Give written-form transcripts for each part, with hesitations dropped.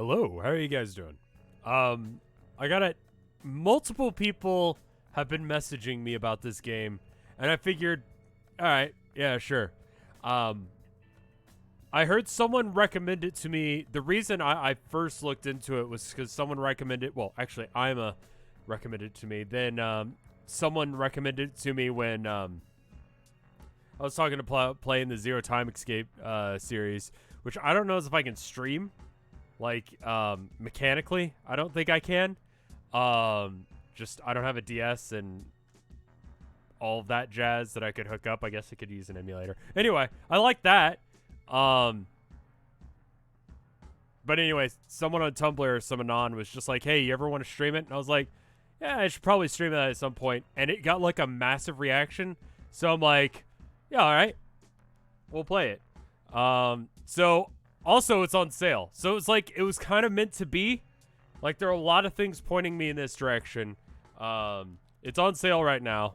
Hello, how are you guys doing? I got it. Multiple people have been messaging me about this game, and I figured, all right, yeah, sure. I heard someone recommend it to me. The reason I first looked into it was because someone recommended. Well, actually, Ima recommended it to me. Then someone recommended it to me when I was talking to play in the Zero Time Escape series, which I don't know if I can stream. Like, mechanically, I don't think I can. Just, I don't have a DS and all of that jazz that I could hook up. I guess I could use an emulator. Anyway, I like that. But anyways, someone on Tumblr, some anon, was just like, hey, you ever want to stream it? And I was like, yeah, I should probably stream that at some point. And it got, like, a massive reaction. So I'm like, yeah, all right. We'll play it. So... Also, it's on sale. So it's like, it was kind of meant to be. Like, there are a lot of things pointing me in this direction. It's on sale right now.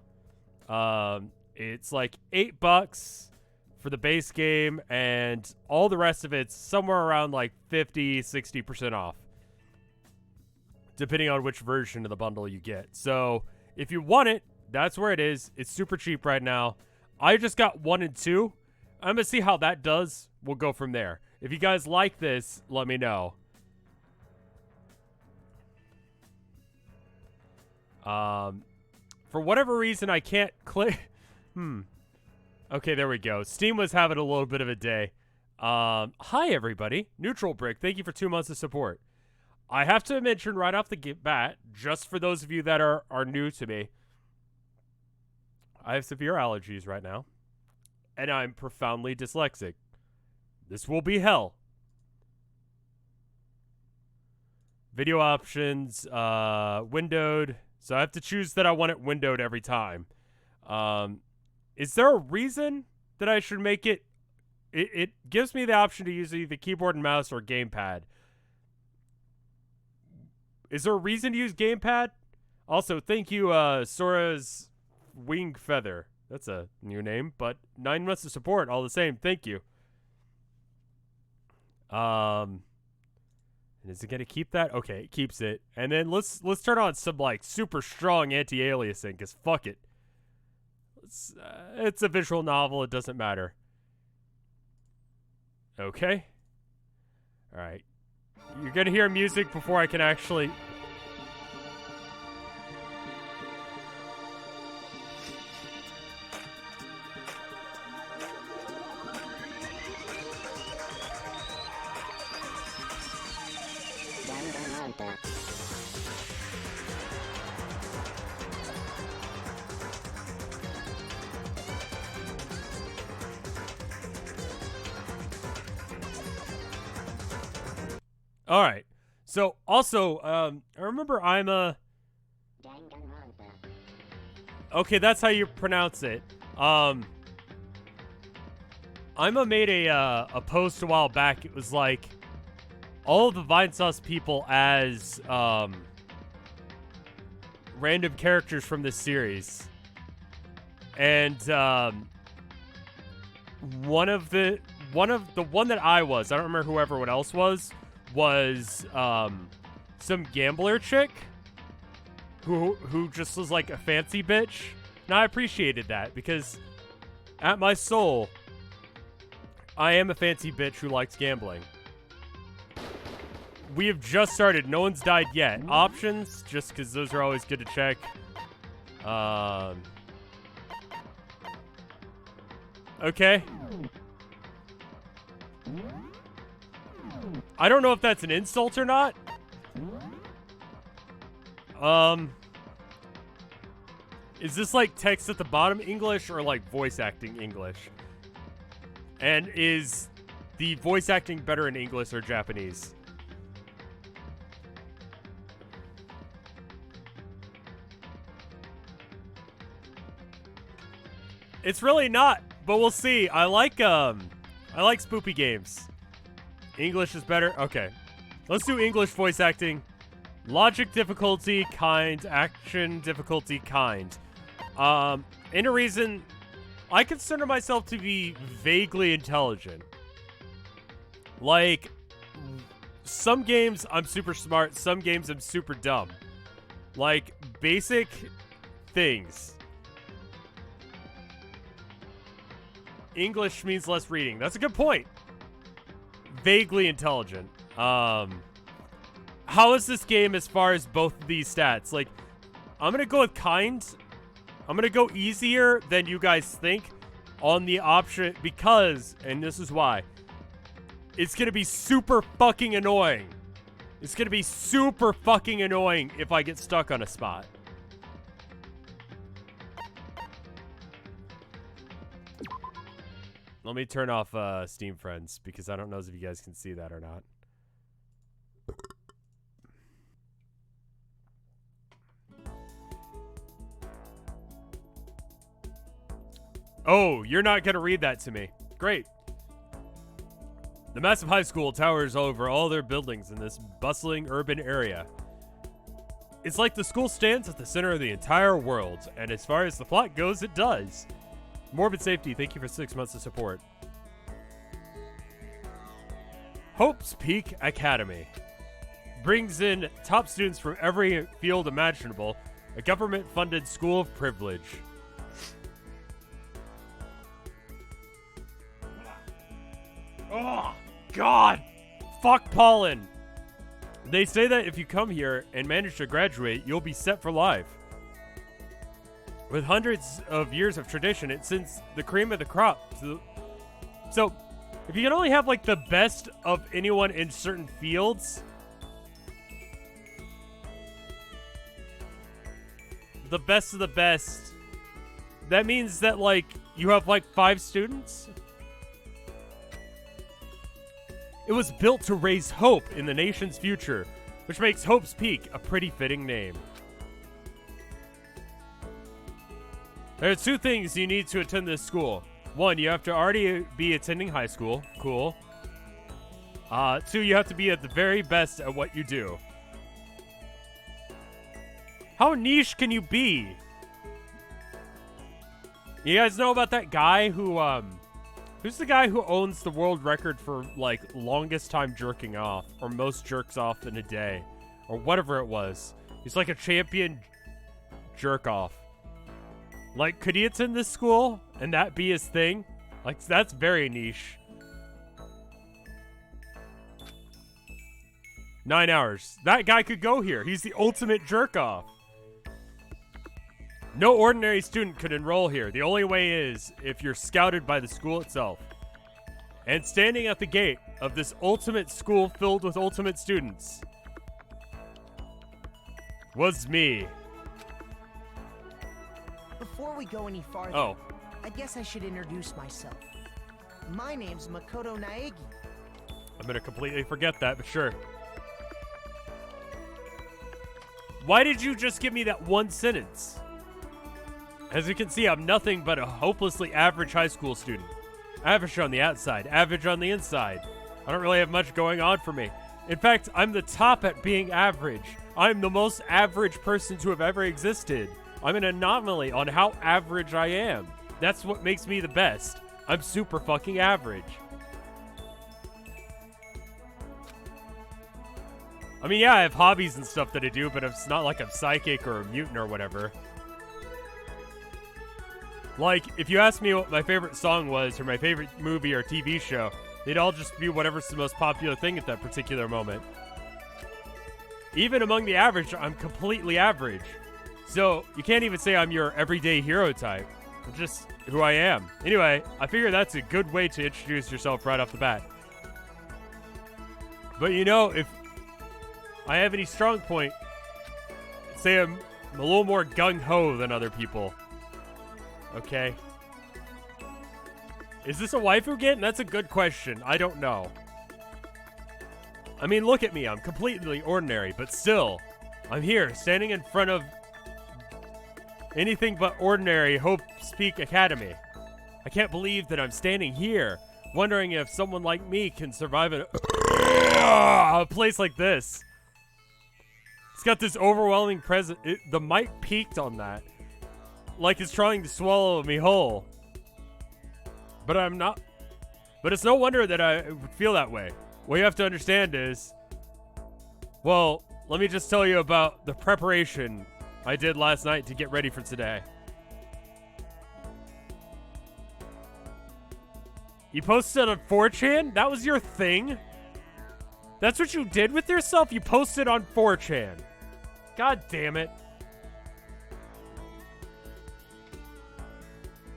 It's like $8 for the base game, and all the rest of it's somewhere around like 50-60% off. Depending on which version of the bundle you get. So, if you want it, that's where it is. It's super cheap right now. I just got 1 and 2. I'm going to see how that does. We'll go from there. If you guys like this, let me know. For whatever reason, I can't click. Okay, there we go. Steam was having a little bit of a day. Hi, everybody. Neutral Brick, thank you for 2 months of support. I have to mention right off the bat, just for those of you that are new to me, I have severe allergies right now, and I'm profoundly dyslexic. This will be hell. Video options, windowed. So I have to choose that I want it windowed every time. Is there a reason that I should make it? It gives me the option to use either keyboard and mouse or gamepad. Is there a reason to use gamepad? Also, thank you, Sora's Wing Feather. That's a new name, but 9 months of support all the same. Thank you. And is it gonna keep that? Okay, it keeps it. And then let's turn on some like super strong anti-aliasing, cause fuck it. It's a visual novel. It doesn't matter. Okay. All right. You're gonna hear music before I can actually. All right. So also, I remember Ima. Okay, that's how you pronounce it. Ima made a post a while back. It was like all of the Vinesauce people as random characters from this series, and one that I was. I don't remember who everyone else was some gambler chick who just was like a fancy bitch. Now I appreciated that because at my soul, I am a fancy bitch who likes gambling. We have just started. No one's died yet. Options, just because those are always good to check. Okay. I don't know if that's an insult or not. Is this like text at the bottom English or like voice acting English? And is the voice acting better in English or Japanese? It's really not, but we'll see. I like spoopy games. English is better? Okay. Let's do English voice acting. Logic difficulty, kind. Action difficulty, kind. In a reason, I consider myself to be vaguely intelligent. Like, some games I'm super smart, some games I'm super dumb. Like, basic things. English means less reading. That's a good point. Vaguely intelligent. How is this game as far as both of these stats? Like, I'm gonna go with kind. I'm gonna go easier than you guys think on the option because, and this is why, it's gonna be super fucking annoying. It's gonna be super fucking annoying if I get stuck on a spot. Let me turn off Steam Friends because I don't know if you guys can see that or not. Oh, you're not going to read that to me. Great. The massive high school towers over all their buildings in this bustling urban area. It's like the school stands at the center of the entire world, and as far as the plot goes, it does. Morbid Safety, thank you for 6 months of support. Hope's Peak Academy brings in top students from every field imaginable, a government-funded school of privilege. Oh, God! Fuck pollen! They say that if you come here and manage to graduate, you'll be set for life. With hundreds of years of tradition, it's since the cream of the crop. So, if you can only have, like, the best of anyone in certain fields, the best of the best, that means that, like, you have, like, 5 students? It was built to raise hope in the nation's future, which makes Hope's Peak a pretty fitting name. There are 2 things you need to attend this school. 1, you have to already be attending high school. Cool. 2, you have to be at the very best at what you do. How niche can you be? You guys know about that guy who, who's the guy who owns the world record for, like, longest time jerking off, or most jerks off in a day, or whatever it was? He's like a champion jerk off. Like, could he attend this school and that be his thing? Like, that's very niche. 9 hours. That guy could go here. He's the ultimate jerk off. No ordinary student could enroll here. The only way is if you're scouted by the school itself. And standing at the gate of this ultimate school filled with ultimate students was me. Before we go any farther, I guess I should introduce myself. My name's Makoto Naegi. I'm gonna completely forget that, but sure. Why did you just give me that one sentence? As you can see, I'm nothing but a hopelessly average high school student. Average on the outside, average on the inside. I don't really have much going on for me. In fact, I'm the top at being average. I'm the most average person to have ever existed. I'm an anomaly on how average I am. That's what makes me the best. I'm super fucking average. I mean, yeah, I have hobbies and stuff that I do, but it's not like I'm psychic or a mutant or whatever. Like, if you ask me what my favorite song was, or my favorite movie or TV show, they'd all just be whatever's the most popular thing at that particular moment. Even among the average, I'm completely average. So, you can't even say I'm your everyday hero type. I'm just who I am. Anyway, I figure that's a good way to introduce yourself right off the bat. But you know, if I have any strong point, say I'm a little more gung-ho than other people. Okay. Is this a waifu game? That's a good question. I don't know. I mean, look at me. I'm completely ordinary, but still, I'm here, standing in front of anything but ordinary Hope's Peak Academy. I can't believe that I'm standing here, wondering if someone like me can survive a place like this. It's got this overwhelming presence. The mic peaked on that. Like it's trying to swallow me whole. But I'm not. But it's no wonder that I would feel that way. What you have to understand is, Well, let me just tell you about the preparation I did last night to get ready for today. You posted on 4chan? That was your thing? That's what you did with yourself? You posted on 4chan. God damn it.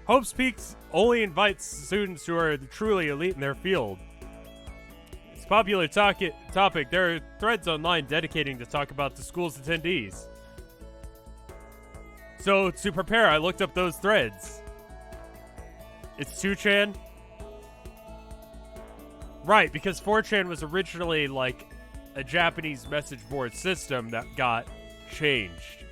Hope's Peaks only invites students who are truly elite in their field. It's a popular topic. There are threads online dedicating to talk about the school's attendees. So, to prepare, I looked up those threads. It's 2chan. Right, because 4chan was originally like a Japanese message board system that got changed.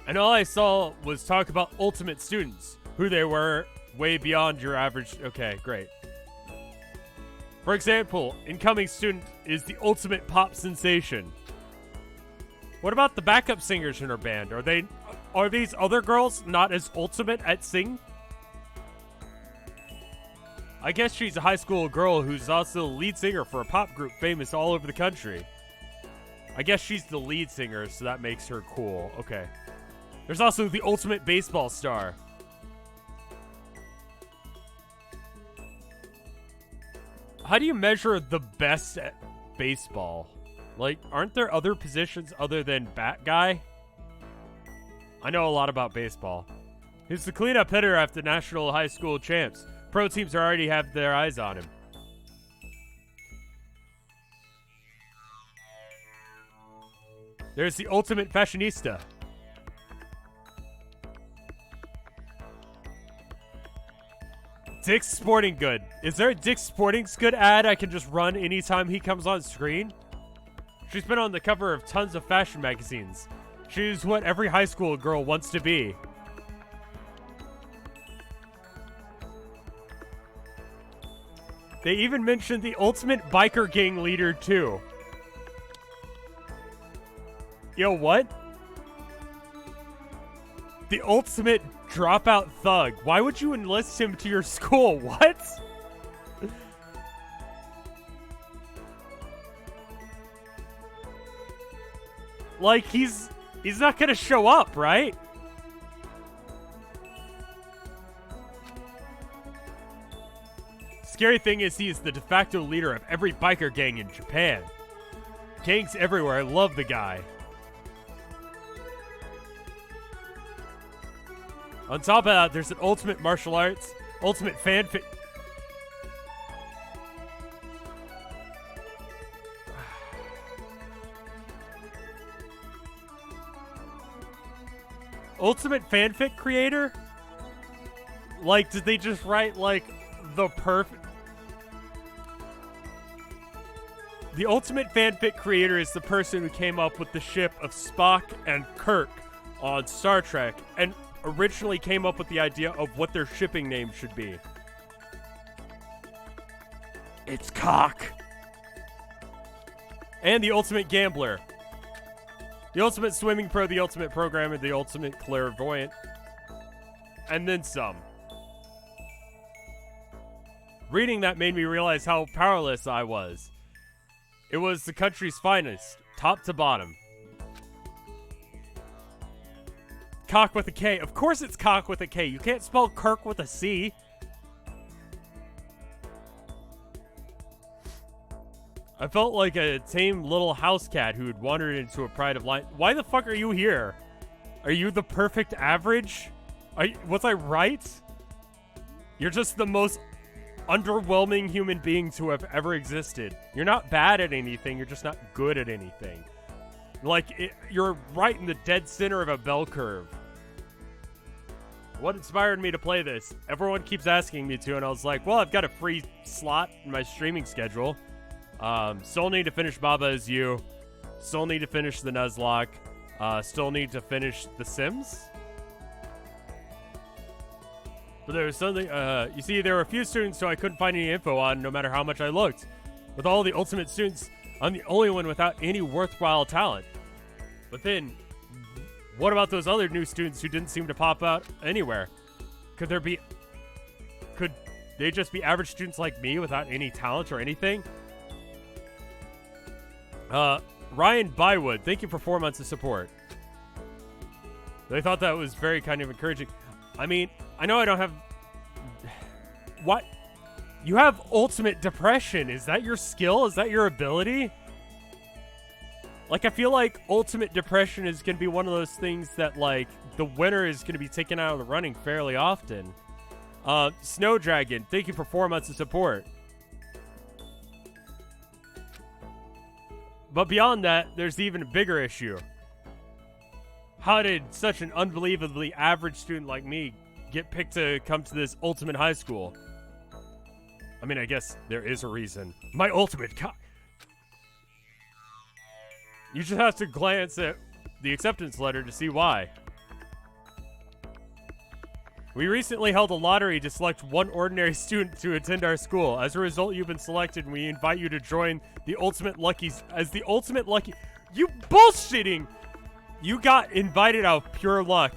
And all I saw was talk about ultimate students, who they were, way beyond your average. Okay, great. For example, incoming student is the ultimate pop sensation. What about the backup singers in her band? Are these other girls not as ultimate at sing? I guess she's a high school girl who's also the lead singer for a pop group famous all over the country. I guess she's the lead singer, so that makes her cool. Okay. There's also the ultimate baseball star. How do you measure the best at baseball? Like, aren't there other positions other than bat guy? I know a lot about baseball. He's the cleanup hitter after national high school champs. Pro teams already have their eyes on him. There's the ultimate fashionista. Dick's Sporting Good. Is there a Dick's Sporting Good ad I can just run anytime he comes on screen? She's been on the cover of tons of fashion magazines. She's what every high school girl wants to be. They even mentioned the ultimate biker gang leader, too. Yo, what? The ultimate dropout thug. Why would you enlist him to your school? What? Like, he's not gonna show up, right? Scary thing is he is the de facto leader of every biker gang in Japan. Gangs everywhere. I love the guy. On top of that, there's an ultimate martial arts, ultimate fanfic. Ultimate fanfic creator? Like, did they just write, like, the perfect... The ultimate fanfic creator is the person who came up with the ship of Spock and Kirk on Star Trek, and originally came up with the idea of what their shipping name should be. It's Cock. And the ultimate gambler. The ultimate swimming pro, the ultimate programmer, the ultimate clairvoyant. And then some. Reading that made me realize how powerless I was. It was the country's finest, top to bottom. Cock with a K. Of course it's cock with a K. You can't spell Kirk with a C. I felt like a tame little house cat who had wandered into a pride of light. Why the fuck are you here? Are you the perfect average? Was I right? You're just the most underwhelming human being to have ever existed. You're not bad at anything. You're just not good at anything. Like, you're right in the dead center of a bell curve. What inspired me to play this? Everyone keeps asking me to, and I was like, well, I've got a free slot in my streaming schedule. Still need to finish Baba Is You. Still need to finish the Nuzlocke. Still need to finish The Sims. But there was something, you see, there were a few students who I couldn't find any info on no matter how much I looked. With all the ultimate students, I'm the only one without any worthwhile talent. But then, what about those other new students who didn't seem to pop out anywhere? Could they just be average students like me without any talent or anything? Ryan Bywood, thank you for 4 months of support. They thought that was very kind of encouraging. I mean, I know I don't have... What? You have ultimate depression. Is that your skill? Is that your ability? Like, I feel like ultimate depression is going to be one of those things that, like, the winner is going to be taken out of the running fairly often. Snow Dragon, thank you for 4 months of support. But beyond that, there's even a bigger issue. How did such an unbelievably average student like me get picked to come to this ultimate high school? I mean, I guess there is a reason. My ultimate You just have to glance at the acceptance letter to see why. We recently held a lottery to select one ordinary student to attend our school. As a result, you've been selected, and we invite you to join the Ultimate Luckies as the Ultimate Lucky... You bullshitting! You got invited out of pure luck.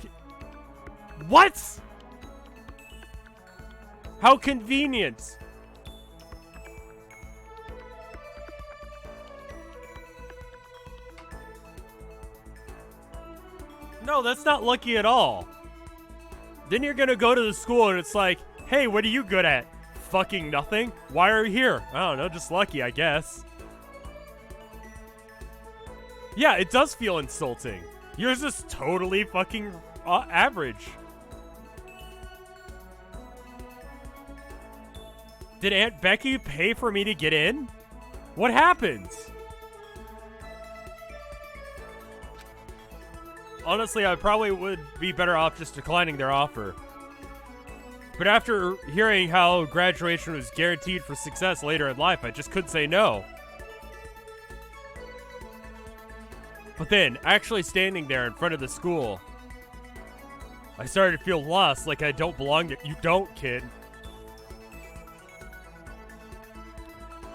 What? How convenient. No, that's not lucky at all. Then you're gonna go to the school and it's like, hey, what are you good at? Fucking nothing? Why are you here? I don't know, just lucky, I guess. Yeah, it does feel insulting. Yours is totally fucking average. Did Aunt Becky pay for me to get in? What happens? Honestly, I probably would be better off just declining their offer. But after hearing how graduation was guaranteed for success later in life, I just couldn't say no. But then, actually standing there in front of the school, I started to feel lost, like I don't belong there. You don't, kid.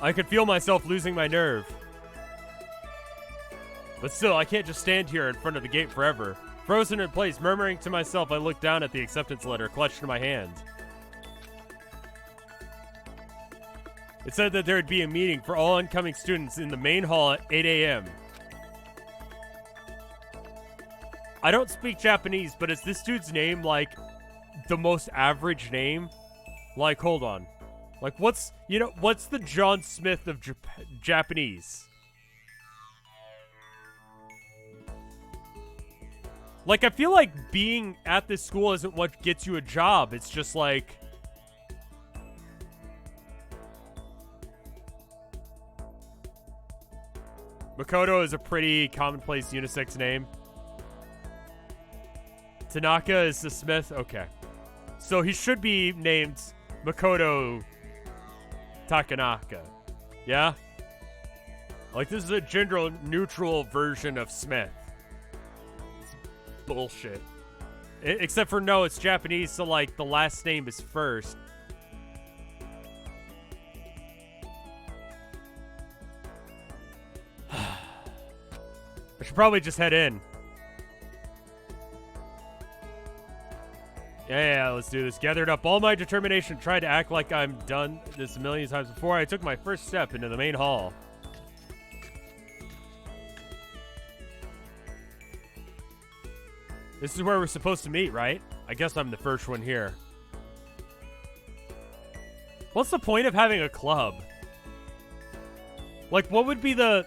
I could feel myself losing my nerve. But still, I can't just stand here in front of the gate forever. Frozen in place, murmuring to myself, I looked down at the acceptance letter clutched in my hand. It said that there would be a meeting for all incoming students in the main hall at 8 a.m. I don't speak Japanese, but is this dude's name, like, the most average name? Like, hold on. Like, what's the John Smith of Japanese? Like, I feel like being at this school isn't what gets you a job. It's just like... Makoto is a pretty commonplace unisex name. Tanaka is the Smith. Okay. So he should be named Makoto Takanaka. Yeah? Like, this is a gender-neutral version of Smith. It's bullshit. Except for, no, it's Japanese, so, like, the last name is first. I should probably just head in. Yeah, let's do this. Gathered up all my determination, tried to act like I'm done this a million times before. I took my first step into the main hall. This is where we're supposed to meet, right? I guess I'm the first one here. What's the point of having a club? Like, what would be the...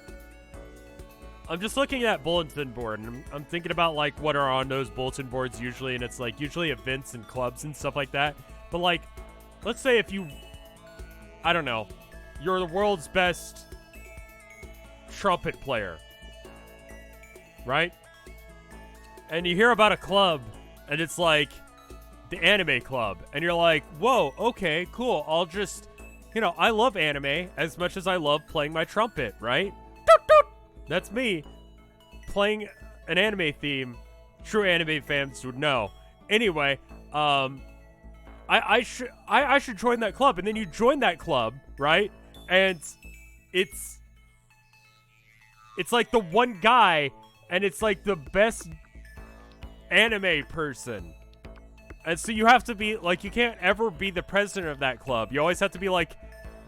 I'm just looking at bulletin board, and I'm thinking about, like, what are on those bulletin boards usually, and it's, like, usually events and clubs and stuff like that. But, like, let's say if you, I don't know, you're the world's best trumpet player, right? And you hear about a club, and it's, like, the anime club, and you're like, whoa, okay, cool, I'll just, you know, I love anime as much as I love playing my trumpet, right? Doot, doot. That's me playing an anime theme. True anime fans would know. Anyway, I should join that club, and then you join that club, right? And it's like the one guy, and it's like the best anime person. And so you have to be like, you can't ever be the president of that club. You always have to be like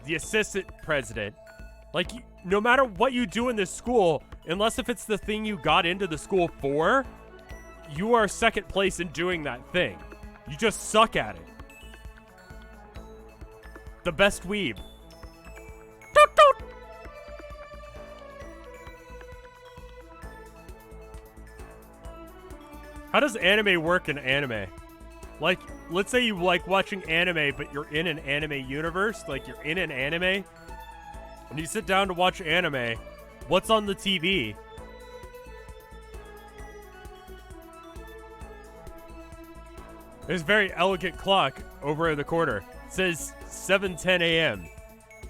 the assistant president. Like, no matter what you do in this school, unless if it's the thing you got into the school for, you are second place in doing that thing. You just suck at it. The best weeb. Toot toot. How does anime work in anime? Like, let's say you like watching anime, but you're in an anime universe. Like, you're in an anime, and you sit down to watch anime. What's on the TV? There's a very elegant clock over in the corner. It says 7:10 a.m.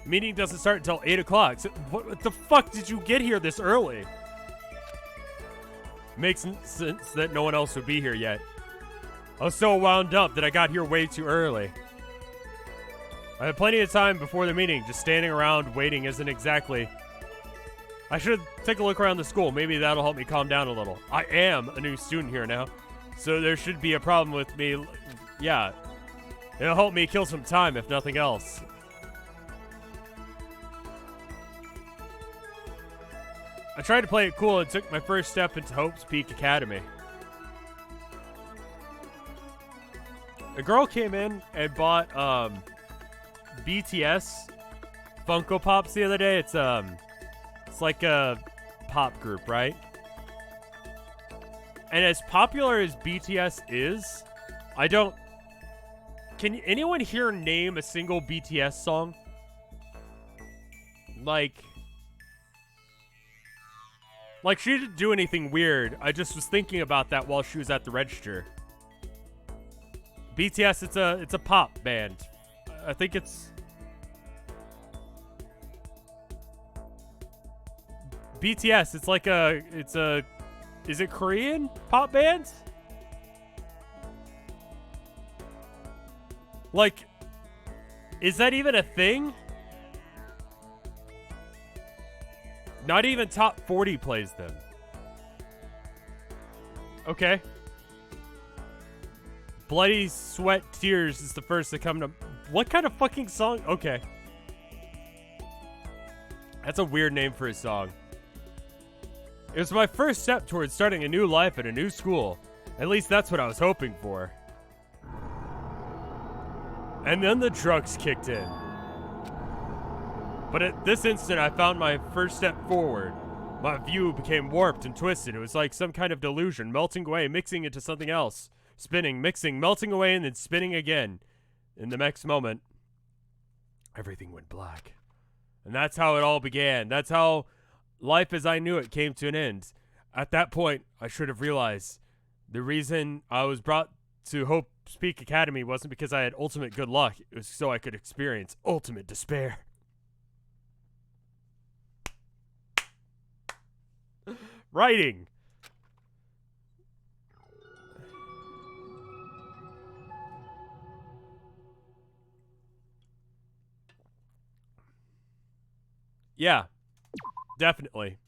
Meeting doesn't start until 8 o'clock. So what the fuck did you get here this early? Makes sense that no one else would be here yet. I was so wound up that I got here way too early. I had plenty of time before the meeting. Just standing around waiting isn't exactly... I should take a look around the school. Maybe that'll help me calm down a little. I am a new student here now, so there should be a problem with me. Yeah, it'll help me kill some time if nothing else. I tried to play it cool and took my first step into Hope's Peak Academy. A girl came in and bought BTS Funko Pops the other day. It's like a pop group, right? And as popular as BTS is, can anyone here name a single BTS song? Like she didn't do anything weird. I just was thinking about that while she was at the register. BTS, it's a pop band. I think it's BTS. Is it Korean pop band? Like, is that even a thing? Not even Top 40 plays them. Okay. Bloody Sweat Tears is the first to come to... What kind of fucking song? Okay. That's a weird name for a song. It was my first step towards starting a new life at a new school. At least that's what I was hoping for. And then the drugs kicked in. But at this instant, I found my first step forward. My view became warped and twisted. It was like some kind of delusion, melting away, mixing into something else. Spinning, mixing, melting away, and then spinning again. In the next moment, everything went black. And that's how it all began. That's how life as I knew it came to an end. At that point, I should have realized the reason I was brought to Hope's Peak Academy wasn't because I had ultimate good luck. It was so I could experience ultimate despair. Writing. Yeah, definitely.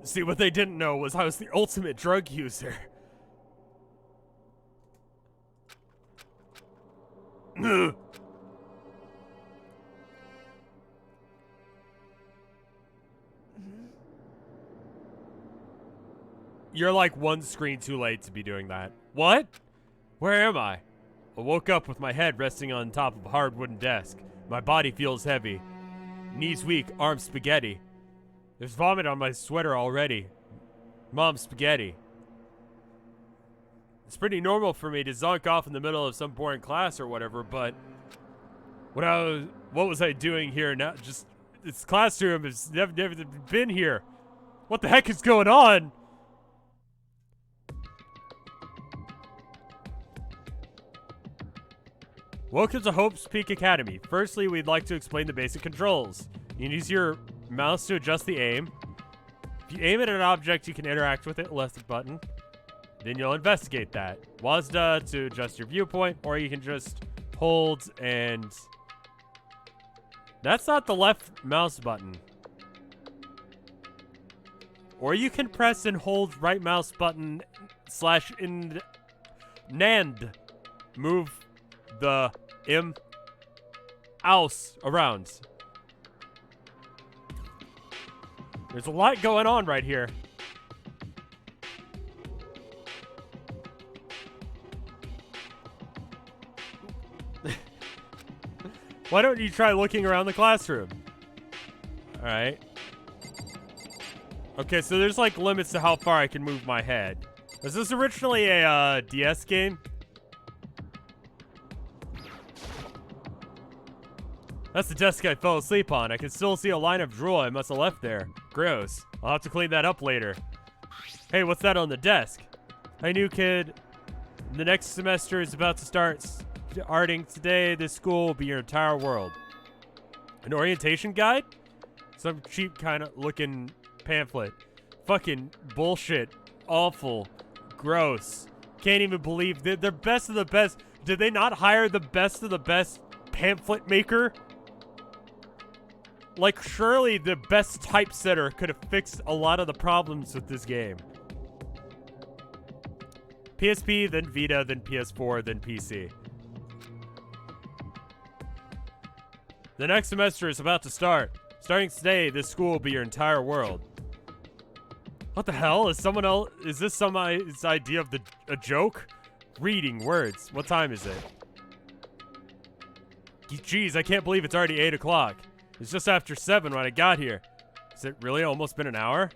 See, what they didn't know was I was the ultimate drug user. You're like one screen too late to be doing that. What? Where am I? I woke up with my head resting on top of a hard wooden desk. My body feels heavy. Knees weak, arms spaghetti. There's vomit on my sweater already. Mom, spaghetti. It's pretty normal for me to zonk off in the middle of some boring class or whatever, but what was I doing here now? Just, this classroom has never been here. What the heck is going on? Welcome to Hope's Peak Academy. Firstly, we'd like to explain the basic controls. You can use your mouse to adjust the aim. If you aim at an object, you can interact with it, left button. Then you'll investigate that. WASD to adjust your viewpoint, or you can just hold and... That's not the left mouse button. Or you can press and hold right mouse button / in NAND. Move the else around. There's a lot going on right here. Why don't you try looking around the classroom? Alright. Okay, so there's like limits to how far I can move my head. Was this originally a DS game? That's the desk I fell asleep on. I can still see a line of drool I must have left there. Gross. I'll have to clean that up later. Hey, what's that on the desk? Hey, new kid. The next semester is about to start. Starting today, this school will be your entire world. An orientation guide? Some cheap kind of looking pamphlet. Fucking bullshit. Awful. Gross. Can't even believe they're best of the best. Did they not hire the best of the best pamphlet maker? Like, surely the best typesetter could have fixed a lot of the problems with this game. PSP, then Vita, then PS4, then PC. The next semester is about to start. Starting today, this school will be your entire world. What the hell? Is someone else? Is this somebody's idea of a joke? Reading words. What time is it? Jeez, I can't believe it's already 8 o'clock. It's just after 7 when I got here. Has it really almost been an hour?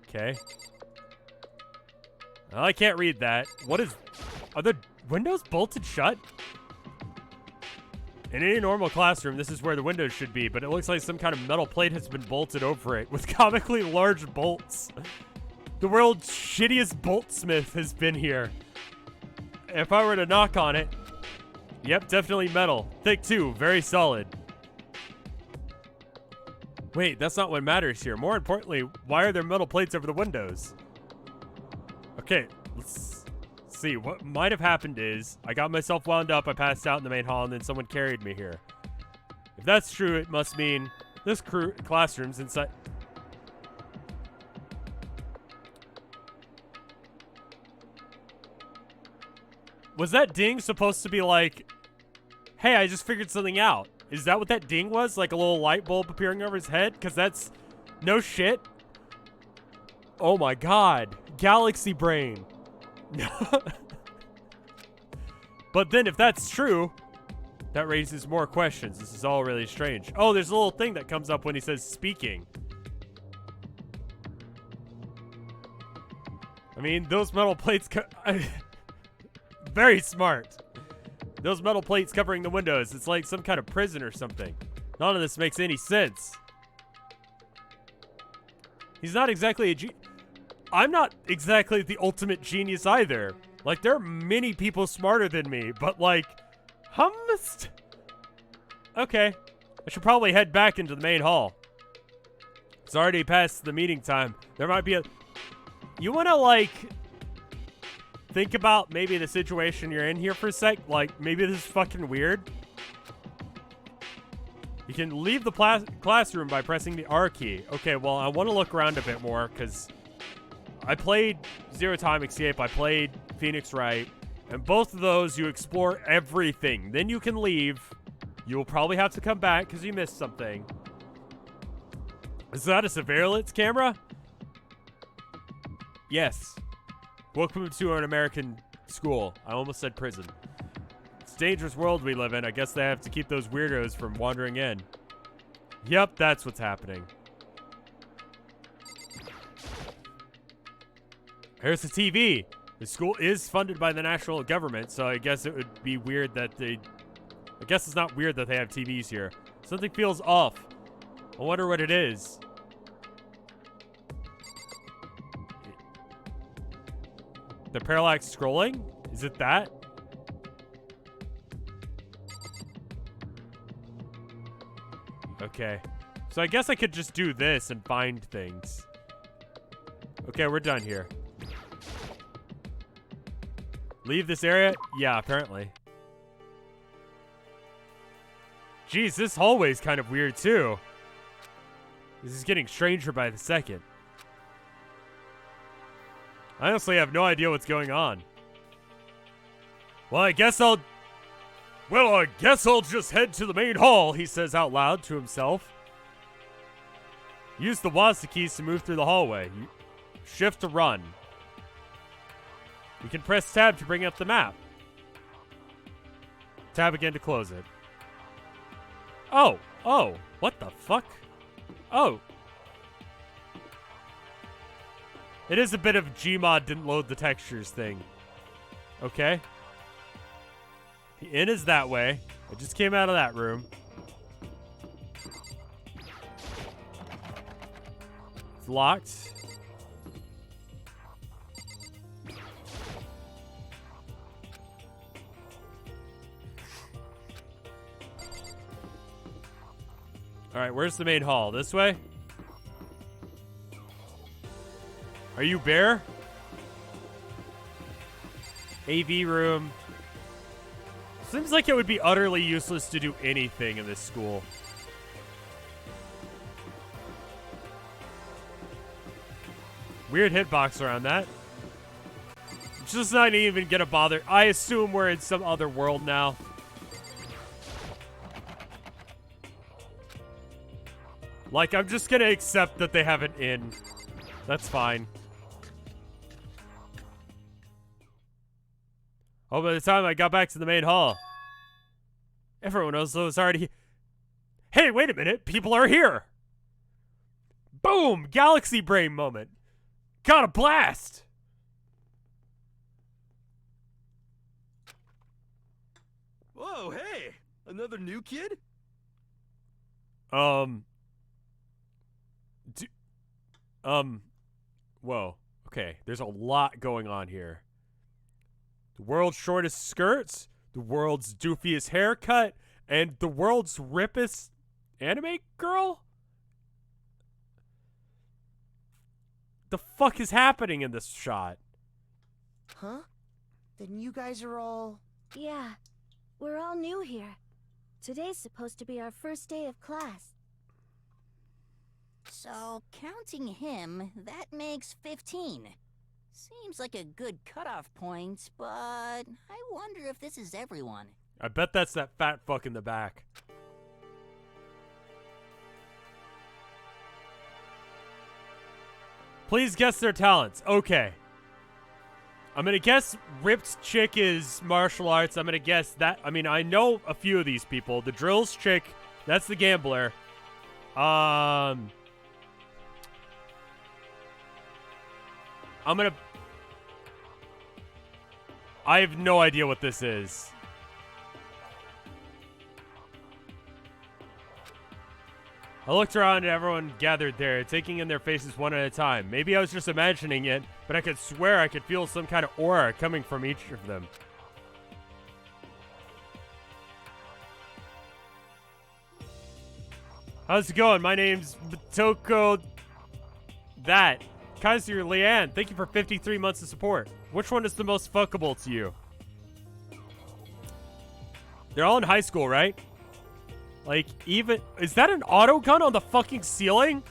Okay. Well, I can't read that. What is... Are the windows bolted shut? In any normal classroom, this is where the windows should be, but it looks like some kind of metal plate has been bolted over it with comically large bolts. The world's shittiest boltsmith has been here. If I were to knock on it... Yep, definitely metal. Thick too, very solid. Wait, that's not what matters here. More importantly, why are there metal plates over the windows? Okay, let's see. What might have happened is I got myself wound up, I passed out in the main hall, and then someone carried me here. If that's true, it must mean this classroom's inside. Was that ding supposed to be like, hey, I just figured something out? Is that what that ding was? Like a little light bulb appearing over his head? Because that's no shit. Oh my god. Galaxy brain. But then if that's true, that raises more questions. This is all really strange. Oh, there's a little thing that comes up when he says speaking. I mean, those metal plates... Very smart. Those metal plates covering the windows. It's like some kind of prison or something. None of this makes any sense. He's not exactly a I'm not exactly the ultimate genius either. Like, there are many people smarter than me, but like, hummus? Okay. I should probably head back into the main hall. It's already past the meeting time. There might be a... You want to, like... Think about maybe the situation you're in here for a sec. Like, maybe this is fucking weird. You can leave the classroom by pressing the R key. Okay, well, I want to look around a bit more, because I played Zero Time Escape. I played Phoenix Wright. And both of those, you explore everything. Then you can leave. You will probably have to come back, because you missed something. Is that a surveillance camera? Yes. Welcome to an American school. I almost said prison. It's a dangerous world we live in. I guess they have to keep those weirdos from wandering in. Yep, that's what's happening. Here's the TV. The school is funded by the national government, so I guess it would be weird that they... I guess it's not weird that they have TVs here. Something feels off. I wonder what it is. The parallax scrolling? Is it that? Okay. So I guess I could just do this and find things. Okay, we're done here. Leave this area? Yeah, apparently. Jeez, this hallway's kind of weird too. This is getting stranger by the second. I honestly have no idea what's going on. Well, I guess I'll Well, I guess I'll just head to the main hall, he says out loud to himself. Use the WASD keys to move through the hallway. Shift to run. You can press tab to bring up the map. Tab again to close it. Oh, what the fuck? Oh. It is a bit of Gmod didn't load the textures thing. Okay. The inn is that way. I just came out of that room. It's locked. Alright, where's the main hall? This way? Are you Bear? AV room. Seems like it would be utterly useless to do anything in this school. Weird hitbox around that. Just not even gonna bother. I assume we're in some other world now. Like, I'm just gonna accept that they have an inn. That's fine. Oh, by the time I got back to the main hall, everyone else was already... Hey, wait a minute. People are here. Boom! Galaxy brain moment. Got a blast! Whoa, hey! Another new kid? Whoa. Okay, there's a lot going on here. The world's shortest skirts, the world's doofiest haircut, and the world's rippest anime girl? The fuck is happening in this shot? Huh? Then you guys are all... Yeah, we're all new here. Today's supposed to be our first day of class. So, counting him, that makes 15. Seems like a good cutoff point, but I wonder if this is everyone. I bet that's that fat fuck in the back. Please guess their talents. Okay. I'm gonna guess Ripped Chick is martial arts. I'm gonna guess that. I mean, I know a few of these people. The Drills Chick, that's the gambler. I'm gonna... I have no idea what this is. I looked around at everyone gathered there, taking in their faces one at a time. Maybe I was just imagining it, but I could swear I could feel some kind of aura coming from each of them. How's it going? My name's Toko... That. Kaiser Leanne, thank you for 53 months of support. Which one is the most fuckable to you? They're all in high school, right? Like, even... Is that an auto gun on the fucking ceiling?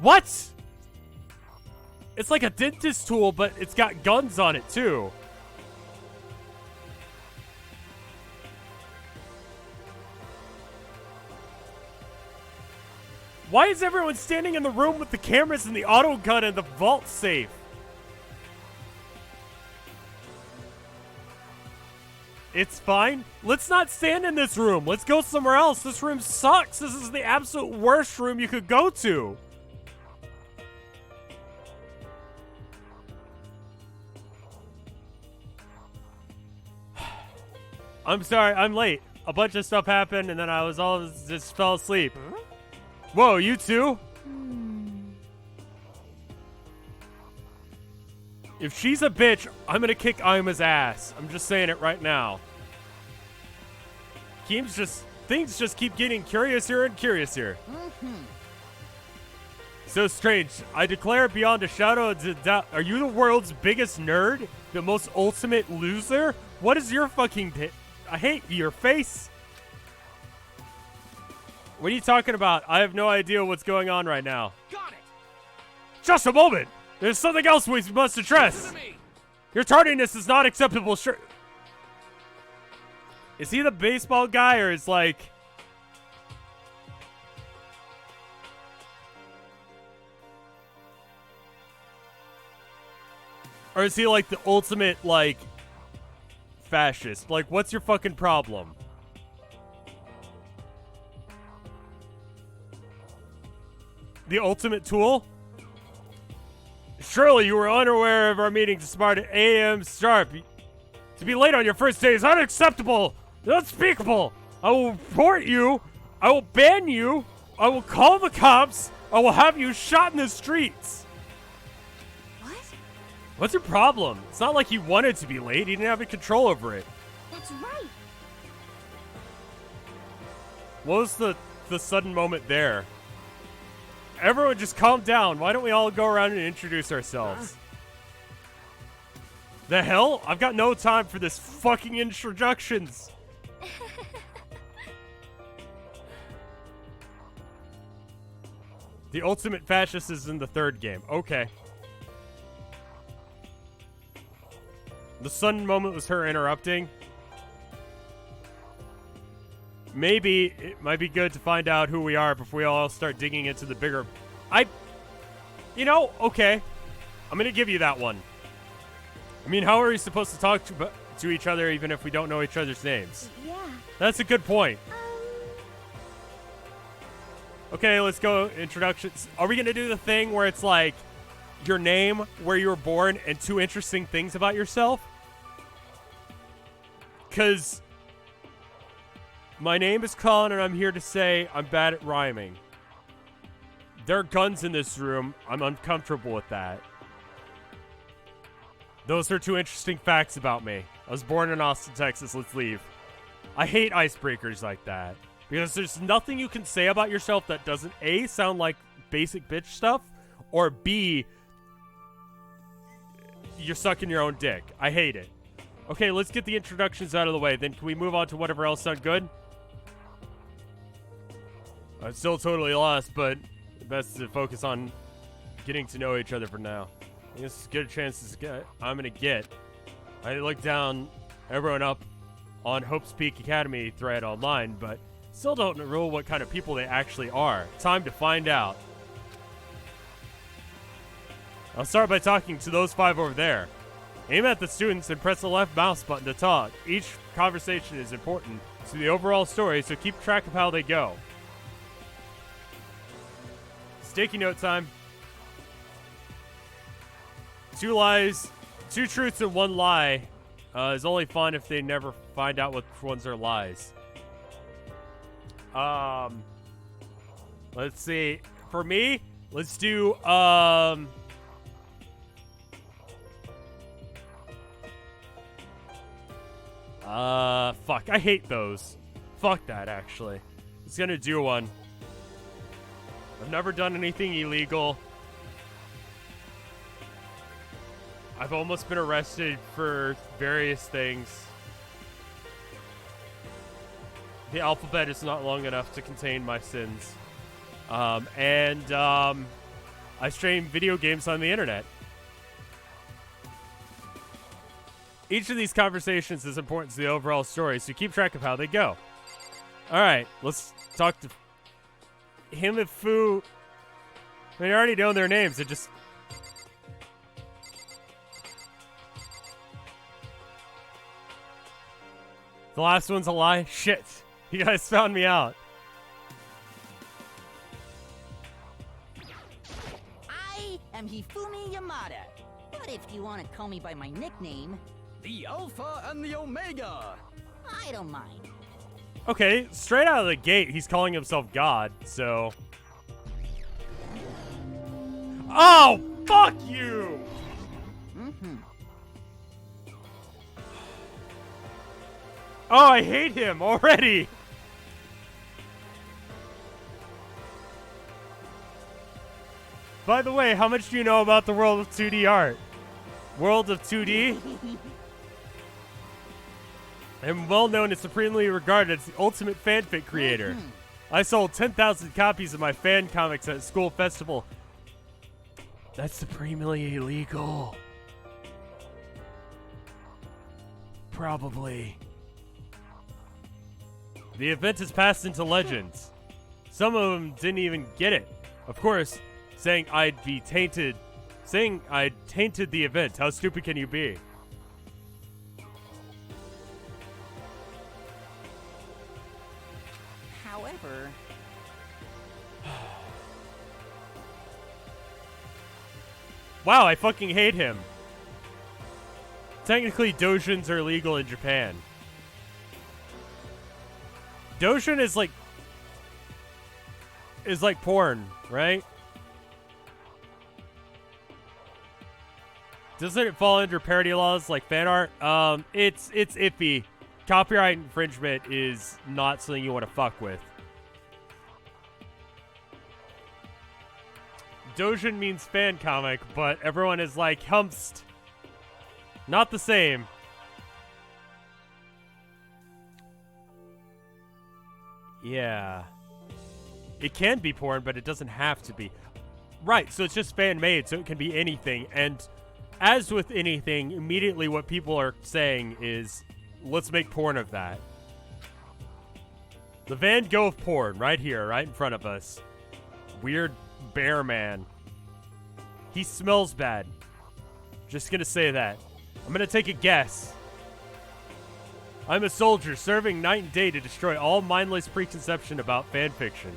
What? It's like a dentist tool, but it's got guns on it, too. Why is everyone standing in the room with the cameras and the auto gun and the vault safe? It's fine. Let's not stand in this room. Let's go somewhere else. This room sucks. This is the absolute worst room you could go to. I'm sorry. I'm late. A bunch of stuff happened, and then I was all just fell asleep. Huh? Whoa, you too? If she's a bitch, I'm gonna kick Ima's ass. I'm just saying it right now. Things just keep getting curiouser and curiouser. So strange. I declare beyond a shadow of doubt. Are you the world's biggest nerd? The most ultimate loser? What is your fucking... I hate your face. What are you talking about? I have no idea what's going on right now. Got it! Just a moment! There's something else we must address! Your tardiness is not acceptable, sure. Is he the baseball guy, or is like... Or is he like the ultimate, like, fascist? Like, what's your fucking problem? The ultimate tool? Surely you were unaware of our meeting to start at 8 a.m. sharp. To be late on your first day is unacceptable, unspeakable. I will report you. I will ban you. I will call the cops. I will have you shot in the streets. What? What's your problem? It's not like he wanted to be late. He didn't have any control over it. That's right. What was the sudden moment there? Everyone just calm down. Why don't we all go around and introduce ourselves? The hell? I've got no time for this fucking introductions. The ultimate fascist is in the third game. Okay. The sudden moment was her interrupting. Maybe it might be good to find out who we are before we all start digging into the bigger... You know, okay. I'm going to give you that one. I mean, how are we supposed to talk to each other even if we don't know each other's names? Yeah. That's a good point. Okay, let's go introductions. Are we going to do the thing where it's like your name, where you were born, and 2 interesting things about yourself? Because my name is Colin, and I'm here to say I'm bad at rhyming. There are guns in this room. I'm uncomfortable with that. Those are 2 interesting facts about me. I was born in Austin, Texas. Let's leave. I hate icebreakers like that. Because there's nothing you can say about yourself that doesn't A, sound like basic bitch stuff, or B, you're sucking your own dick. I hate it. Okay, let's get the introductions out of the way. Then can we move on to whatever else sound good? I'm still totally lost, but best to focus on getting to know each other for now. I guess it's a good chance I'm going to get. I looked down everyone up on Hope's Peak Academy thread online, but still don't know what kind of people they actually are. Time to find out. I'll start by talking to those 5 over there. Aim at the students and press the left mouse button to talk. Each conversation is important to the overall story, so keep track of how they go. Sticky note time. 2 lies, 2 truths and 1 lie is only fun if they never find out which ones are lies. Let's see. For me, let's do, fuck. I hate those. Fuck that, actually. It's gonna do one. I've never done anything illegal. I've almost been arrested for various things. The alphabet is not long enough to contain my sins. I stream video games on the internet. Each of these conversations is important to the overall story, so keep track of how they go. Alright, let's talk to him and Fu. I mean, I already know their names. It just... The last one's a lie? Shit. You guys found me out. I am Hifumi Yamada. But if you want to call me by my nickname, The Alpha and the Omega. I don't mind. Okay, straight out of the gate, he's calling himself God, so... Oh, fuck you! Mm-hmm. Oh, I hate him already! By the way, how much do you know about the world of 2D art? World of 2D? I'm well known and supremely regarded as the ultimate fanfic creator. I sold 10,000 copies of my fan comics at a school festival. That's supremely illegal. Probably. The event has passed into legends. Some of them didn't even get it. Of course, saying I'd tainted the event. How stupid can you be? However... Wow, I fucking hate him. Technically, doujins are illegal in Japan. Doujin is like porn, right? Doesn't it fall under parody laws like fan art? It's iffy. Copyright infringement is not something you want to fuck with. Doujin means fan comic, but everyone is like, humpst. Not the same. Yeah. It can be porn, but it doesn't have to be. Right, so it's just fan-made, so it can be anything. And as with anything, immediately what people are saying is, let's make porn of that. The Van Gogh of porn, right here, right in front of us. Weird bear man. He smells bad. Just gonna say that. I'm gonna take a guess. I'm a soldier serving night and day to destroy all mindless preconception about fanfiction.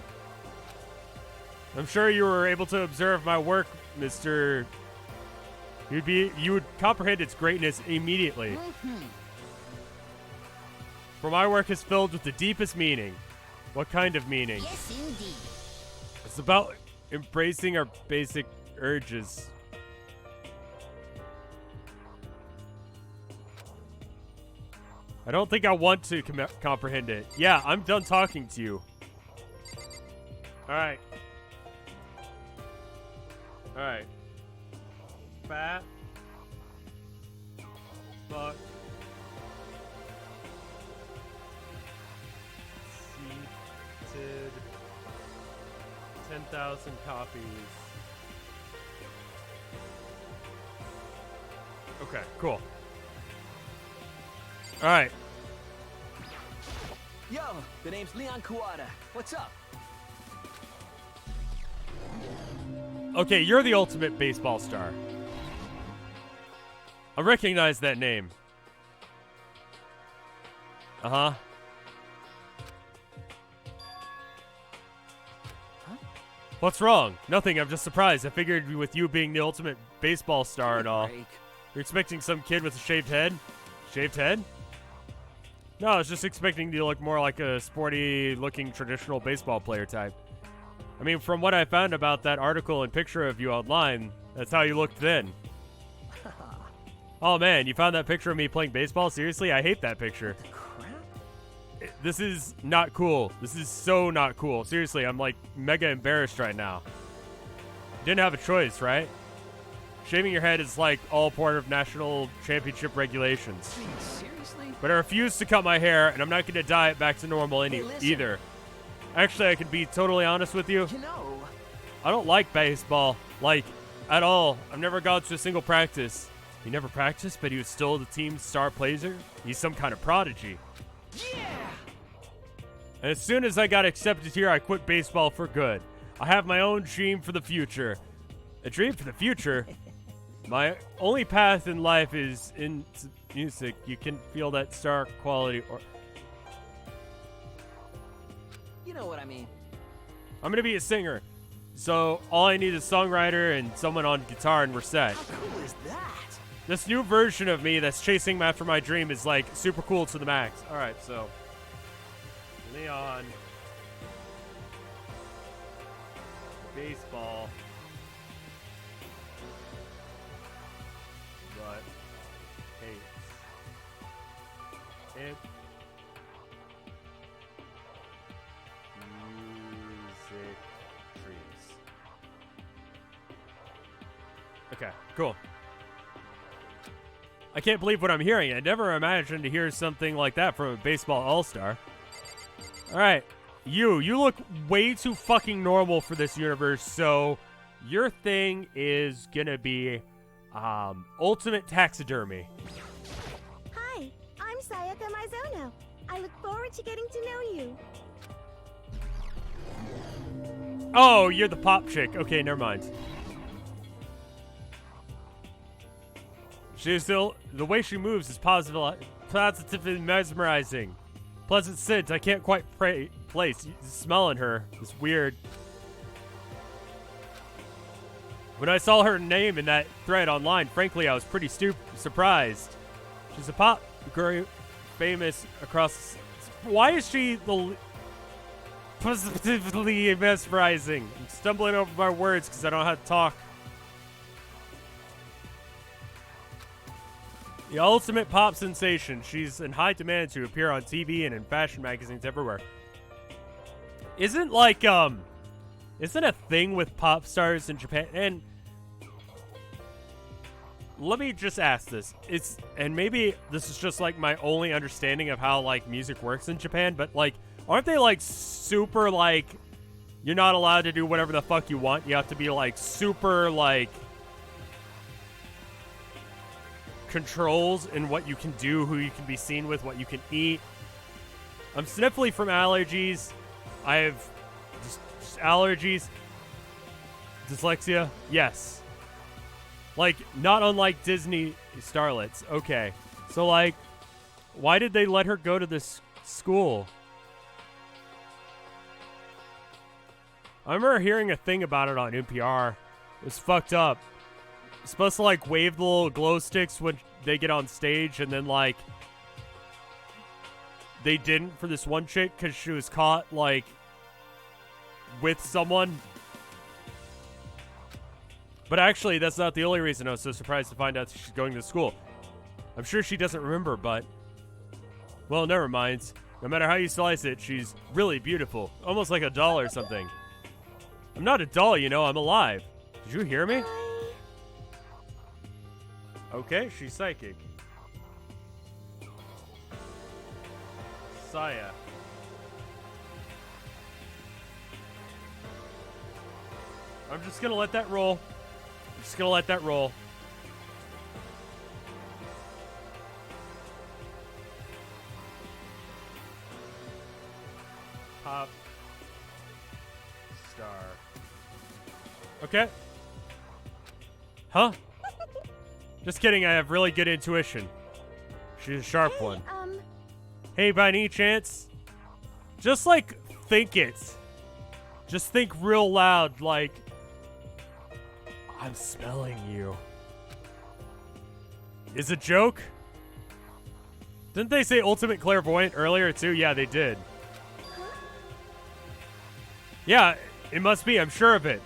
I'm sure you were able to observe my work, Mr. You would comprehend its greatness immediately. For my work is filled with the deepest meaning. What kind of meaning? Yes, indeed. It's about embracing our basic urges. I don't think I want to comprehend it. Yeah, I'm done talking to you. Alright. Alright. Fat. Fuck. Seated. 10,000 copies. Okay, cool. Alright. Yo, the name's Leon Kuwata. What's up? Okay, you're the ultimate baseball star. I recognize that name. Uh-huh. Huh? What's wrong? Nothing, I'm just surprised. I figured with you being the ultimate baseball star and all. Break. You're expecting some kid with a shaved head? Shaved head? No, I was just expecting you to look more like a sporty-looking traditional baseball player type. I mean, from what I found about that article and picture of you online, that's how you looked then. Oh man, you found that picture of me playing baseball? Seriously? I hate that picture. Crap. This is not cool. This is so not cool. Seriously, I'm like mega embarrassed right now. Didn't have a choice, right? Shaving your head is like all part of national championship regulations. Dude, seriously? But I refuse to cut my hair, and I'm not going to dye it back to normal Hey, listen. either. Actually, I can be totally honest with you. You know, I don't like baseball, like, at all. I've never gone to a single practice. He never practiced, but he was still the team's star player? He's some kind of prodigy. yeah! And as soon as I got accepted here, I quit baseball for good. I have my own dream for the future. A dream for the future? My only path in life is in music. You can feel that star quality or... You know what I mean. I'm gonna be a singer. So all I need is a songwriter and someone on guitar and we're set. How cool is that? This new version of me that's chasing after my dream is like super cool to the max. Alright, so Leon. Baseball. But hates it. Music trees. Okay, cool. I can't believe what I'm hearing. I never imagined to hear something like that from a baseball all-star. Alright, you look way too fucking normal for this universe, so your thing is gonna be ultimate taxidermy. Hi, I'm Sayaka Mizuno. I look forward to getting to know you. Oh, you're the pop chick. Okay, never mind. She's still, the way she moves is positively mesmerizing. Pleasant scent I can't quite place. Smelling her is weird. When I saw her name in that thread online, frankly, I was pretty surprised. She's a pop girl famous across. Why is she the positively mesmerizing? I'm stumbling over my words because I don't know how to talk. The ultimate pop sensation. She's in high demand to appear on TV and in fashion magazines everywhere. Isn't a thing with pop stars in Japan? And let me just ask this. And maybe this is just like my only understanding of how like music works in Japan, but like, aren't they like super like, you're not allowed to do whatever the fuck you want? You have to be like super like controls in what you can do, who you can be seen with, what you can eat. I'm sniffly from allergies. I have just allergies. Dyslexia? Yes. Like, not unlike Disney starlets. Okay. So, like, why did they let her go to this school? I remember hearing a thing about it on NPR. It was fucked up. You're supposed to, like, wave the little glow sticks when they get on stage, and then, like, they didn't for this one chick because she was caught, like, with someone. But actually, that's not the only reason I was so surprised to find out she's going to school. I'm sure she doesn't remember, but... well, never mind. No matter how you slice it, she's really beautiful. Almost like a doll or something. I'm not a doll, you know. I'm alive. Did you hear me? Okay, she's psychic. Saya. I'm just gonna let that roll. I'm just gonna let that roll. Pop star. Okay. Huh? Just kidding, I have really good intuition. She's a sharp one. Hey, by any chance? Just, like, think it. Just think real loud, like... I'm smelling you. Is it a joke? Didn't they say ultimate clairvoyant earlier, too? Yeah, they did. Yeah, it must be. I'm sure of it.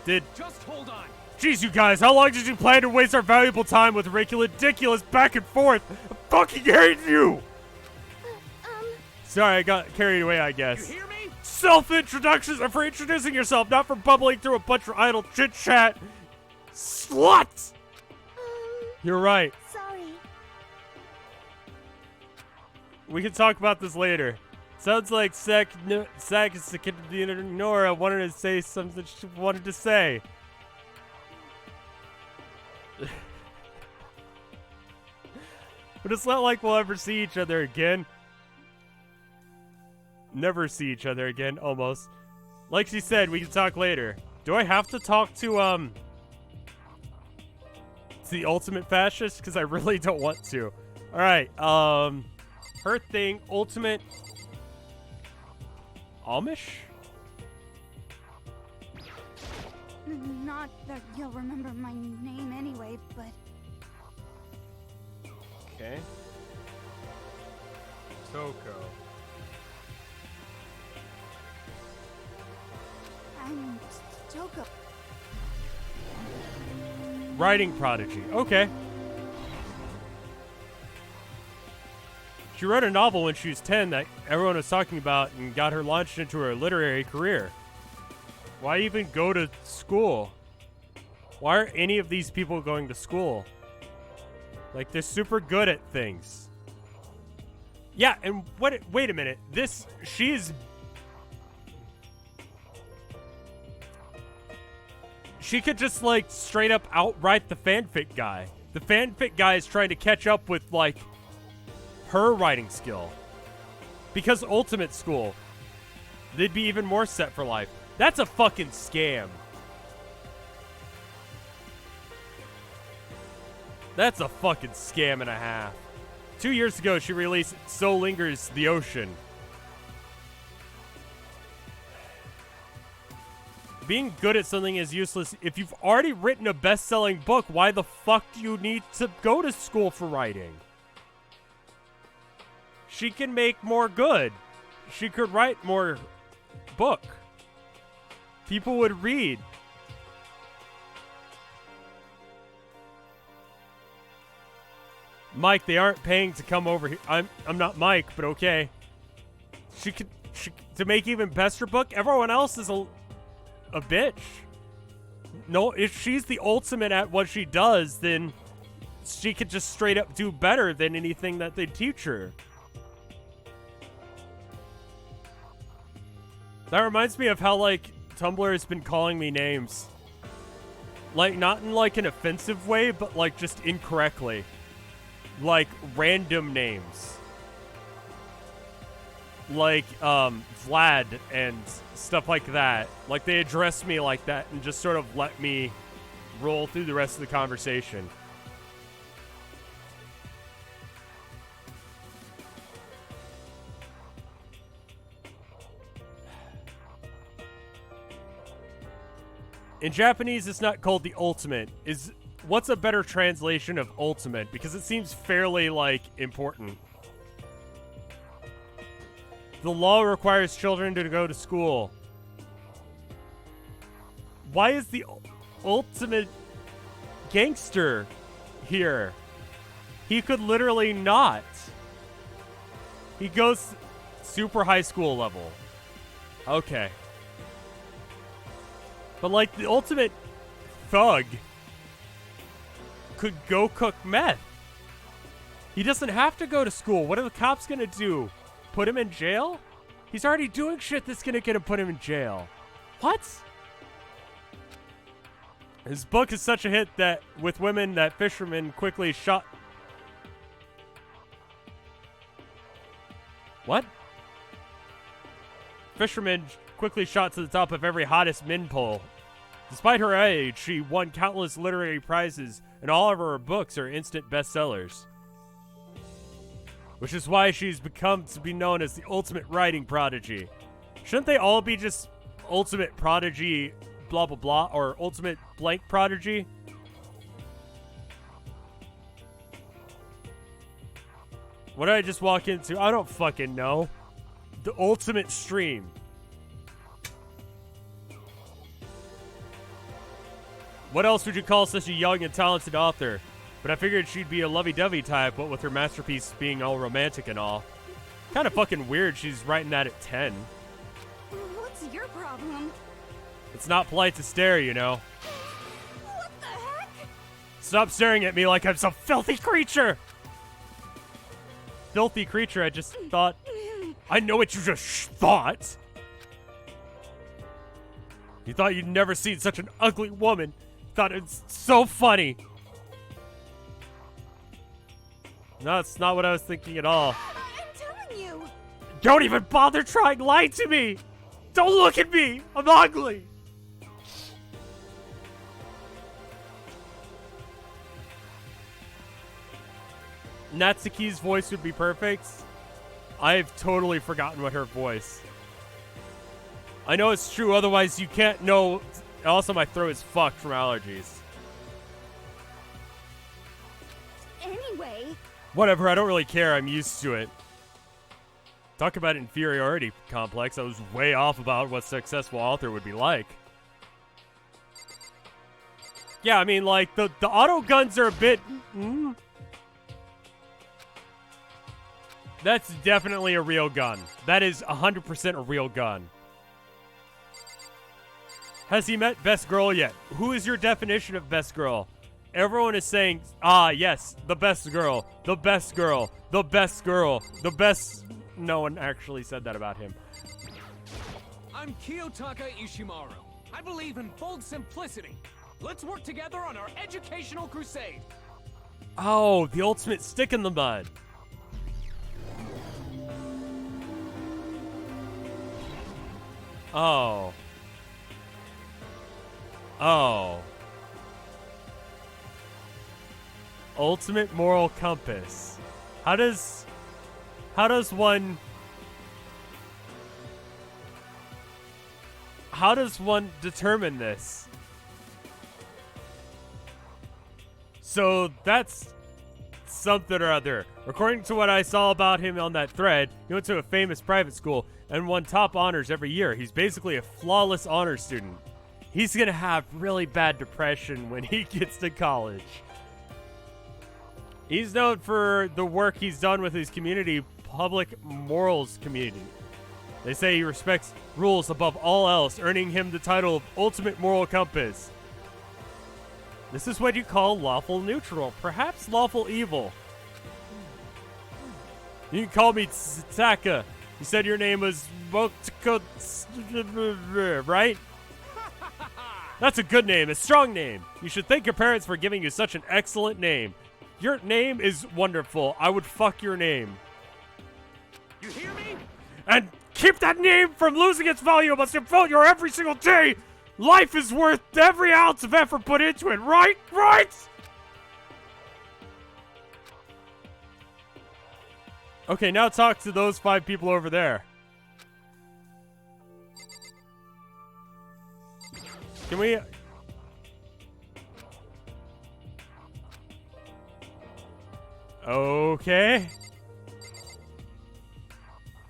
Just hold on. Jeez, you guys, how long did you plan to waste our valuable time with ridiculous back and forth? I fucking hate you! Sorry, I got carried away, I guess. You hear me? Self-introductions are for introducing yourself, not for bubbling through a bunch of idle chit-chat. Slut! You're right. Sorry. We can talk about this later. Sounds like Nora wanted to say something she wanted to say. But it's not like we'll ever see each other again. Never see each other again, almost. Like she said, we can talk later. Do I have to talk to the ultimate fascist? Because I really don't want to. Alright, her thing, ultimate Amish? Not that you'll remember my name anyway, but... Okay. Toko. I'm Toko. Writing prodigy. Okay. She wrote a novel when she was 10 that everyone was talking about and got her launched into her literary career. Why even go to school? Why are any of these people going to school? Like, they're super good at things. Yeah, and wait a minute. She could just, like, straight up outright the fanfic guy. The fanfic guy is trying to catch up with, like, her writing skill. Because ultimate school, they'd be even more set for life. That's a fucking scam. That's a fucking scam and a half. 2 years ago, she released So Lingers the Ocean. Being good at something is useless. If you've already written a best-selling book, why the fuck do you need to go to school for writing? She can make more good. She could write more book. People would read. Mike, they aren't paying to come over here. I'm not Mike, but okay. She to make even better book. Everyone else is a bitch. No, if she's the ultimate at what she does, then she could just straight up do better than anything that they teach her. That reminds me of how, like, Tumblr has been calling me names. Like, not in, like, an offensive way, but, like, just incorrectly. Like, random names. Like, Vlad and stuff like that. Like, they address me like that and just sort of let me roll through the rest of the conversation. In Japanese, it's not called the ultimate. What's a better translation of ultimate? Because it seems fairly, like, important. The law requires children to go to school. Why is the ultimate gangster here? He could literally not. He goes super high school level. Okay. But, like, the ultimate thug could go cook meth. He doesn't have to go to school. What are the cops gonna do? Put him in jail? He's already doing shit that's gonna get him put him in jail. What? His book is such a hit that with women that fishermen quickly shot. What? Fishermen quickly shot to the top of every hottest min poll. Despite her age, she won countless literary prizes, and all of her books are instant bestsellers. Which is why she's become to be known as the ultimate writing prodigy. Shouldn't they all be just ultimate prodigy blah blah blah, or ultimate blank prodigy? What did I just walk into? I don't fucking know. The ultimate stream. What else would you call such a young and talented author? But I figured she'd be a lovey-dovey type, what with her masterpiece being all romantic and all. Kind of fucking weird she's writing that at 10. What's your problem? It's not polite to stare, you know. What the heck? Stop staring at me like I'm some filthy creature! Filthy creature, I just thought... I know what you just thought! You thought you'd never seen such an ugly woman. Thought it's so funny. No, it's not what I was thinking at all. I'm telling you. Don't even bother trying to lie to me. Don't look at me. I'm ugly. Natsuki's voice would be perfect. I've totally forgotten what her voice. I know it's true, otherwise you can't know. Also, my throat is fucked from allergies. Anyway. Whatever, I don't really care. I'm used to it. Talk about inferiority complex. I was way off about what successful author would be like. Yeah, I mean, like, the auto guns are a bit... That's definitely a real gun. That is 100% a real gun. Has he met best girl yet? Who is your definition of best girl? Everyone is saying, yes, the best girl, the best girl, the best girl, the best... No one actually said that about him. I'm Kiyotaka Ishimaru. I believe in bold simplicity. Let's work together on our educational crusade. Oh, the ultimate stick in the mud. Oh. Oh. Ultimate moral compass. How does one determine this? So that's something or other. According to what I saw about him on that thread, he went to a famous private school and won top honors every year. He's basically a flawless honor student. He's gonna have really bad depression when he gets to college. He's known for the work he's done with his community, public morals community. They say he respects rules above all else, earning him the title of Ultimate Moral Compass. This is what you call lawful neutral, perhaps lawful evil. You can call me Tsaka. You said your name was Motoko, right? That's a good name, a strong name. You should thank your parents for giving you such an excellent name. Your name is wonderful. I would fuck your name. You hear me? And keep that name from losing its value must you vote your every single day. Life is worth every ounce of effort put into it, right? Right? Okay, now talk to those 5 people over there. Can we... Okay.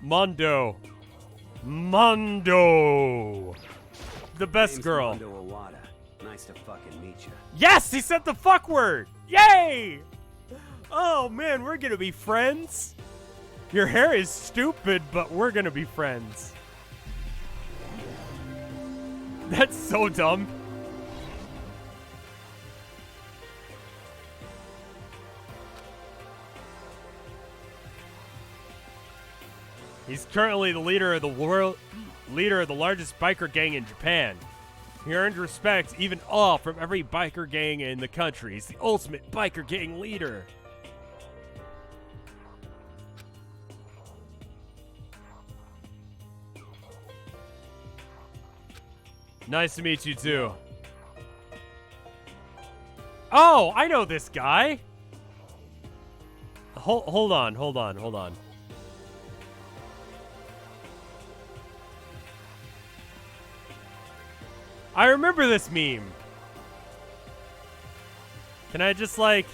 Mondo. The best Name's girl. Mondo Owada. Nice to fucking meet you. Yes, he said the fuck word. Yay! Oh man, we're gonna be friends. Your hair is stupid, but we're gonna be friends. That's so dumb. He's currently the leader of the largest biker gang in Japan. He earned respect, even awe, from every biker gang in the country. He's the ultimate biker gang leader. Nice to meet you too. Oh, I know this guy. Hold on. I remember this meme. Can I just like...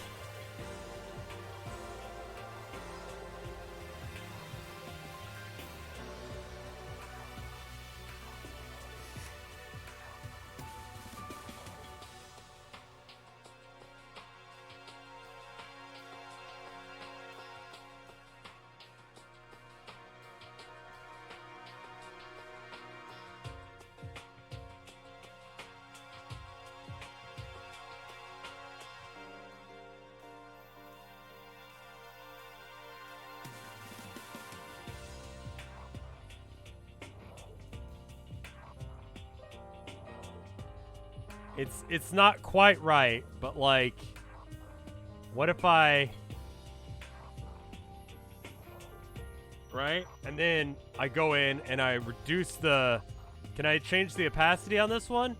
It's not quite right, but like, what if I, right? And then I go in and I reduce the, can I change the opacity on this one?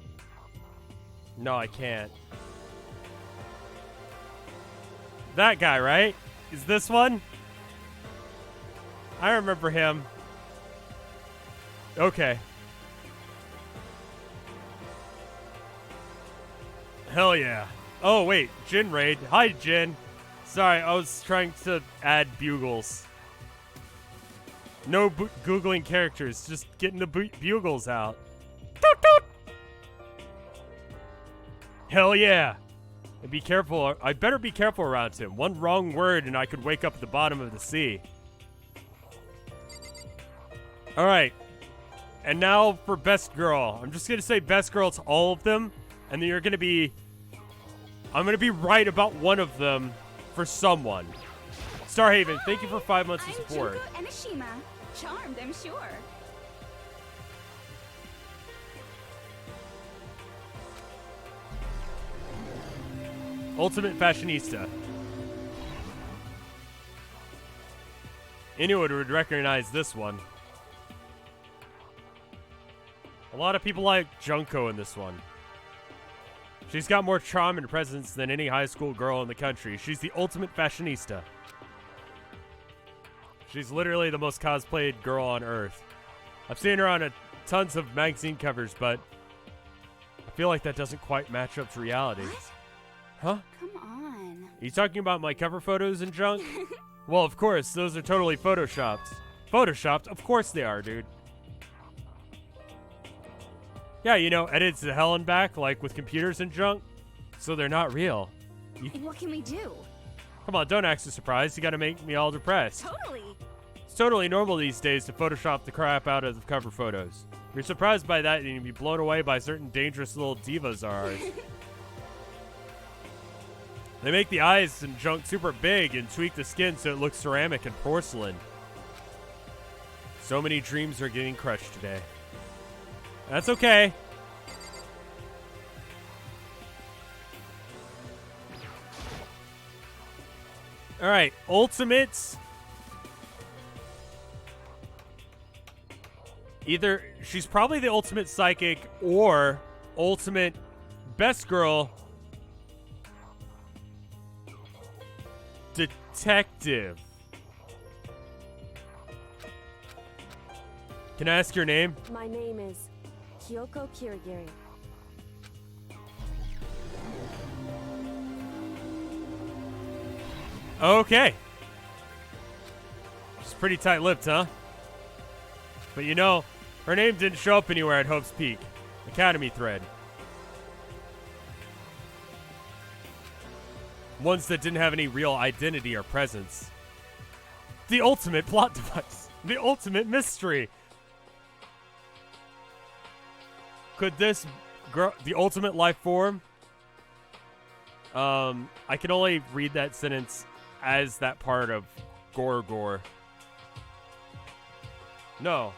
No, I can't. That guy, right? Is this one? I remember him. Okay. Hell yeah. Oh, wait. Jin raid. Hi, Jin. Sorry, I was trying to add bugles. No Googling characters. Just getting the bugles out. Toot toot! Hell yeah. And be careful. I better be careful around him. One wrong word and I could wake up at the bottom of the sea. Alright. And now for best girl. I'm just going to say best girl to all of them. And then you're going to be... I'm going to be right about one of them for someone. Starhaven, thank you for 5 months of support. I'm Junko Enoshima. Charmed, I'm sure. Ultimate fashionista. Anyone would recognize this one. lot of people like Junko in this one. She's got more charm and presence than any high school girl in the country. She's the ultimate fashionista. She's literally the most cosplayed girl on Earth. I've seen her on tons of magazine covers, but I feel like that doesn't quite match up to reality. What? Huh? Come on. Are you talking about my cover photos and junk? Well, of course, those are totally photoshopped. Photoshopped? Of course they are, dude. Yeah, you know, edits to hell and back, like with computers and junk, so they're not real. What can we do? Come on, don't act so surprised. You gotta make me all depressed. Totally. It's totally normal these days to Photoshop the crap out of the cover photos. If you're surprised by that, and you'd be blown away by certain dangerous little divas are ours. They make the eyes and junk super big and tweak the skin so it looks ceramic and porcelain. So many dreams are getting crushed today. That's okay. Alright, ultimates. Either she's probably the ultimate psychic or ultimate best girl detective. Can I ask your name? My name is Kyoko Kirigiri. Okay. She's pretty tight-lipped, huh? But you know, her name didn't show up anywhere at Hope's Peak. Academy thread. Ones that didn't have any real identity or presence. The ultimate plot device. The ultimate mystery. Could this girl, the ultimate life form? I can only read that sentence as that part of Gorgor. No.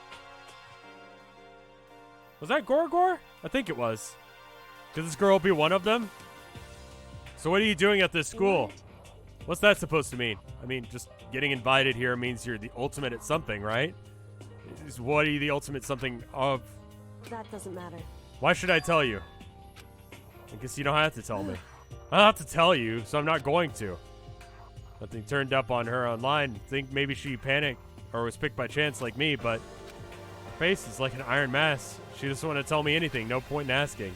Was that Gorgor? I think it was. Could this girl be one of them? So what are you doing at this school? What's that supposed to mean? I mean, just getting invited here means you're the ultimate at something, right? What are you the ultimate something of? That doesn't matter. Why should I tell you? I guess you don't have to tell me. I don't have to tell you, so I'm not going to. Nothing turned up on her online. Think maybe she panicked or was picked by chance like me, but her face is like an iron mask. She doesn't want to tell me anything. No point in asking.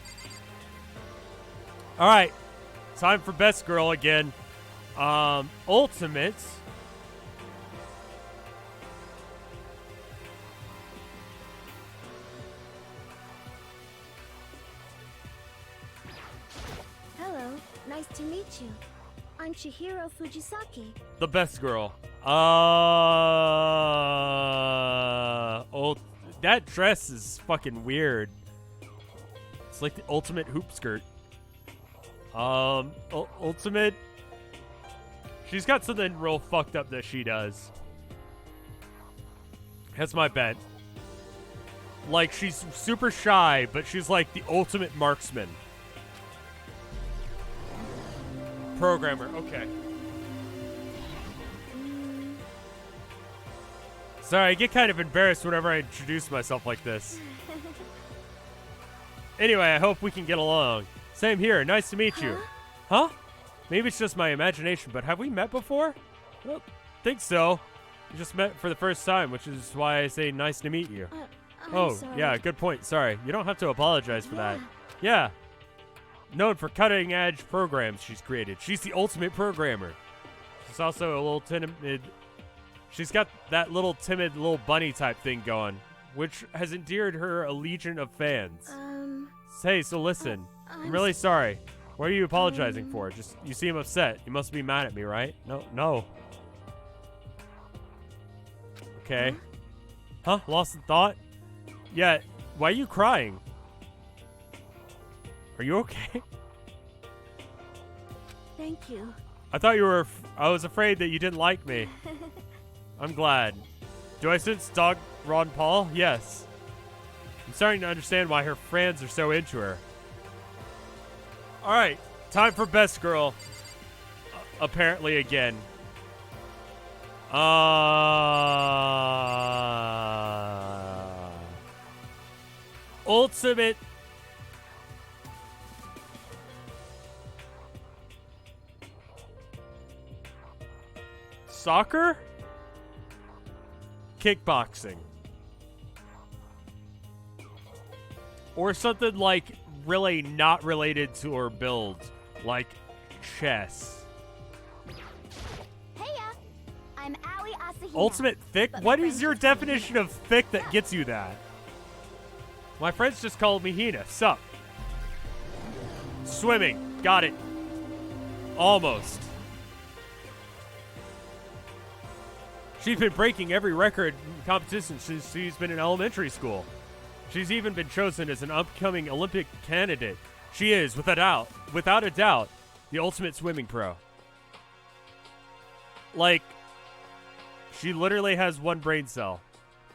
All right. Time for best girl again. Ultimate. Hello, nice to meet you. I'm Chihiro Fujisaki. The best girl. That dress is fucking weird. It's like the ultimate hoop skirt. Ultimate. She's got something real fucked up that she does. That's my bet. Like, she's super shy, but she's like the ultimate marksman. Programmer, okay. Sorry, I get kind of embarrassed whenever I introduce myself like this. Anyway, I hope we can get along. Same here, nice to meet you. Huh? Maybe it's just my imagination, but have we met before? I don't think so. We just met for the first time, which is why I say nice to meet you. I'm sorry. Yeah, good point. Sorry. You don't have to apologize for that. Yeah. Known for cutting-edge programs she's created. She's the ultimate programmer. She's also a little timid. She's got that little timid little bunny type thing going, which has endeared her a legion of fans. Hey, so listen. I'm really sorry. What are you apologizing for? Just, you seem upset. You must be mad at me, right? No. Okay. Huh? Lost in thought? Yeah. Why are you crying? Are you okay? Thank you. I thought you were... I was afraid that you didn't like me. I'm glad. Do I sense Dog Ron Paul? Yes. I'm starting to understand why her fans are so into her. Alright. Time for best girl. Apparently again. ultimate... Soccer? Kickboxing. Or something like really not related to her build, like chess. Heya! I'm Aoi Asahina. Ultimate thick? But my What friends is your just call me definition Hina. of thick that gets you that? My friends just called me Hina. Sup? Swimming. Got it. Almost. She's been breaking every record competition since she's been in elementary school. She's even been chosen as an upcoming Olympic candidate. She is, without a doubt, the ultimate swimming pro. Like, she literally has one brain cell.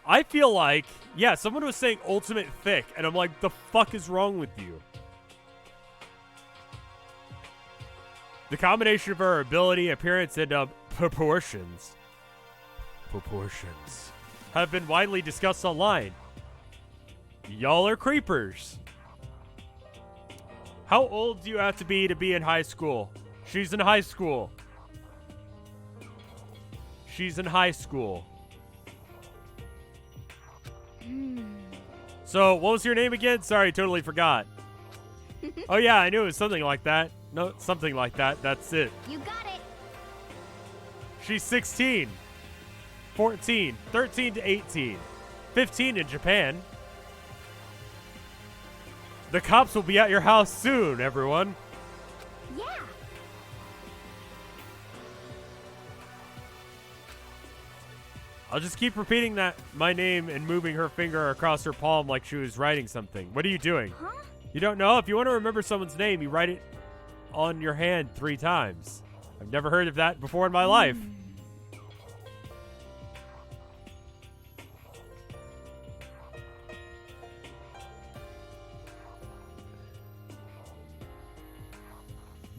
I feel like, yeah, someone was saying ultimate thick, and I'm like, the fuck is wrong with you? The combination of her ability, appearance, and proportions have been widely discussed online. Y'all are creepers. How old do you have to be in high school? She's in high school. She's in high school. So, what was your name again? Sorry, totally forgot. Oh yeah, I knew it was something like that. No, something like that. That's it. You got it. She's 16. 14, 13 to 18, 15 in Japan. The cops will be at your house soon, everyone. Yeah. I'll just keep repeating my name and moving her finger across her palm like she was writing something. What are you doing? Huh? You don't know? If you want to remember someone's name, you write it on your hand 3 times. I've never heard of that before in my life.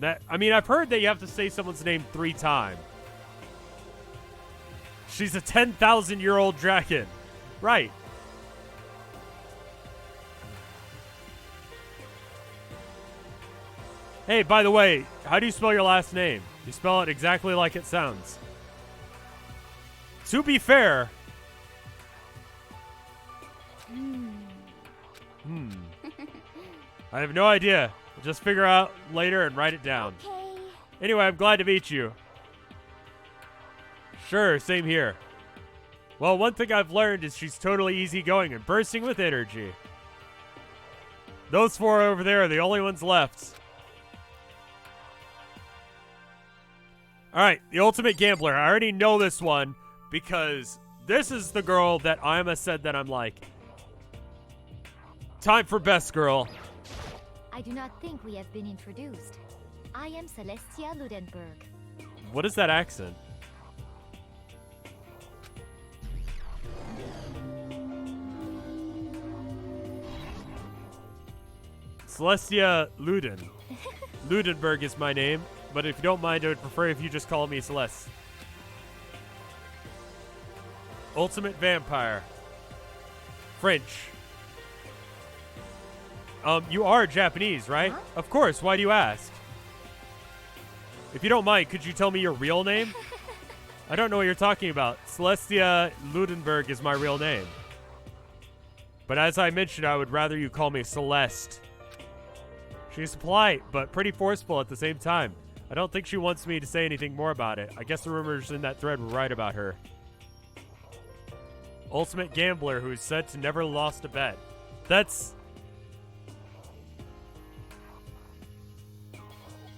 I've heard that you have to say someone's name 3 times. She's a 10,000-year-old dragon. Right. Hey, by the way, how do you spell your last name? You spell it exactly like it sounds. To be fair... I have no idea. We'll just figure out later and write it down. Okay. Anyway, I'm glad to meet you. Sure, same here. Well, one thing I've learned is she's totally easygoing and bursting with energy. Those 4 over there are the only ones left. Alright, the ultimate gambler. I already know this one because this is the girl that Ima said that I'm like. Time for best girl. I do not think we have been introduced. I am Celestia Ludenberg. What is that accent? Celestia Ludenberg is my name, but if you don't mind, I would prefer if you just call me Celeste. Ultimate vampire. French. You are Japanese, right? Huh? Of course, why do you ask? If you don't mind, could you tell me your real name? I don't know what you're talking about. Celestia Ludenberg is my real name. But as I mentioned, I would rather you call me Celeste. She's polite, but pretty forceful at the same time. I don't think she wants me to say anything more about it. I guess the rumors in that thread were right about her. Ultimate gambler who is said to never lost a bet. That's...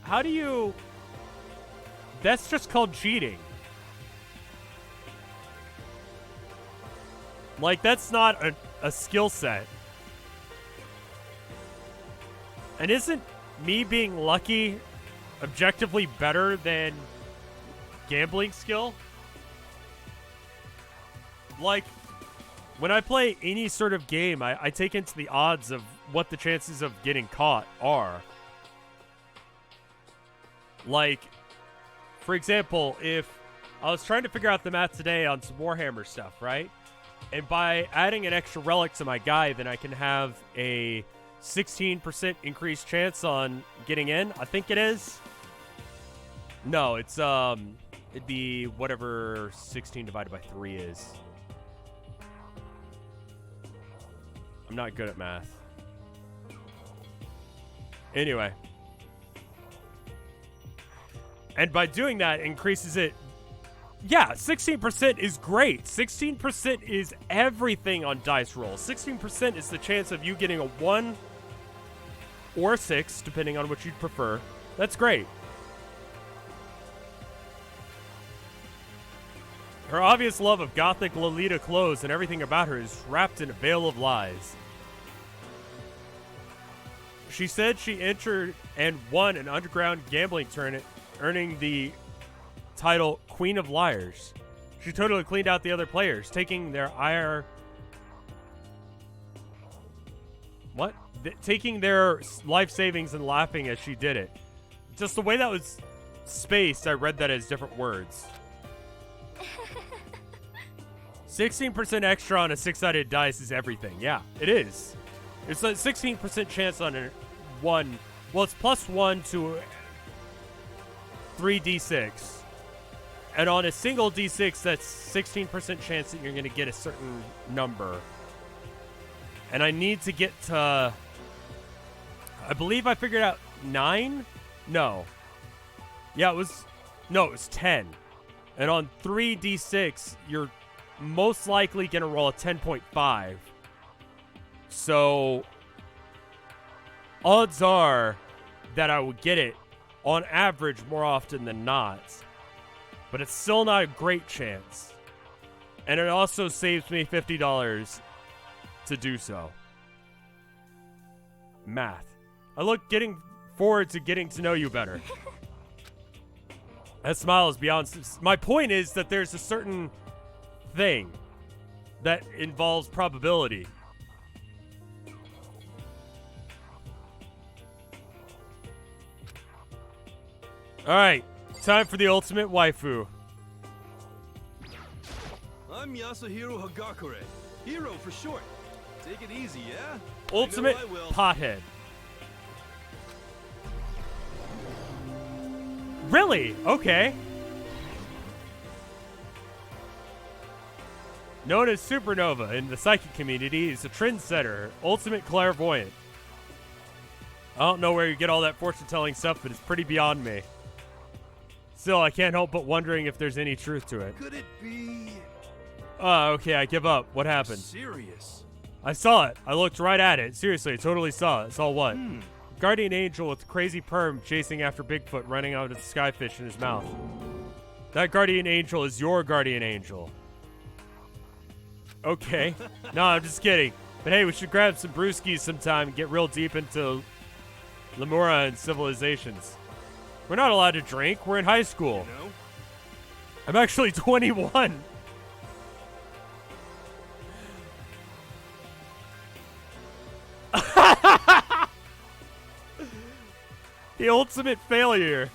How do you... That's just called cheating. Like, that's not a skill set. And isn't me being lucky objectively better than gambling skill? Like, when I play any sort of game, I take into the odds of what the chances of getting caught are. Like, for example, if I was trying to figure out the math today on some Warhammer stuff, right? And by adding an extra relic to my guy, then I can have a 16% increased chance on getting in. I think it is. No, it's it'd be whatever 16 divided by 3 is. I'm not good at math. Anyway. And by doing that, increases it. Yeah, 16% is great. 16% is everything on dice roll. 16% is the chance of you getting a 1 or 6, depending on what you'd prefer. That's great. Her obvious love of gothic Lolita clothes and everything about her is wrapped in a veil of lies. She said she entered and won an underground gambling tournament, earning the title Queen of Liars. She totally cleaned out the other players, taking their taking their life savings and laughing as she did it. Just the way that was spaced, I read that as different words. 16% extra on a 6-sided dice is everything. Yeah, it is. It's a 16% chance on a 1. Well, it's +1 to 3d6. And on a single d6, that's 16% chance that you're going to get a certain number. And I need to get to... I believe I figured out 9? No. Yeah, it was 10. And on 3d6, you're most likely going to roll a 10.5. So, odds are that I would get it on average more often than not. But it's still not a great chance. And it also saves me $50 to do so. Math. I look forward to getting to know you better. That smile is beyond... My point is that there's a certain thing that involves probability. Alright, time for the ultimate waifu. I'm Yasuhiro Hagakure. Hero for short. Take it easy, yeah? Ultimate pothead. Really? Okay. Known as Supernova in the psychic community, he's a trendsetter, ultimate clairvoyant. I don't know where you get all that fortune-telling stuff, but it's pretty beyond me. Still, I can't help but wondering if there's any truth to it. Could it be... Oh, okay, I give up. What happened? Serious? I saw it. I looked right at it. Seriously, I totally saw it. Saw what? Guardian angel with crazy perm chasing after Bigfoot running out of the skyfish in his mouth. That guardian angel is your guardian angel. Okay. No, I'm just kidding. But hey, we should grab some brewskis sometime and get real deep into Lemura and civilizations. We're not allowed to drink. We're in high school. You know? I'm actually 21. The ultimate failure.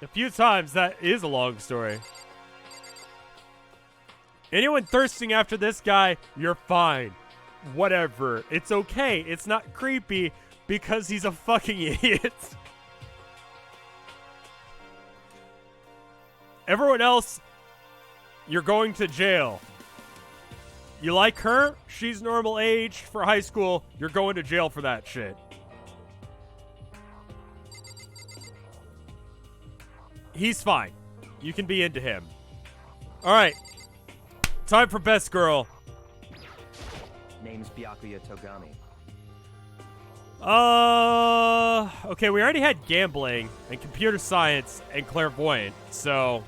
A few times, that is a long story. Anyone thirsting after this guy, you're fine. Whatever. It's okay. It's not creepy because he's a fucking idiot. Everyone else, you're going to jail. You like her? She's normal age for high school. You're going to jail for that shit. He's fine. You can be into him. Alright. Time for best girl. Name's Byakuya Togami. Okay, we already had gambling and computer science and clairvoyant, so...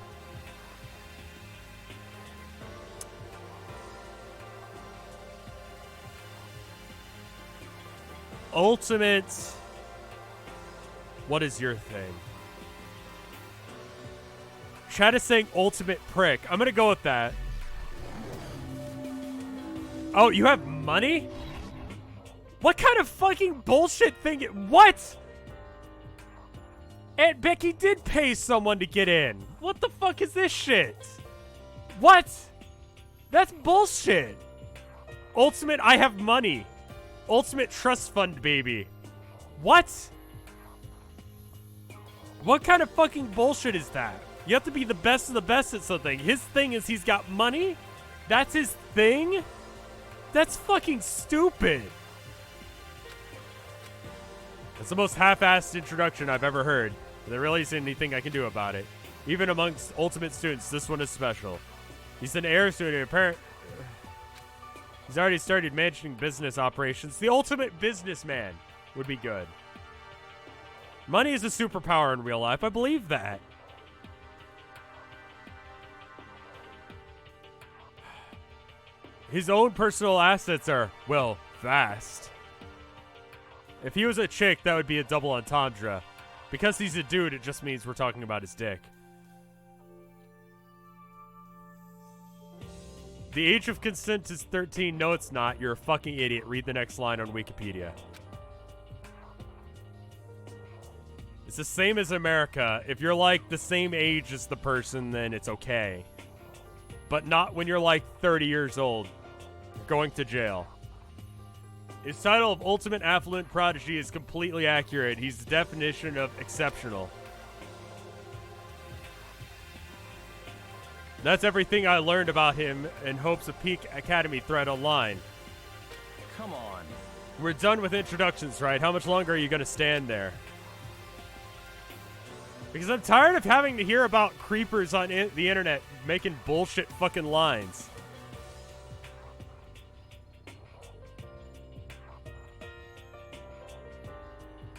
Ultimate... What is your thing? Chat is saying ultimate prick. I'm gonna go with that. Oh, you have money? What kind of fucking bullshit thing? What? Aunt Becky did pay someone to get in. What the fuck is this shit? What? That's bullshit. Ultimate, I have money. Ultimate trust fund, baby. What? What kind of fucking bullshit is that? You have to be the best of the best at something. His thing is he's got money? That's his thing? That's fucking stupid. That's the most half-assed introduction I've ever heard. There really isn't anything I can do about it. Even amongst Ultimate students, this one is special. He's an air student. He's already started managing business operations. The ultimate businessman would be good. Money is a superpower in real life. I believe that. His own personal assets are, well, vast. If he was a chick, that would be a double entendre. Because he's a dude, it just means we're talking about his dick. The age of consent is 13. No, it's not. You're a fucking idiot. Read the next line on Wikipedia. It's the same as America. If you're like the same age as the person, then it's okay. But not when you're like 30 years old. You're going to jail. His title of Ultimate Affluent Prodigy is completely accurate. He's the definition of exceptional. That's everything I learned about him in Hope's Peak Academy thread online. Come on. We're done with introductions, right? How much longer are you going to stand there? Because I'm tired of having to hear about creepers on the internet making bullshit fucking lines.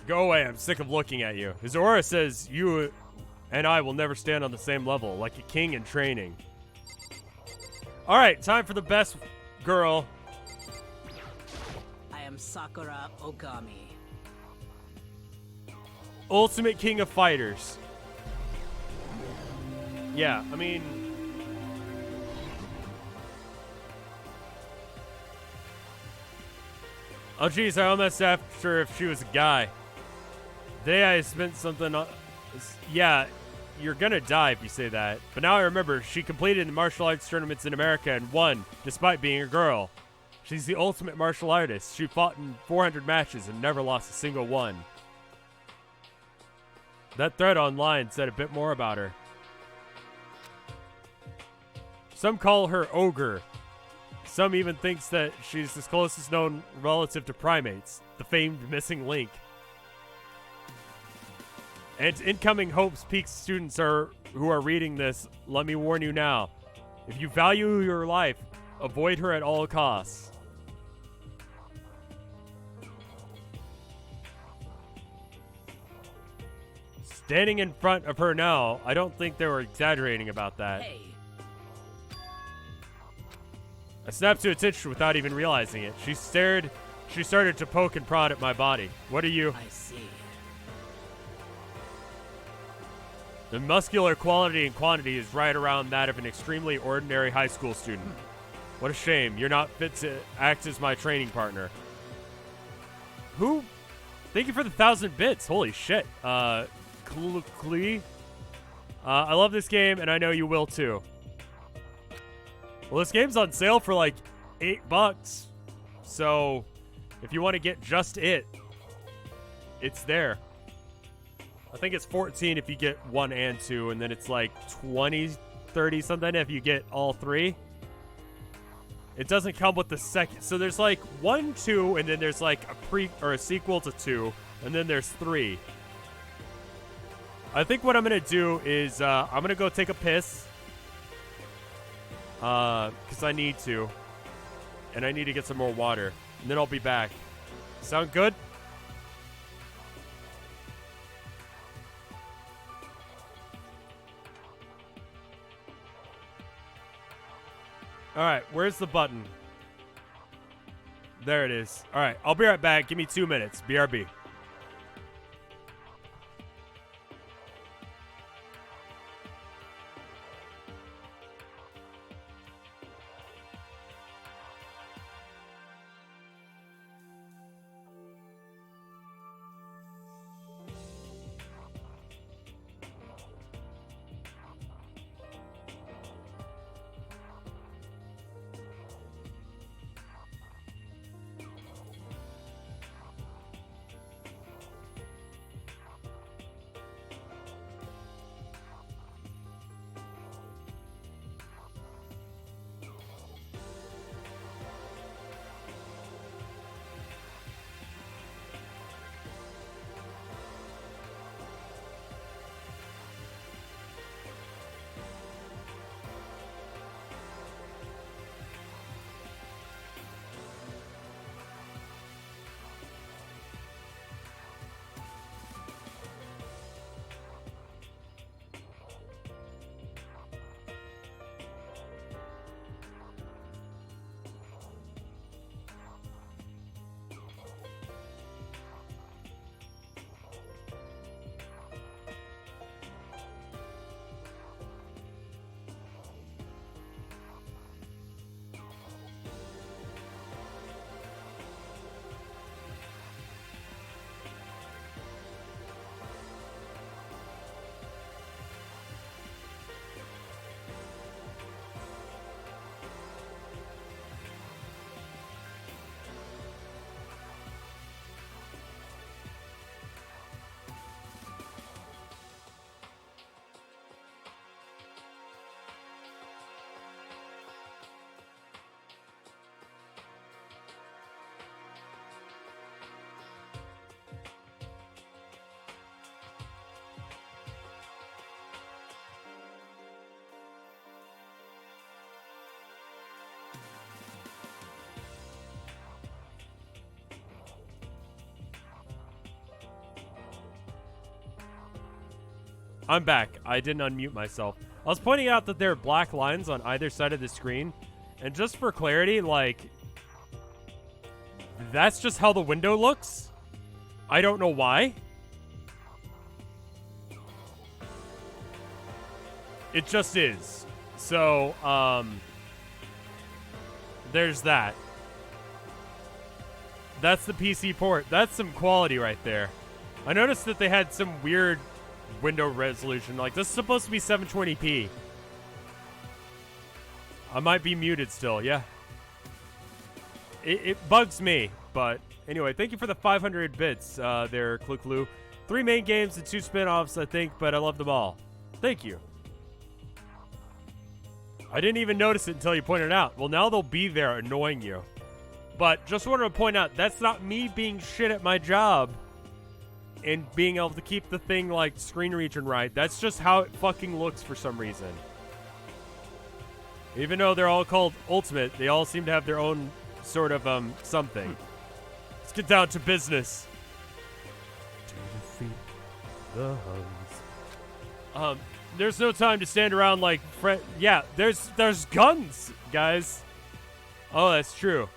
Go away, I'm sick of looking at you. His aura says you and I will never stand on the same level, like a king in training. Alright, time for the best girl. I am Sakura Ogami. Ultimate king of fighters. Yeah, I mean... Oh geez, I almost asked her if she was a guy. Today I spent something on... Yeah, you're gonna die if you say that. But now I remember, she completed the martial arts tournaments in America and won, despite being a girl. She's the ultimate martial artist. She fought in 400 matches and never lost a single one. That thread online said a bit more about her. Some call her Ogre. Some even thinks that she's the closest known relative to primates, the famed missing link. And incoming Hope's Peak students who are reading this, let me warn you now. If you value your life, avoid her at all costs. Standing in front of her now, I don't think they were exaggerating about that. Hey. I snapped to attention without even realizing it. She started to poke and prod at my body. What are you? I see. The muscular quality and quantity is right around that of an extremely ordinary high school student. What a shame. You're not fit to act as my training partner. Who? Thank you for the 1,000 bits. Holy shit. Klee. I love this game, and I know you will too. Well, this game's on sale for like $8. So, if you want to get just it, it's there. I think it's 14 if you get 1 and 2, and then it's like 20, 30 something if you get all 3. It doesn't come with the second. So there's like 1, 2, and then there's like a sequel to 2, and then there's 3. I think what I'm gonna do is I'm gonna go take a piss. Because I need to. And I need to get some more water. And then I'll be back. Sound good? Alright, where's the button? There it is. Alright, I'll be right back. Give me 2 minutes. BRB. I'm back. I didn't unmute myself. I was pointing out that there are black lines on either side of the screen. And just for clarity, like, that's just how the window looks. I don't know why. It just is. So, there's that. That's the PC port. That's some quality right there. I noticed that they had some weird window resolution. Like, this is supposed to be 720p. I might be muted still, yeah. It bugs me, but anyway, thank you for the 500 bits there, Clue. 3 main games and 2 spin-offs, I think, but I love them all. Thank you. I didn't even notice it until you pointed it out. Well, now they'll be there annoying you. But just wanted to point out, that's not me being shit at my job and being able to keep the thing, like, screen region right. That's just how it fucking looks for some reason. Even though they're all called Ultimate, they all seem to have their own sort of, something. Let's get down to business. To defeat the Huns. There's no time to stand around like yeah, there's guns, guys. Oh, that's true.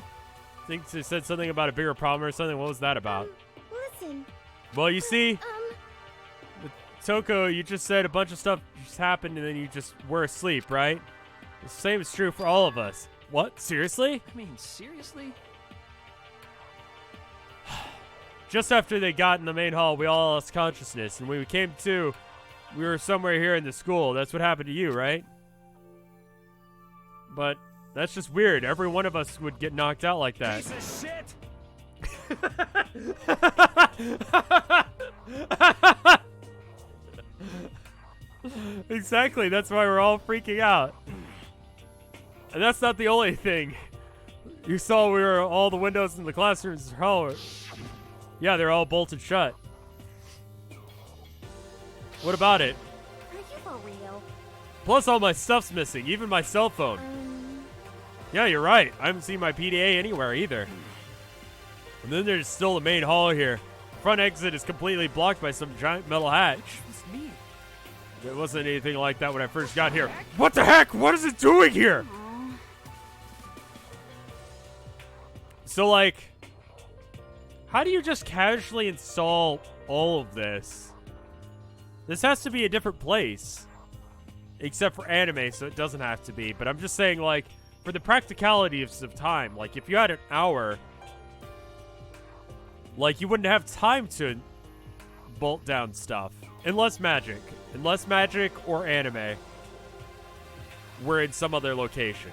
I think they said something about a bigger problem or something. What was that about? Listen. Well, you see, Toko, you just said a bunch of stuff just happened and then you just were asleep, right? The same is true for all of us. What? Seriously? I mean, seriously? Just after they got in the main hall, we all lost consciousness, and when we came to, we were somewhere here in the school. That's what happened to you, right? But that's just weird. Every one of us would get knocked out like that. Piece of shit! Exactly. That's why we're all freaking out. And that's not the only thing. You saw all the windows in the classrooms. Yeah, they're all bolted shut. What about it? Are you for real? Plus all my stuff's missing, even my cell phone. Yeah, you're right. I haven't seen my PDA anywhere either. And then there's still the main hall here. The front exit is completely blocked by some giant metal hatch. It wasn't anything like that when I first got here. What the heck? What is it doing here? So, like, how do you just casually install all of this? This has to be a different place. Except for anime, so it doesn't have to be. But I'm just saying, like, for the practicalities of time, like, if you had an hour, like, you wouldn't have time to bolt down stuff. Unless magic or anime were in some other location.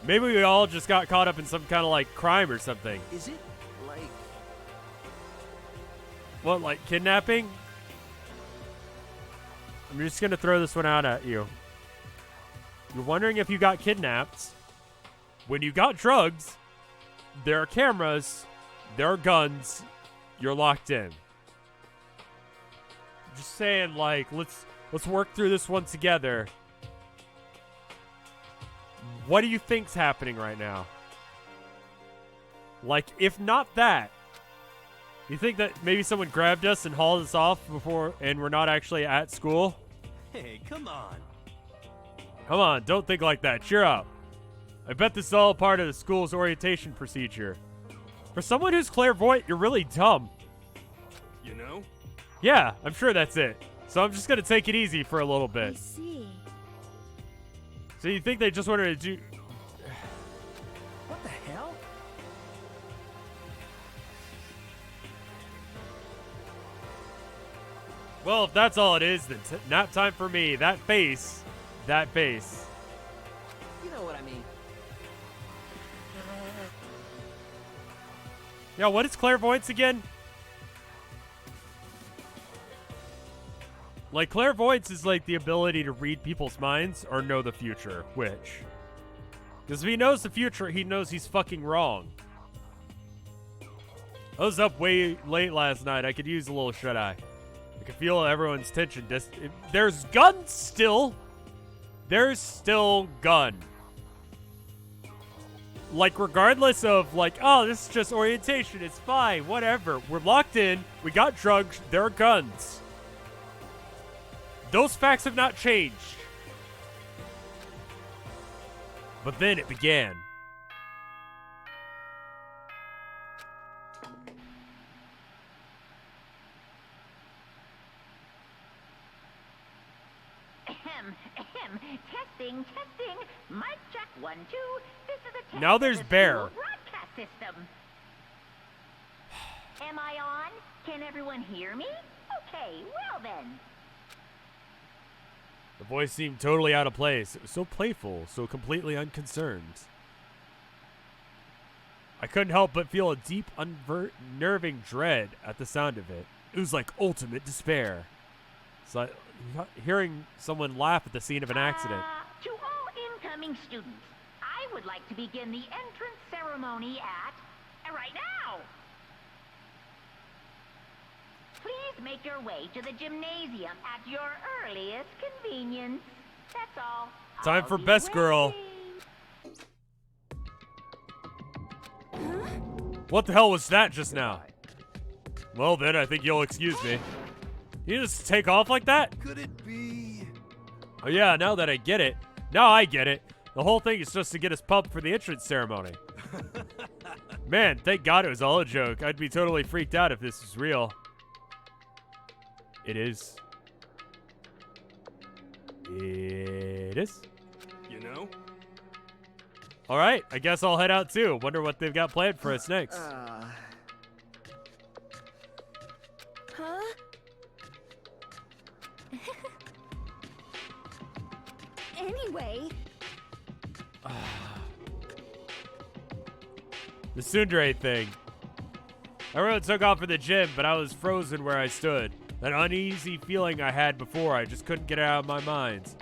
Maybe we all just got caught up in some kind of, like, crime or something. Is it, like... What, like kidnapping? I'm just going to throw this one out at you. You're wondering if you got kidnapped. When you got drugs, there are cameras, there are guns, you're locked in. Just saying, like, let's work through this one together. What do you think's happening right now? Like, if not that, you think that maybe someone grabbed us and hauled us off before, and we're not actually at school? Hey, come on. Come on, don't think like that. Cheer up. I bet this is all part of the school's orientation procedure. For someone who's clairvoyant, you're really dumb. You know? Yeah, I'm sure that's it. So I'm just going to take it easy for a little I bit. see. So you think they just wanted to do... What the hell? Well, if that's all it is, then nap time for me. That face. That face. You know what I mean. Yeah, what is clairvoyance again? Like, clairvoyance is like the ability to read people's minds or know the future. Which? Because if he knows the future, he knows he's fucking wrong. I was up way late last night. I could use a little shut-eye. I could feel everyone's tension. There's guns still. There's still gun. like, regardless of, like, oh, this is just orientation, it's fine, whatever. We're locked in, we got drugs, there are guns. Those facts have not changed. But then it began. Testing. Mic check 1, 2. This is a test. Now there's of the Bear. school broadcast system. Am I on? Can everyone hear me? Okay, well then. The voice seemed totally out of place. It was so playful, so completely unconcerned. I couldn't help but feel a deep, unnerving dread at the sound of it. It was like ultimate despair. It's like hearing someone laugh at the scene of an accident. To all incoming students, I would like to begin the entrance ceremony at right now. Please make your way to the gymnasium at your earliest convenience. That's all. Time for Best Girl. What the hell was that just now? Well then, I think you'll excuse me. You just take off like that? Could it be? Oh yeah, now that I get it. Now I get it. The whole thing is just to get us pumped for the entrance ceremony. Man, thank God it was all a joke. I'd be totally freaked out if this was real. It is. It is. You know? Alright, I guess I'll head out too. Wonder what they've got planned for us next. Huh? Anyway. The tsundere thing. Everyone took off for the gym, but I was frozen where I stood. That uneasy feeling I had before, I just couldn't get it out of my mind.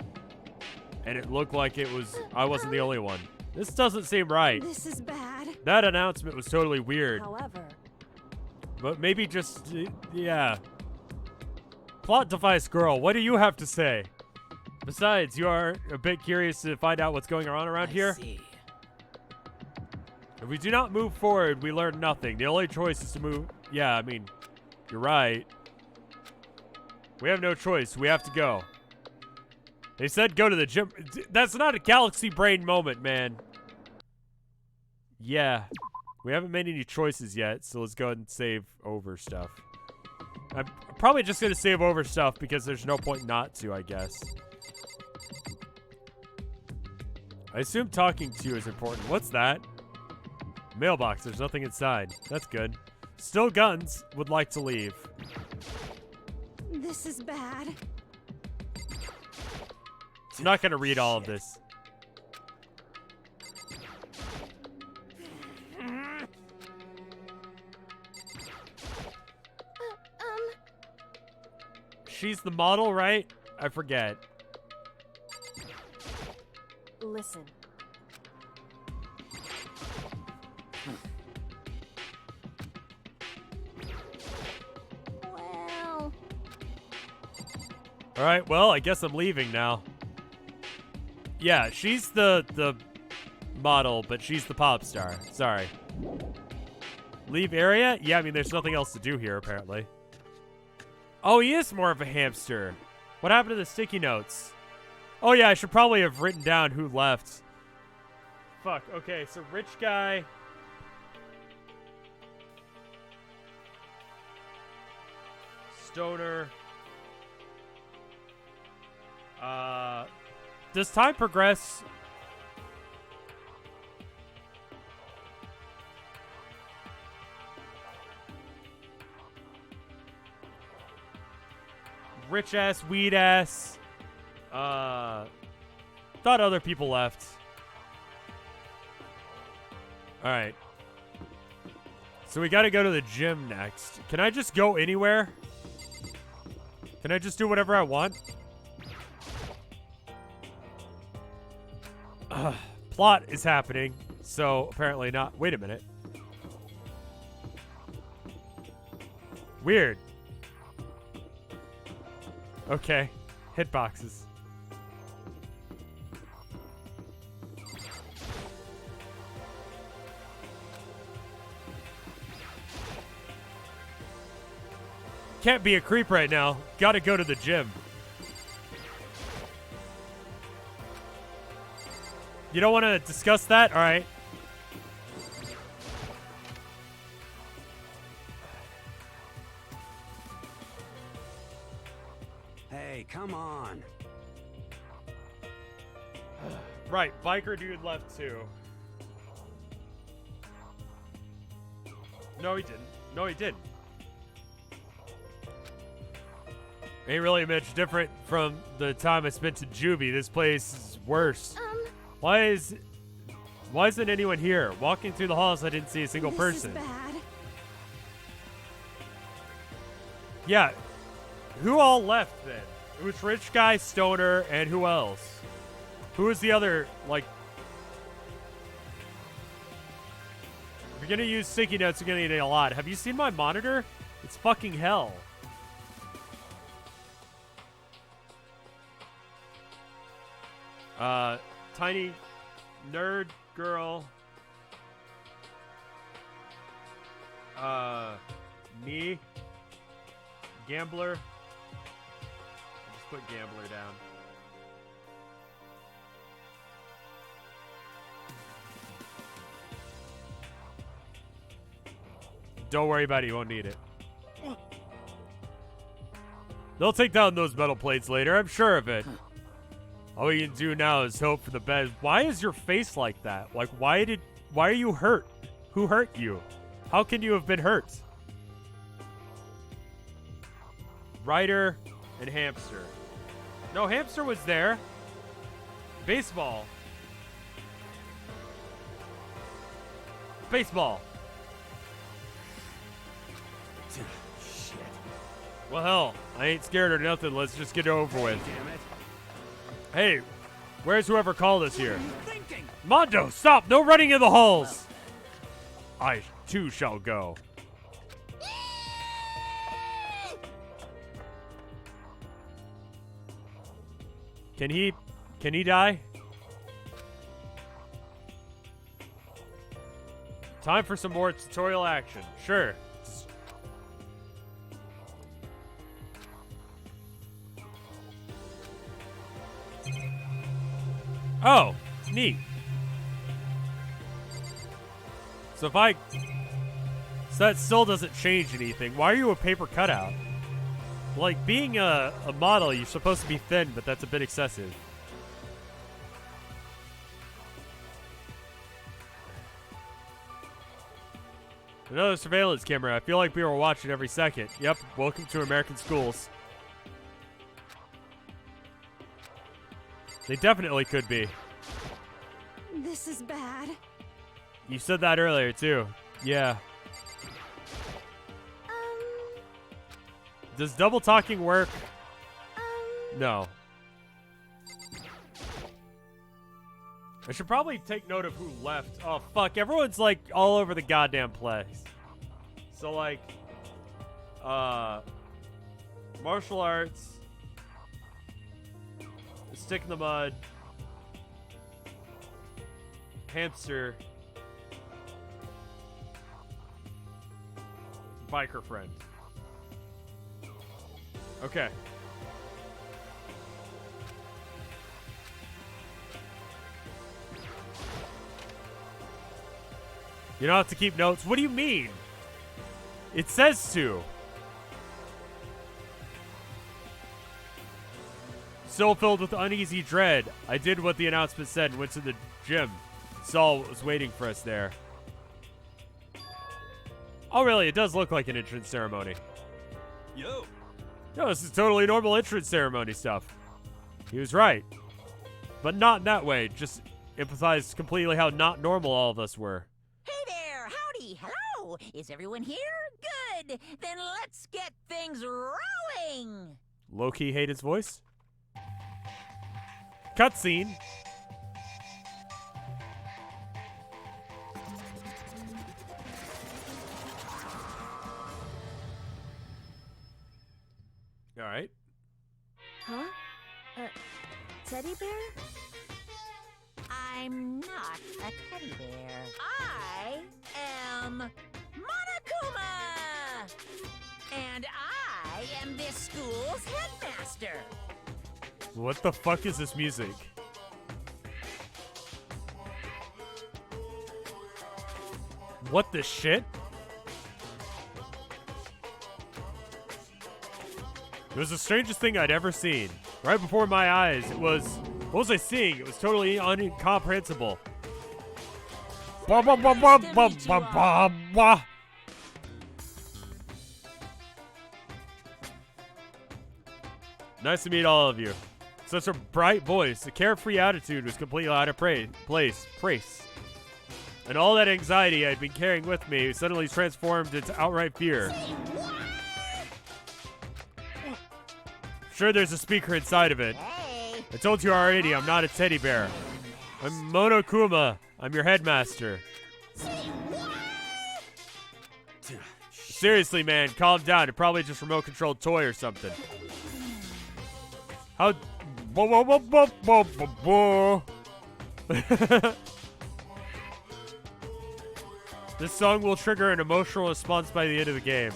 And it looked like I wasn't the only one. This doesn't seem right. This is bad. That announcement was totally weird. However. But maybe just, yeah. Plot device girl, what do you have to say? Besides, you are a bit curious to find out what's going on around here? See. If we do not move forward, we learn nothing. The only choice is to move. Yeah, I mean, you're right. We have no choice. We have to go. They said go to the gym. That's not a galaxy brain moment, man. Yeah. We haven't made any choices yet, so let's go ahead and save over stuff. I'm probably just going to save over stuff because there's no point not to, I guess. I assume talking to you is important. What's that? Mailbox. There's nothing inside. That's good. Still guns. Would like to leave. This is bad. I'm not going to read all of this. She's the model, right? I forget. Listen. Well... Alright, well, I guess I'm leaving now. Yeah, she's the model, but she's the pop star. Sorry. Leave area? Yeah, I mean, there's nothing else to do here, apparently. Oh, he is more of a hamster. What happened to the sticky notes? Oh, yeah, I should probably have written down who left. Fuck, okay, so rich guy. Stoner. Does time progress? Rich ass, weed ass. Thought other people left. Alright. So we gotta go to the gym next. Can I just go anywhere? Can I just do whatever I want? Plot is happening, so apparently not. Wait a minute. Weird. Okay. Hitboxes. Can't be a creep right now. Gotta go to the gym. You don't want to discuss that? All right. Hey, come on. Right, biker dude left too. No, he didn't. No, he didn't. Ain't really much different from the time I spent in Juvie. This place is worse. Why isn't anyone here? Walking through the halls, I didn't see a single person. This is bad. Yeah. Who all left then? It was Rich Guy, Stoner, and who else? Who was the other, like... If you're gonna use sticky notes, you're gonna need a lot. Have you seen my monitor? It's fucking hell. Tiny nerd girl. Me. Gambler. I just put gambler down. Don't worry about it, you won't need it. They'll take down those metal plates later, I'm sure of it. All we can do now is hope for the best. Why is your face like that? Like, why are you hurt? Who hurt you? How can you have been hurt? Ryder and Hamster. No, Hamster was there. Baseball. Baseball. Shit. Well, hell, I ain't scared or nothing. Let's just get it over with. Damn it. Hey, where's whoever called us here? Mondo, stop! No running in the halls! I, too, shall go. Can he die? Time for some more tutorial action. Sure. Oh, neat. So that still doesn't change anything. Why are you a paper cutout? Like, being a model, you're supposed to be thin, but that's a bit excessive. Another surveillance camera. I feel like we were watching every second. Yep, welcome to American schools. They definitely could be. This is bad. You said that earlier, too. Yeah. Does double talking work? No. I should probably take note of who left. Oh, fuck. Everyone's, like, all over the goddamn place. So, like, martial arts, stick in the mud, hamster, biker friend. Okay. You don't have to keep notes. What do you mean? It says to. Still filled with uneasy dread, I did what the announcement said and went to the gym. Saul was waiting for us there. Oh, really? It does look like an entrance ceremony. Yo. No, this is totally normal entrance ceremony stuff. He was right. But not in that way. Just emphasized completely how not normal all of us were. Hey there, howdy, hello. Is everyone here? Good. Then let's get things rolling. Low-key hate his voice. Cutscene. All right. Huh? Teddy bear? I'm not a teddy bear. I am Monokuma! And I am this school's headmaster. What the fuck is this music? What the shit? It was the strangest thing I'd ever seen. Right before my eyes, it was... What was I seeing? It was totally incomprehensible. Ba ba ba ba ba ba ba ba. Nice to meet all of you. Such a bright voice. The carefree attitude was completely out of place. And all that anxiety I'd been carrying with me suddenly transformed into outright fear. Sure, there's a speaker inside of it. Hey. I told you already, I'm not a teddy bear. I'm Monokuma. I'm your headmaster. Seriously, man, calm down. It's probably just remote-controlled toy or something. How... This song will trigger an emotional response by the end of the game.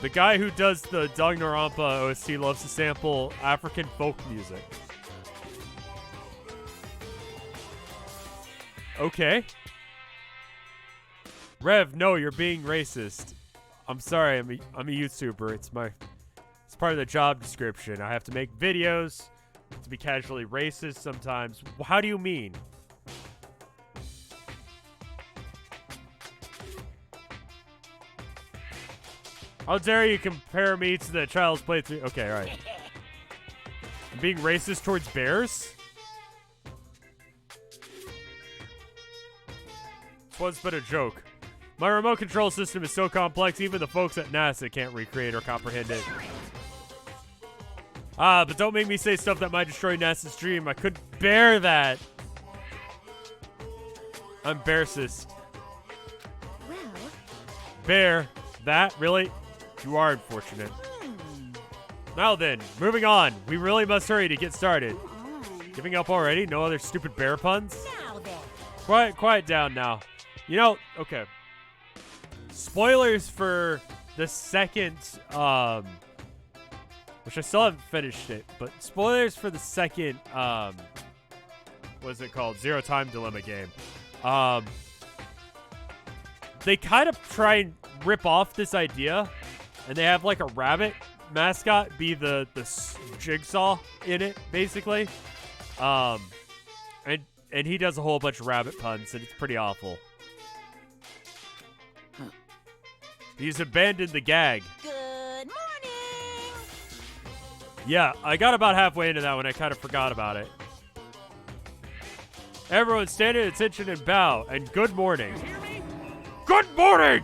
The guy who does the Danganronpa OST loves to sample African folk music. Okay. Rev, no, you're being racist. I'm sorry, I'm a YouTuber. It's part of the job description. I have to make videos to be casually racist sometimes. How do you mean? How dare you compare me to the Child's Play 3? Okay, all right. I'm being racist towards bears? This was but a joke. My remote control system is so complex, even the folks at NASA can't recreate or comprehend it. Ah, but don't make me say stuff that might destroy NASA's dream. I couldn't bear that. I'm bearcist. Well... Bear. That? Really? You are unfortunate. Now then, moving on. We really must hurry to get started. Giving up already? No other stupid bear puns? Now then. Quiet down now. You know, okay. Spoilers for the second, which I still haven't finished it, but spoilers for the second, what is it called? Zero Time Dilemma game. They kind of try and rip off this idea, and they have like a rabbit mascot be the jigsaw in it, basically. And he does a whole bunch of rabbit puns, and it's pretty awful. He's abandoned the gag. Good morning. Yeah, I got about halfway into that when I kind of forgot about it. Everyone stand at attention and bow, and good morning. Good morning!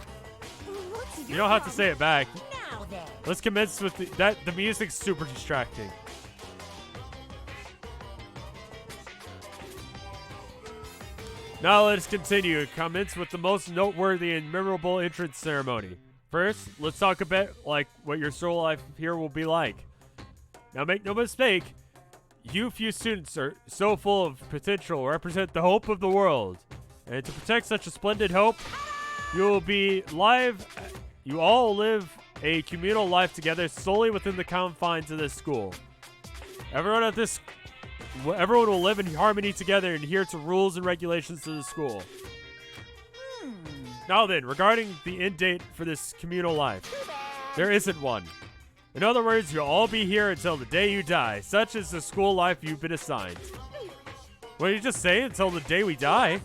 You don't have to say it back. Now then. Let's commence with the music's super distracting. Now let us continue. Commence with the most noteworthy and memorable entrance ceremony. First, let's talk a bit like what your school life here will be like. Now make no mistake, you few students are so full of potential, represent the hope of the world. And to protect such a splendid hope, you all live a communal life together solely within the confines of this school. Everyone will live in harmony together and adhere to rules and regulations of the school. Now then, regarding the end date for this communal life, there isn't one. In other words, you'll all be here until the day you die. Such is the school life you've been assigned. What did you just say? Until the day we die?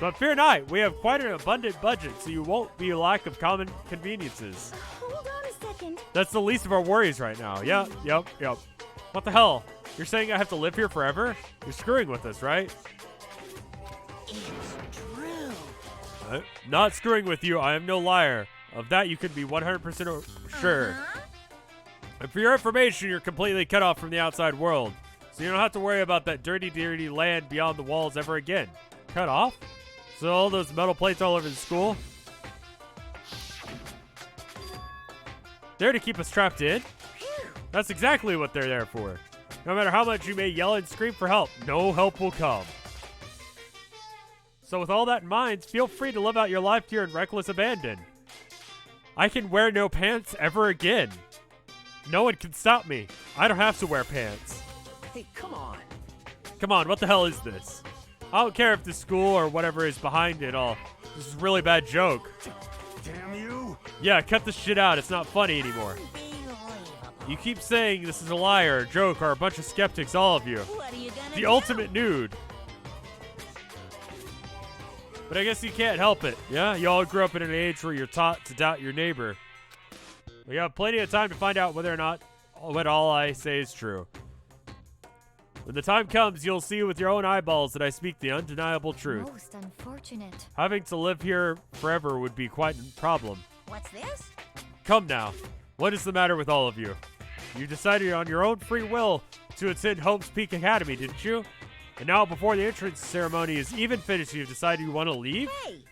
But fear not, we have quite an abundant budget, so you won't be a lack of common conveniences. Hold on a second. That's the least of our worries right now. Yep. What the hell? You're saying I have to live here forever? You're screwing with us, right? It's true. Not screwing with you. I am no liar. Of that you can be 100% sure. And for your information, you're completely cut off from the outside world. So you don't have to worry about that dirty, dirty land beyond the walls ever again. Cut off? So all those metal plates all over the school? There to keep us trapped in? That's exactly what they're there for. No matter how much you may yell and scream for help, no help will come. So with all that in mind, feel free to live out your life here in reckless abandon. I can wear no pants ever again. No one can stop me. I don't have to wear pants. Hey, come on. Come on, what the hell is this? I don't care if the school or whatever is behind it all. This is a really bad joke. Damn you! Yeah, cut this shit out. It's not funny anymore. You keep saying this is a lie or a joke or a bunch of skeptics, all of you. What are you gonna The do? ultimate nude. But I guess you can't help it, yeah? You all grew up in an age where you're taught to doubt your neighbor. We have plenty of time to find out whether or not what all I say is true. When the time comes, you'll see with your own eyeballs that I speak the undeniable truth. Most unfortunate. Having to live here forever would be quite a problem. What's this? Come now. What is the matter with all of you? You decided on your own free will to attend Hope's Peak Academy, didn't you? And now, before the entrance ceremony is even finished, you've decided you want to leave? Hey,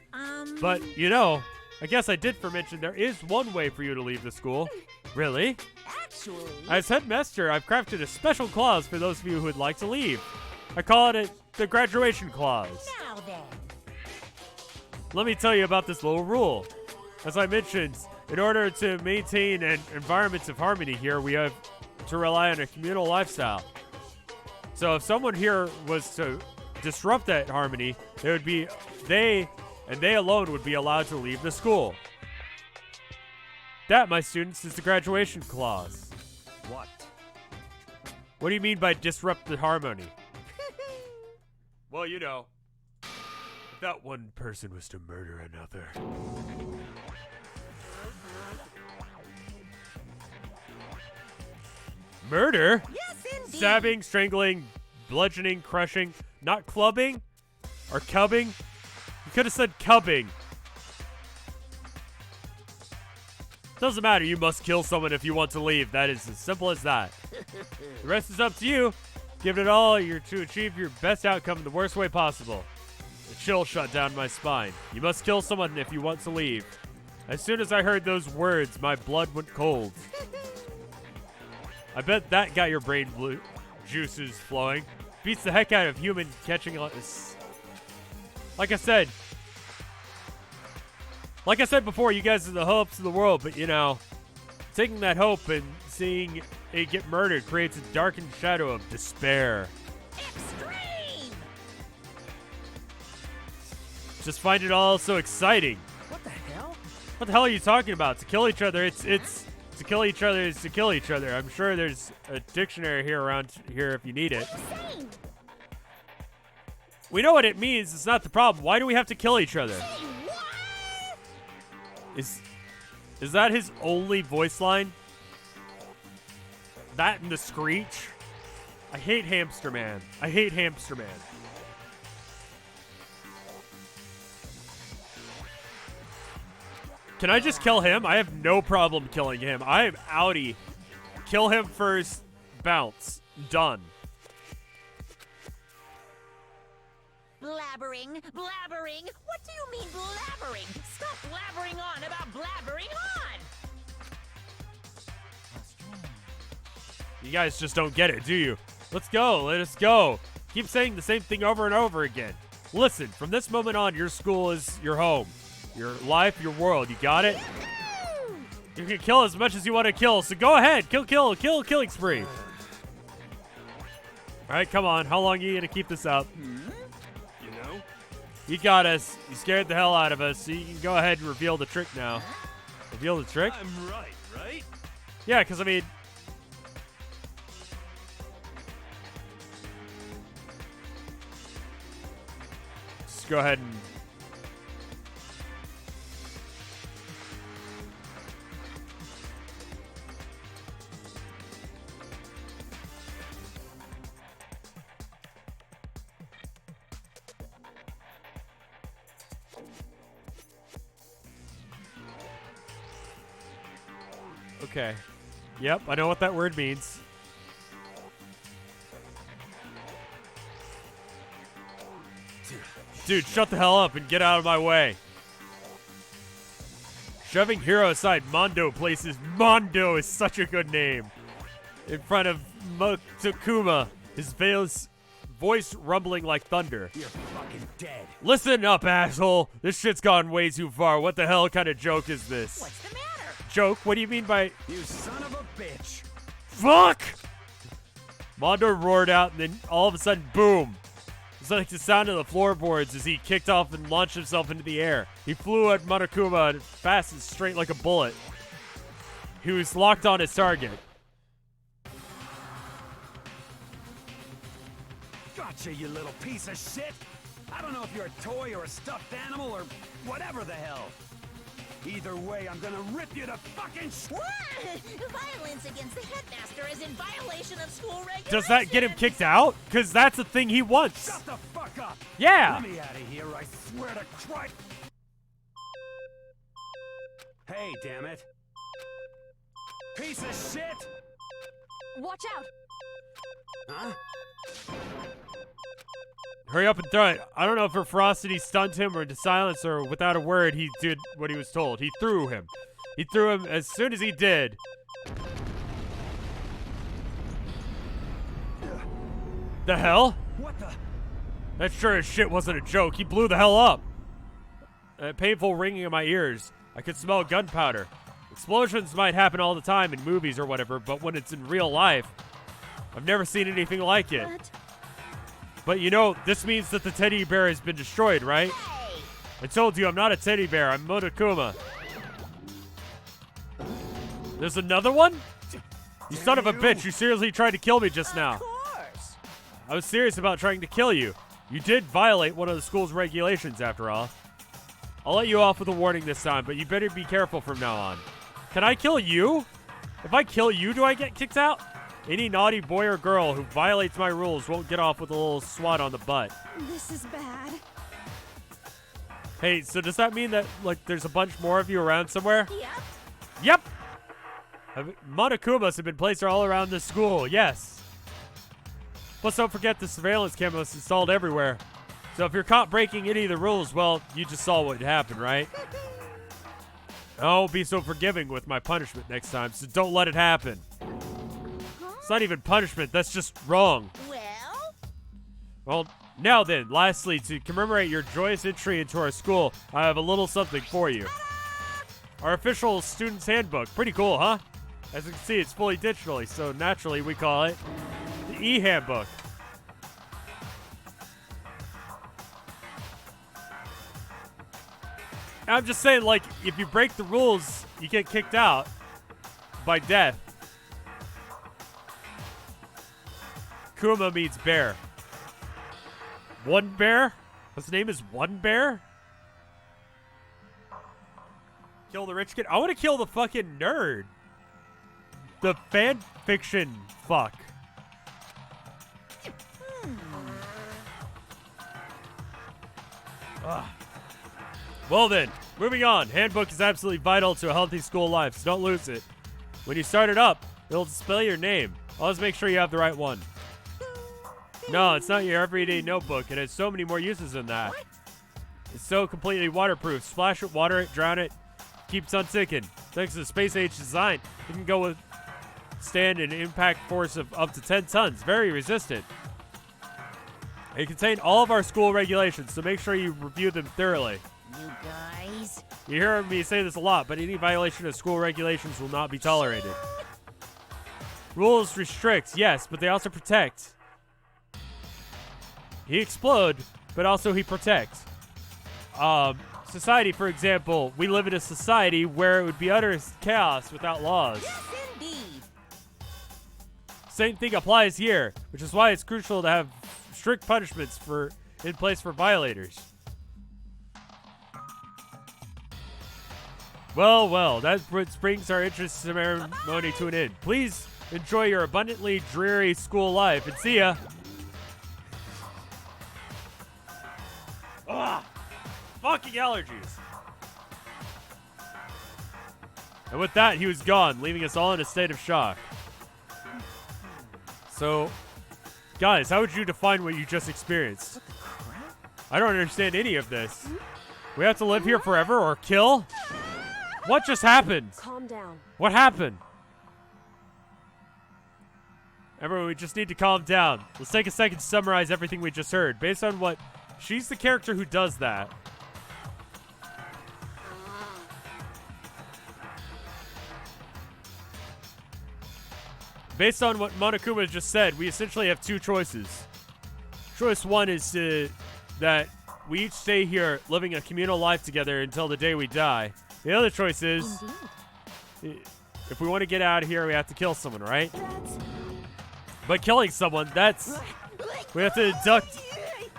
But, you know, I guess I did mention there is one way for you to leave the school. Really? Actually... As headmaster, I've crafted a special clause for those of you who would like to leave. I call it the graduation clause. Now then. Let me tell you about this little rule. As I mentioned, in order to maintain an environment of harmony here, we have to rely on a communal lifestyle. So if someone here was to disrupt that harmony, they alone would be allowed to leave the school. That, my students, is the graduation clause. What? What do you mean by disrupt the harmony? Well, you know, if that one person was to murder another. Murder? Yes, indeed. Stabbing, strangling, bludgeoning, crushing, not clubbing? Or cubbing? You could have said cubbing. Doesn't matter, you must kill someone if you want to leave. That is as simple as that. The rest is up to you. Give it all to achieve your best outcome in the worst way possible. A chill shot down my spine. You must kill someone if you want to leave. As soon as I heard those words, my blood went cold. I bet that got your brain juices flowing. Beats the heck out of human catching this. Like I said before, you guys are the hopes of the world, but you know, taking that hope and seeing it get murdered creates a darkened shadow of despair. Extreme! Just find it all so exciting. What the hell? What the hell are you talking about? To kill each other, it's to kill each other is to kill each other. I'm sure there's a dictionary here around here if you need it. We know what it means. It's not the problem. Why do we have to kill each other? Is that his only voice line? That and the screech? I hate Hamster Man. I hate Hamster Man. Can I just kill him? I have no problem killing him. I am outie. Kill him first. Bounce. Done. Blabbering, blabbering. What do you mean blabbering? Stop blabbering on about blabbering on! You guys just don't get it, do you? Let's go. Let us go. Keep saying the same thing over and over again. Listen, from this moment on, your school is your home. Your life, your world. You got it? You can kill as much as you want to kill, so go ahead. Kill, killing spree. All right, come on. How long are you going to keep this up? You know? You got us. You scared the hell out of us, so you can go ahead and reveal the trick now. Reveal the trick? I'm right? Yeah, because, I mean... Just go ahead and... Okay. Yep, I know what that word means. Dude, shut the hell up and get out of my way. Shoving Hero aside, Mondo places. Mondo is such a good name. In front of Motokuma, his voice rumbling like thunder. You're fucking dead. Listen up, asshole. This shit's gone way too far. What the hell kind of joke is this? What's the matter? joke. What do you mean by... You son of a bitch. Fuck! Mondo roared out, and then all of a sudden, boom. It's like the sound of the floorboards as he kicked off and launched himself into the air. He flew at Monokuma fast and straight like a bullet. He was locked on his target. Gotcha, you little piece of shit. I don't know if you're a toy or a stuffed animal or whatever the hell. Either way, I'm gonna rip you to fucking What? Violence against the headmaster is in violation of school regulations. Does that get him kicked out? Because that's the thing he wants. Shut the fuck up. Yeah. Let me out of here, I swear to Christ. Hey, damn it. Piece of shit. Watch out! Huh? Hurry up and throw it. I don't know if her ferocity stunned him or into silence or without a word he did what he was told. He threw him. He threw him as soon as he did. The hell? What the? That sure as shit wasn't a joke. He blew the hell up. A painful ringing in my ears. I could smell gunpowder. Explosions might happen all the time in movies or whatever, but when it's in real life, I've never seen anything like it. But you know, this means that the teddy bear has been destroyed, right? Hey. I told you I'm not a teddy bear. I'm Monokuma. There's another one? You son of a bitch. You seriously tried to kill me just now. Of course. I was serious about trying to kill you. You did violate one of the school's regulations, after all. I'll let you off with a warning this time, but you better be careful from now on. Can I kill you? If I kill you, do I get kicked out? Any naughty boy or girl who violates my rules won't get off with a little swat on the butt. This is bad. Hey, so does that mean that, like, there's a bunch more of you around somewhere? Yep. Yep! Monokumas have been placed all around the school, yes. Plus, don't forget the surveillance cameras installed everywhere. So if you're caught breaking any of the rules, well, you just saw what happened, right? I won't be so forgiving with my punishment next time, so don't let it happen. It's not even punishment, that's just wrong. Well, now then, lastly, to commemorate your joyous entry into our school, I have a little something for you. Our official student's handbook. Pretty cool, huh? As you can see, it's fully digitally, so naturally we call it the e-handbook. I'm just saying, like, if you break the rules, you get kicked out by death. Kuma means bear. One bear? His name is One Bear? Kill the rich kid? I want to kill the fucking nerd. The fan fiction fuck. Ugh. Well then, moving on. Handbook is absolutely vital to a healthy school life, so don't lose it. When you start it up, it'll display your name. Always make sure you have the right one. No, it's not your everyday notebook. It has so many more uses than that. What? It's so completely waterproof. Splash it, water it, drown it. Keeps on ticking. Thanks to the space-age design, it can go with stand an impact force of up to 10 tons. Very resistant. They contain all of our school regulations, so make sure you review them thoroughly. You guys. You hear me say this a lot, but any violation of school regulations will not be tolerated. Rules restrict, yes, but they also protect. He explode, but also he protects. Society, for example, we live in a society where it would be utter chaos without laws. Yes, indeed. Same thing applies here, which is why it's crucial to have strict punishments in place for violators. Well, that brings our interest ceremony to an end. Please enjoy your abundantly dreary school life, and see ya. Ugh, fucking allergies. And with that, he was gone, leaving us all in a state of shock. So, guys, how would you define what you just experienced? What the crap? I don't understand any of this. We have to live here forever or kill? What just happened? Calm down. What happened? Everyone, we just need to calm down. Let's take a second to summarize everything we just heard. Based on what... She's the character who does that. based on what Monokuma just said, we essentially have two choices. Choice one is that we each stay here living a communal life together until the day we die. The other choice is, if we want to get out of here, we have to kill someone, right? But killing someone, we have to abduct.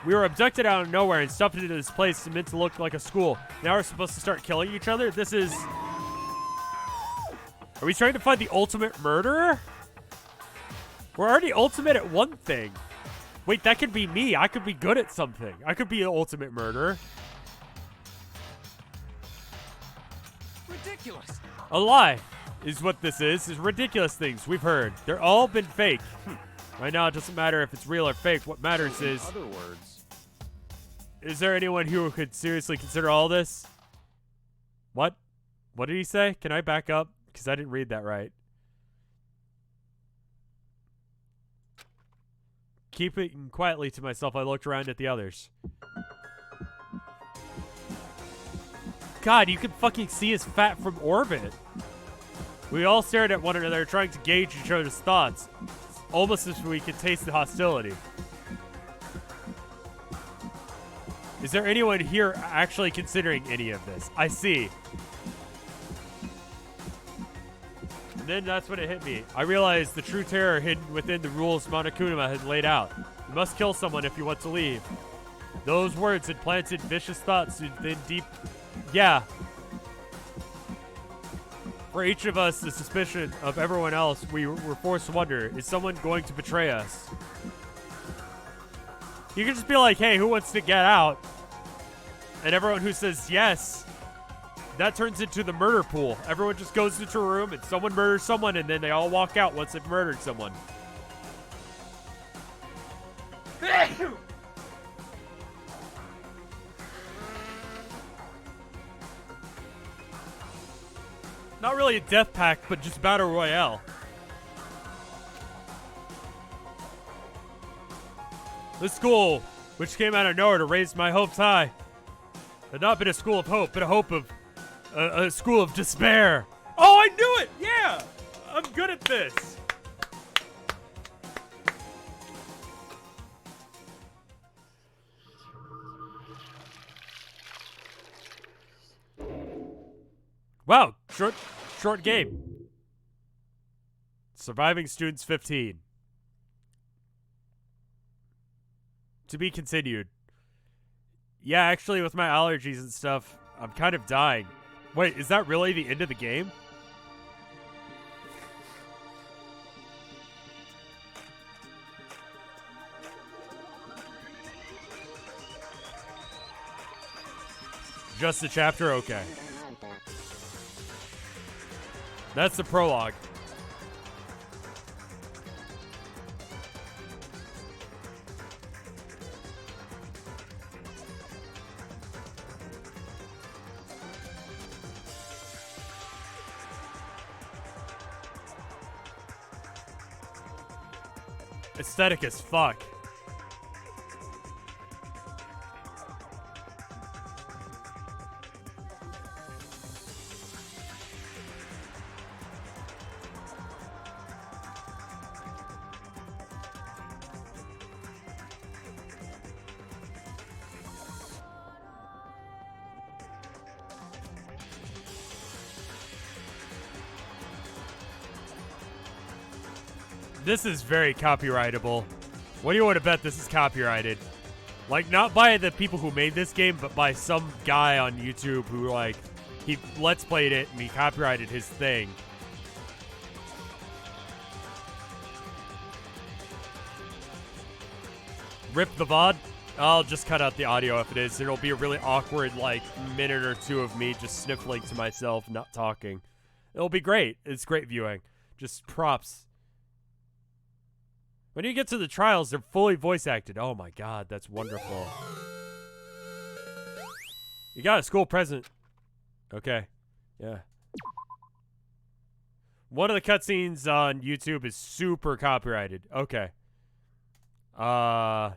We were abducted out of nowhere and stuffed into this place meant to look like a school. Now we're supposed to start killing each other? This is... Are we trying to find the ultimate murderer? We're already ultimate at one thing. Wait, that could be me. I could be good at something. I could be an ultimate murderer. Ridiculous. A lie is what this is ridiculous things we've heard. They're all been fake. Right now, it doesn't matter if it's real or fake. What matters is... In other words... Is there anyone who could seriously consider all this? What? What did he say? Can I back up? Because I didn't read that right. Keeping quietly to myself, I looked around at the others. God, you can fucking see his fat from orbit. We all stared at one another, trying to gauge each other's thoughts. Almost as if we could taste the hostility. Is there anyone here actually considering any of this? I see. And then that's when it hit me. I realized the true terror hidden within the rules Monokuma had laid out. You must kill someone if you want to leave. Those words had planted vicious thoughts within deep... Yeah. For each of us, the suspicion of everyone else, we were forced to wonder, is someone going to betray us? You can just be like, hey, who wants to get out? And everyone who says yes, that turns into the murder pool. Everyone just goes into a room and someone murders someone and then they all walk out once they've murdered someone. Not really a death pact, but just battle royale. This school, which came out of nowhere to raise my hopes high, had not been a school of hope, but a school of despair. Oh, I knew it! Yeah! I'm good at this. Wow, short game. Surviving students 15. To be continued. Yeah, actually, with my allergies and stuff, I'm kind of dying. Wait, is that really the end of the game? Just the chapter? Okay. That's the prologue. Aesthetic as fuck. This is very copyrightable. What do you want to bet this is copyrighted? Like, not by the people who made this game, but by some guy on YouTube who, like, he let's played it and he copyrighted his thing. Rip the VOD? I'll just cut out the audio if it is. It'll be a really awkward, like, minute or two of me just sniffling to myself, not talking. It'll be great. It's great viewing. Just props. When you get to the trials, they're fully voice acted. Oh my god, that's wonderful. You got a school present. Okay. Yeah. One of the cutscenes on YouTube is super copyrighted. Okay. The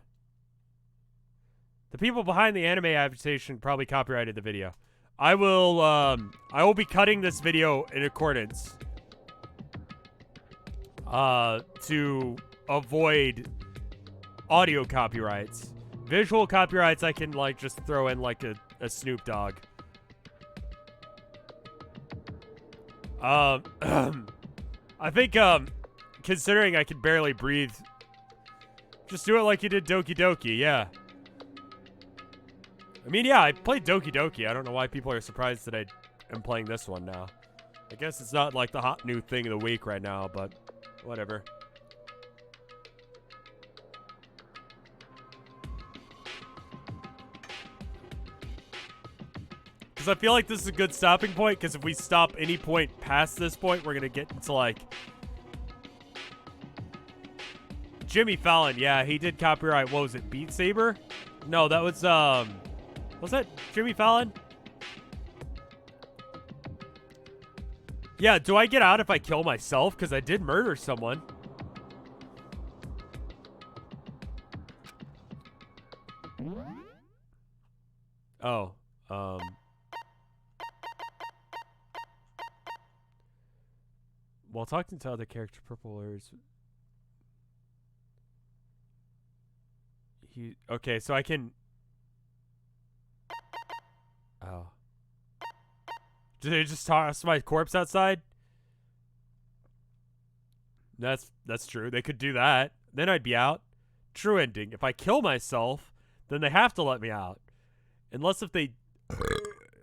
people behind the anime adaptation probably copyrighted the video. I will be cutting this video in accordance. to avoid audio copyrights. Visual copyrights, I can, like, just throw in, like, a Snoop Dogg. I think, considering I can barely breathe, just do it like you did Doki Doki, yeah. I mean, yeah, I played Doki Doki. I don't know why people are surprised that I am playing this one now. I guess it's not, like, the hot new thing of the week right now, but whatever. Because I feel like this is a good stopping point, because if we stop any point past this point, we're going to get into, like... Jimmy Fallon, yeah, he did copyright, what was it, Beat Saber? No, that was, was that Jimmy Fallon? Yeah, do I get out if I kill myself? Because I did murder someone. Oh, while talking to other character purplers, okay, so I can. Oh, did they just toss my corpse outside? That's true. They could do that. Then I'd be out. True ending. If I kill myself, then they have to let me out. Unless if they...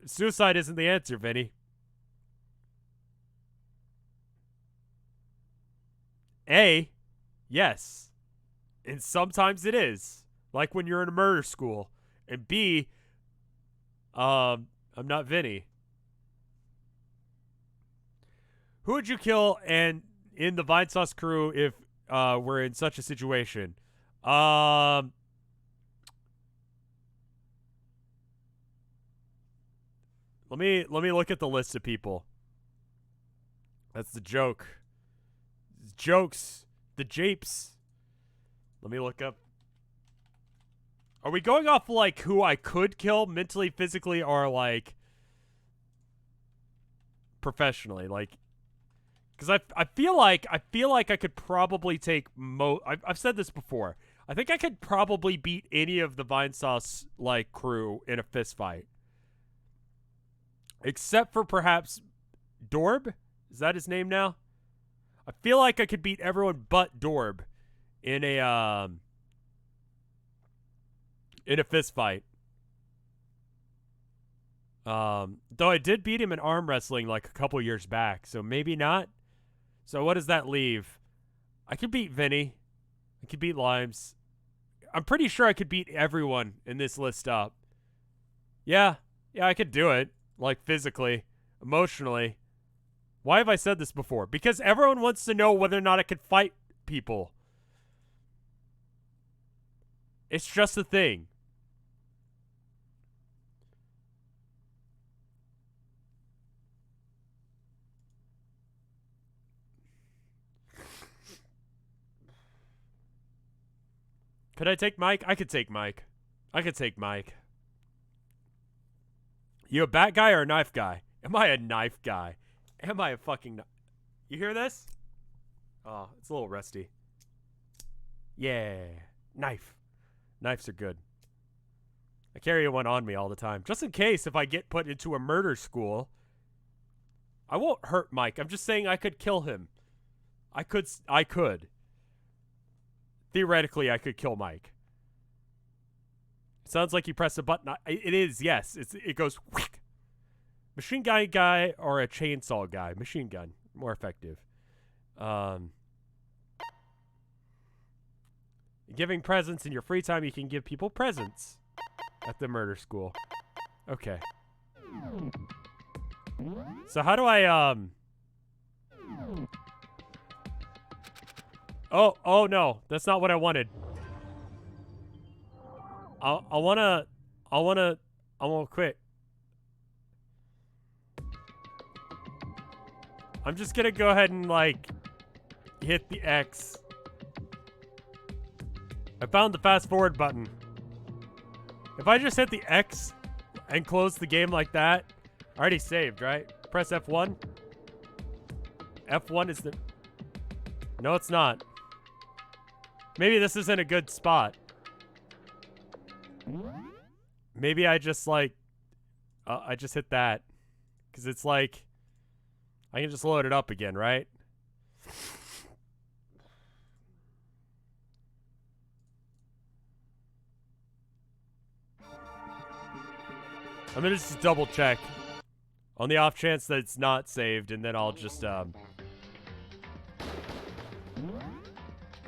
Suicide isn't the answer, Vinny. A, yes. And sometimes it is. Like when you're in a murder school. And B, I'm not Vinny. Who would you kill and in the Vinesauce crew if we're in such a situation? Let me look at the list of people. That's the joke. Jokes. The japes. Let me look up. Are we going off like who I could kill mentally, physically, or like professionally? Like, because I feel like I could probably take I've said this before. I think I could probably beat any of the Vinesauce like crew in a fist fight. Except for perhaps Dorb? Is that his name now? I feel like I could beat everyone but Dorb in a fist fight. Though I did beat him in arm wrestling like a couple years back, so maybe not. So what does that leave? I could beat Vinny. I could beat Limes. I'm pretty sure I could beat everyone in this list up. Yeah, I could do it. Like, physically, emotionally. Why have I said this before? Because everyone wants to know whether or not I could fight people. It's just a thing. Could I take Mike? I could take Mike. I could take Mike. You a bat guy or a knife guy? Am I a knife guy? Am I a fucking... You hear this? Oh, it's a little rusty. Yeah. Knife. Knives are good. I carry one on me all the time. Just in case if I get put into a murder school. I won't hurt Mike. I'm just saying I could kill him. I could. Theoretically, I could kill Mike. Sounds like you press a button. It is, yes. It goes... Whick. Machine gun guy or a chainsaw guy? Machine gun. More effective. Giving presents in your free time, you can give people presents at the murder school. Okay. So how do I, Oh no. That's not what I wanted. I wanna quit. I'm just gonna go ahead and, like, hit the X. I found the fast forward button. If I just hit the X and close the game like that, I already saved, right? Press F1. F1 is the... No, it's not. Maybe this isn't a good spot. Maybe I just, like... I just hit that. Because it's like... I can just load it up again, right? I'm gonna just double check. On the off chance that it's not saved, and then I'll just,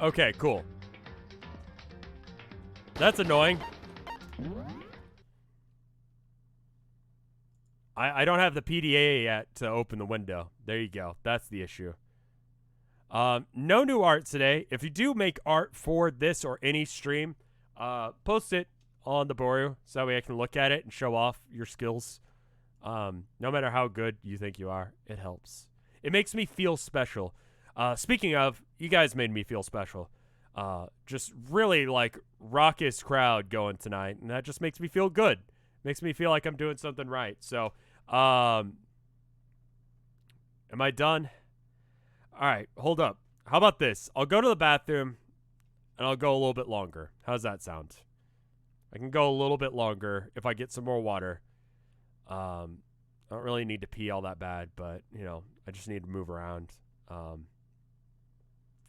Okay, cool. That's annoying. I don't have the PDA yet to open the window. There you go. That's the issue. No new art today. If you do make art for this or any stream, post it on the Boru so that way I can look at it and show off your skills. No matter how good you think you are, it helps. It makes me feel special. Speaking of, you guys made me feel special. Just really, like, raucous crowd going tonight, and that just makes me feel good. Makes me feel like I'm doing something right. So, am I done? All right, hold up. How about this? I'll go to the bathroom, and I'll go a little bit longer. How's that sound? I can go a little bit longer if I get some more water. I don't really need to pee all that bad, but, you know, I just need to move around.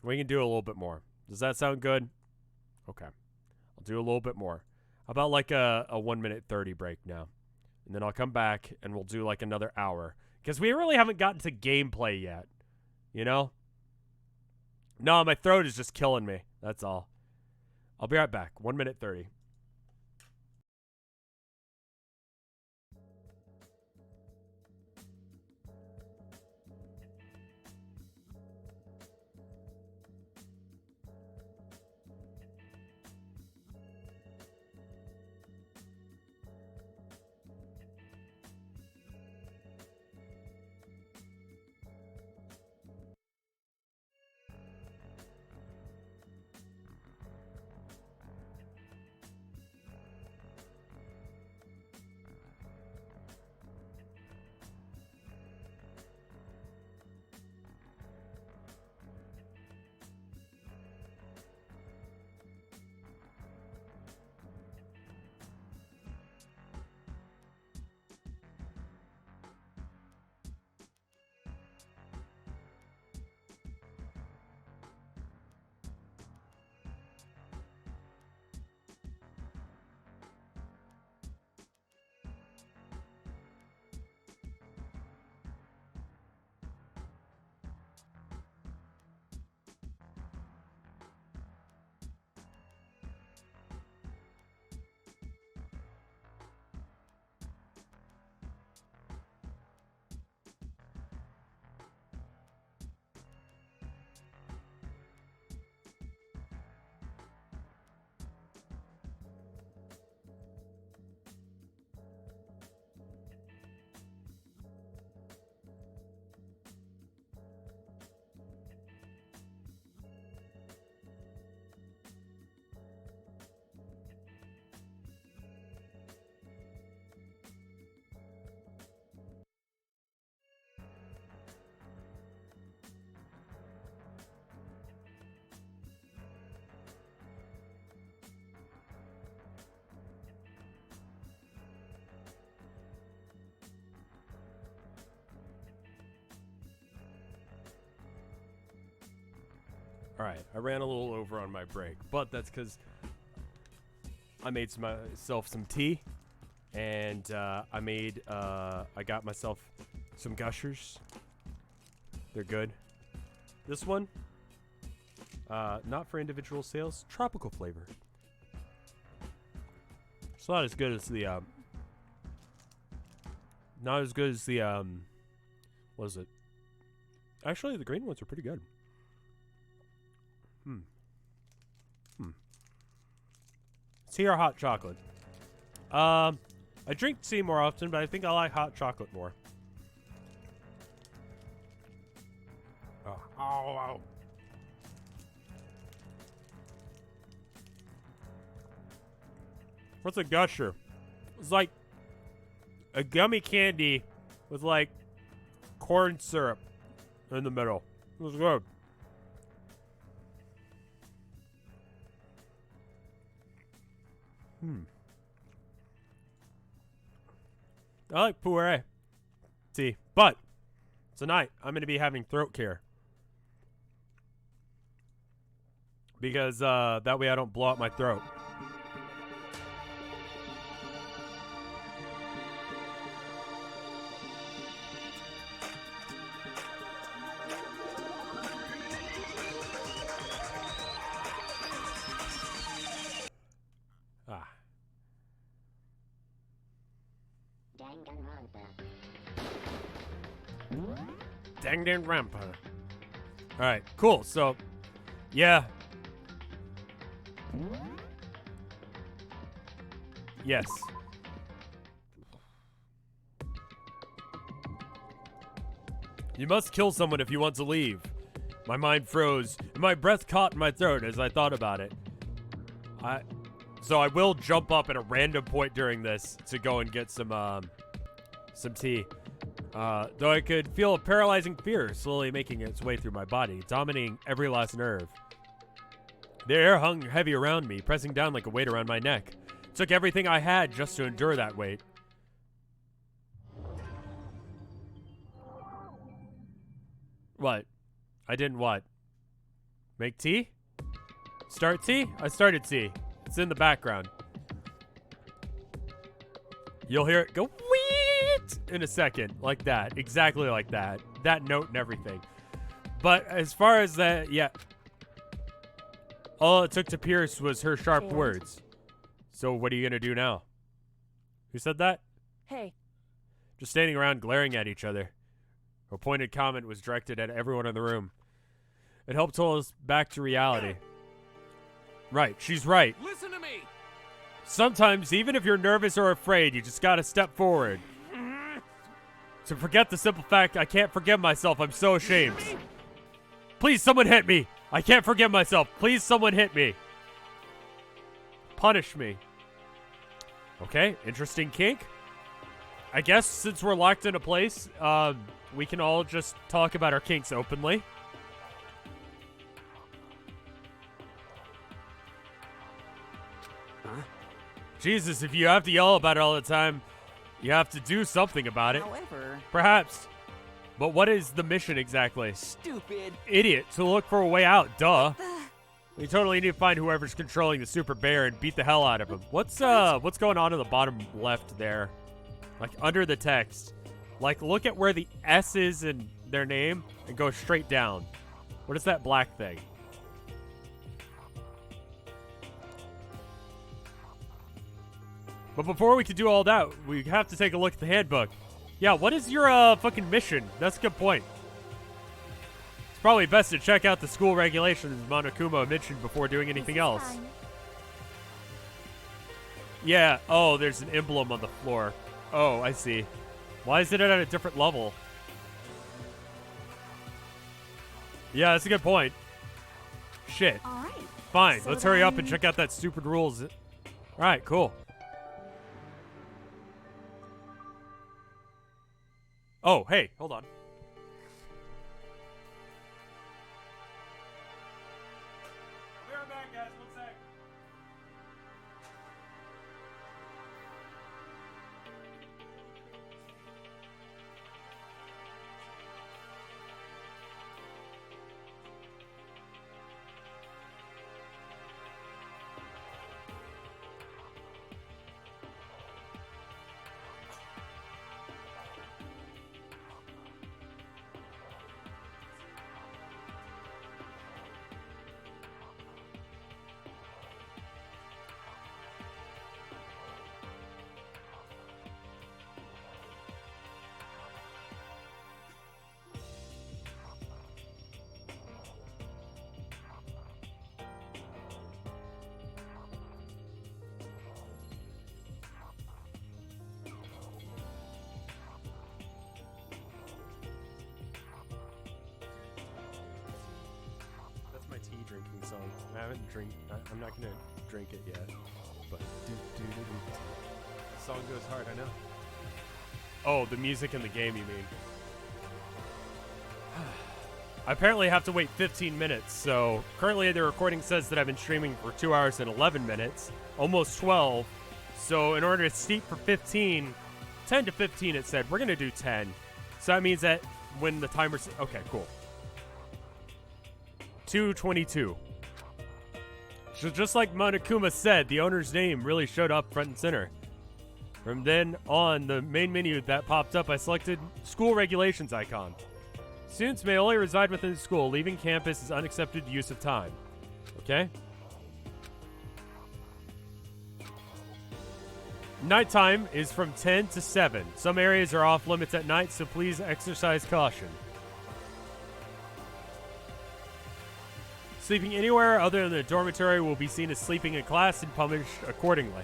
We can do a little bit more. Does that sound good? Okay. I'll do a little bit more. How about like a 1 minute 30 break now? And then I'll come back and we'll do like another hour. Because we really haven't gotten to gameplay yet. You know? No, my throat is just killing me. That's all. I'll be right back. 1 minute 30. All right, I ran a little over on my break, but that's because I made myself some tea, and I got myself some gushers. They're good. This one, not for individual sales, tropical flavor. It's not as good as the, what is it? Actually, the green ones are pretty good. Tea or hot chocolate? I drink tea more often, but I think I like hot chocolate more. Oh. What's a gusher? It's like a gummy candy with like corn syrup in the middle. It was good. I like puerre tea, but tonight I'm going to be having throat care. Because that way I don't blow out my throat. Danganronpa. Alright, cool. So, yeah. Yes. You must kill someone if you want to leave. My mind froze, and my breath caught in my throat as I thought about it. So I will jump up at a random point during this to go and get some tea. Though I could feel a paralyzing fear slowly making its way through my body, dominating every last nerve. The air hung heavy around me, pressing down like a weight around my neck. It took everything I had just to endure that weight. What? I didn't what? Make tea? Start tea? I started tea. It's in the background. You'll hear it go wheat in a second. Like that. Exactly like that. That note and everything. But as far as that, yeah. All it took to pierce was her sharp words. So what are you going to do now? Who said that? Hey. Just standing around glaring at each other. Her pointed comment was directed at everyone in the room. It helped pull us back to reality. Right, she's right. Listen to me. Sometimes, even if you're nervous or afraid, you just gotta step forward. To forget the simple fact I can't forgive myself, I'm so ashamed. Please, someone hit me. I can't forgive myself. Please, someone hit me. Punish me. Okay, interesting kink. I guess since we're locked in a place, we can all just talk about our kinks openly. Huh? Jesus, if you have to yell about it all the time, you have to do something about it. However... Perhaps. But what is the mission exactly? Stupid. Idiot, to look for a way out, duh. We totally need to find whoever's controlling the super bear and beat the hell out of him. What's going on in the bottom left there? Like under the text. Like look at where the S is in their name and go straight down. What is that black thing? But before we can do all that, we have to take a look at the handbook. Yeah, what is your fucking mission? That's a good point. It's probably best to check out the school regulations Monokuma mentioned before doing anything else. Fine. Yeah, oh, there's an emblem on the floor. Oh, I see. Why is it at a different level? Yeah, that's a good point. Shit. All right. Fine, So let's hurry up and then- check out that stupid rules. All right, cool. Oh, hey, hold on. I'll be right back, guys. One sec. That's my tea drinking song. I'm not gonna drink it yet. But the song goes hard, I know. Oh, the music in the game, you mean? I apparently have to wait 15 minutes. So currently the recording says that I've been streaming for 2 hours and 11 minutes, almost 12. So in order to sleep for 10 to 15, it said we're going to do 10. So that means that when the timer's, okay, cool. 2:22. So just like Monokuma said, the owner's name really showed up front and center. From then on, the main menu that popped up, I selected School Regulations icon. Students may only reside within the school. Leaving campus is unaccepted use of time. Okay. Nighttime is from 10 to 7. Some areas are off limits at night, so please exercise caution. Sleeping anywhere other than the dormitory will be seen as sleeping in class and punished accordingly.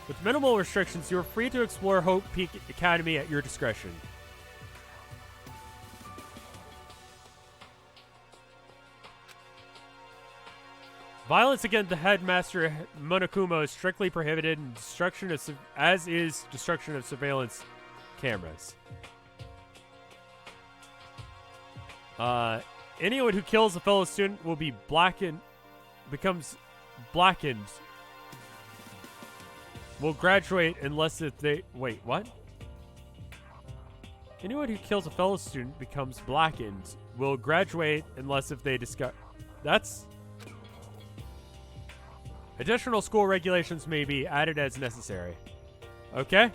With minimal restrictions, you are free to explore Hope Peak Academy at your discretion. Violence against the headmaster Monokuma is strictly prohibited, and as is destruction of surveillance cameras. Anyone who kills a fellow student will be becomes blackened. Will graduate unless if they wait, what? Anyone who kills a fellow student becomes blackened. Will graduate unless if they discover. That's. Additional school regulations may be added as necessary. Okay.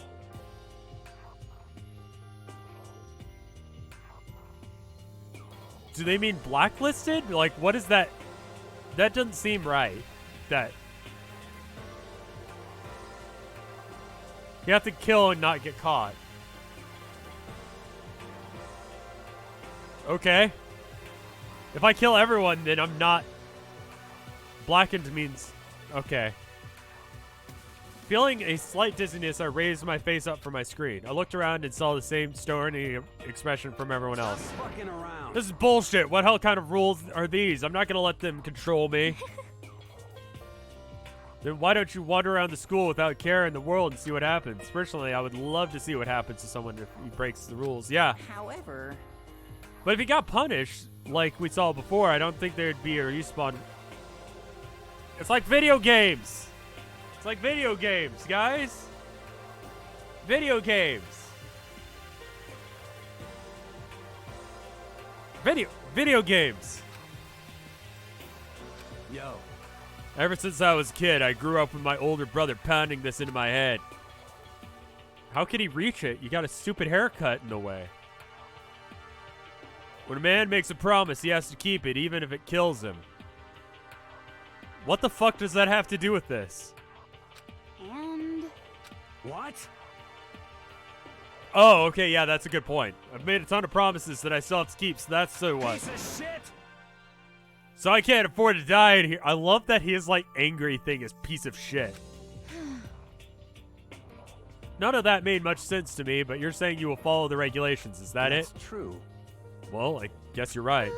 Do they mean blacklisted? Like, what is that? That doesn't seem right. That. You have to kill and not get caught. Okay. If I kill everyone, then I'm not. Blackened means. Okay. Feeling a slight dizziness, I raised my face up from my screen. I looked around and saw the same stony expression from everyone else. Fucking around. This is bullshit. What hell kind of rules are these? I'm not gonna let them control me. Then why don't you wander around the school without care in the world and see what happens? Personally, I would love to see what happens to someone if he breaks the rules. Yeah. However... But if he got punished, like we saw before, I don't think there'd be a respawn. It's like video games. It's like video games, guys. Video games. Video games. Yo. Ever since I was a kid, I grew up with my older brother pounding this into my head. How can he reach it? You got a stupid haircut in the way. When a man makes a promise, he has to keep it, even if it kills him. What the fuck does that have to do with this? And... What? Oh, okay, yeah, that's a good point. I've made a ton of promises that I still have to keep, so that's so what? Piece of shit! So I can't afford to die in here. I love that his, like, angry thing is piece of shit. None of that made much sense to me, but you're saying you will follow the regulations. Is that it? That's true. Well, I guess you're right.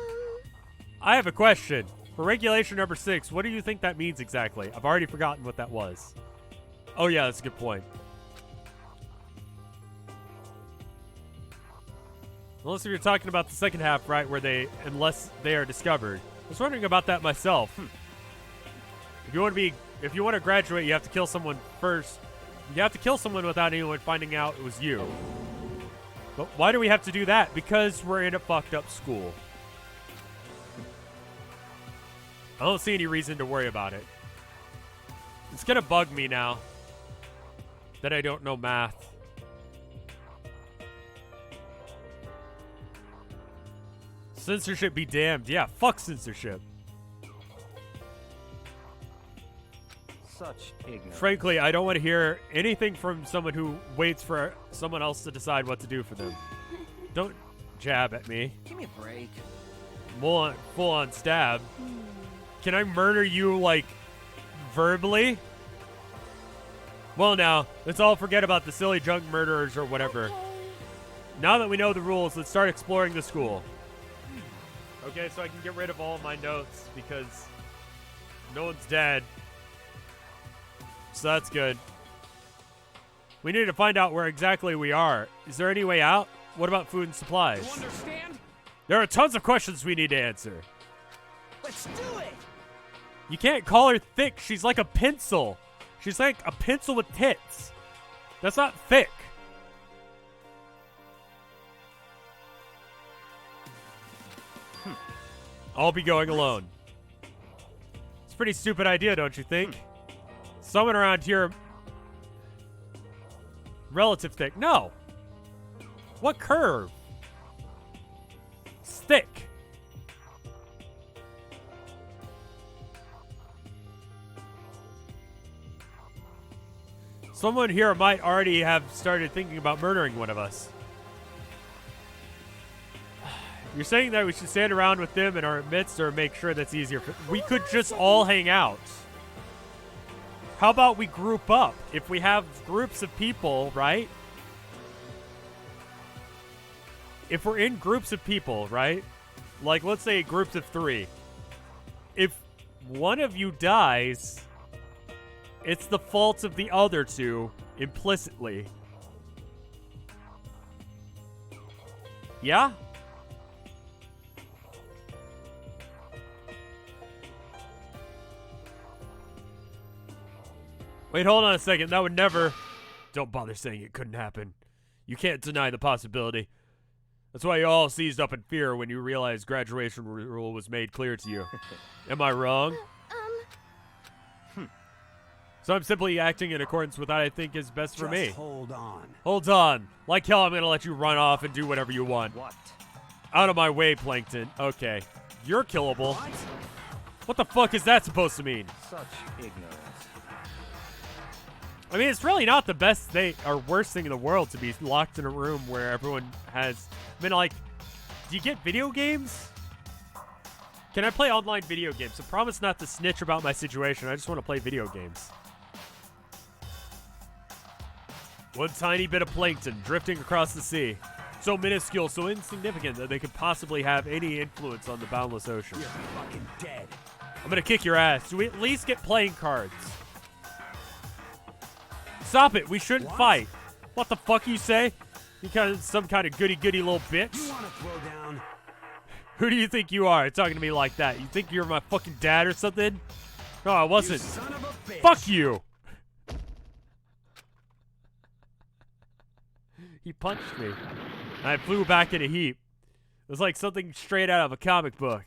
I have a question. For regulation number 6, what do you think that means exactly? I've already forgotten what that was. Oh, yeah, that's a good point. Unless if you're talking about the second half, right, where unless they are discovered. I was wondering about that myself. If you want to graduate, you have to kill someone first. You have to kill someone without anyone finding out it was you. But why do we have to do that? Because we're in a fucked up school. I don't see any reason to worry about it. It's gonna bug me now that I don't know math. Censorship be damned. Yeah, fuck censorship. Such ignorance. Frankly, I don't want to hear anything from someone who waits for someone else to decide what to do for them. Don't jab at me. Give me a break. Full on stab. Can I murder you, like, verbally? Well, now, let's all forget about the silly junk murderers or whatever. Okay. Now that we know the rules, let's start exploring the school. Okay, so I can get rid of all my notes because no one's dead. So that's good. We need to find out where exactly we are. Is there any way out? What about food and supplies? You understand? There are tons of questions we need to answer. Let's do it! You can't call her thick. She's like a pencil. She's like a pencil with tits. That's not thick. I'll be going alone. It's a pretty stupid idea, don't you think? Someone around here... Relative thick. No. What curve? It's thick. Someone here might already have started thinking about murdering one of us. You're saying that we should stand around with them in our midst or make sure that's easier? We could just all hang out. How about we group up? If we have groups of people, right? If we're in groups of people, right? Like, let's say groups of 3. If one of you dies, it's the fault of the other 2, implicitly. Yeah? Wait, hold on a second. That would never... Don't bother saying it couldn't happen. You can't deny the possibility. That's why you all seized up in fear when you realized graduation rule was made clear to you. Am I wrong? So I'm simply acting in accordance with what I think is best for me. Hold on. Hold on. Like hell, I'm going to let you run off and do whatever you want. What? Out of my way, Plankton. Okay. You're killable. What the fuck is that supposed to mean? Such ignorance. I mean, it's really not the best thing or worst thing in the world to be locked in a room where everyone has... I mean, like, do you get video games? Can I play online video games? I promise not to snitch about my situation. I just want to play video games. One tiny bit of plankton drifting across the sea. So minuscule, so insignificant that they could possibly have any influence on the boundless ocean. You're fucking dead. I'm gonna kick your ass. Do we at least get playing cards? Stop it. We shouldn't fight. What the fuck you say? You kind of some kind of goody-goody little bitch? You want to throw down? Who do you think you are talking to me like that? You think you're my fucking dad or something? No, I wasn't. You son of a bitch. Fuck you. He punched me. And I flew back in a heap. It was like something straight out of a comic book.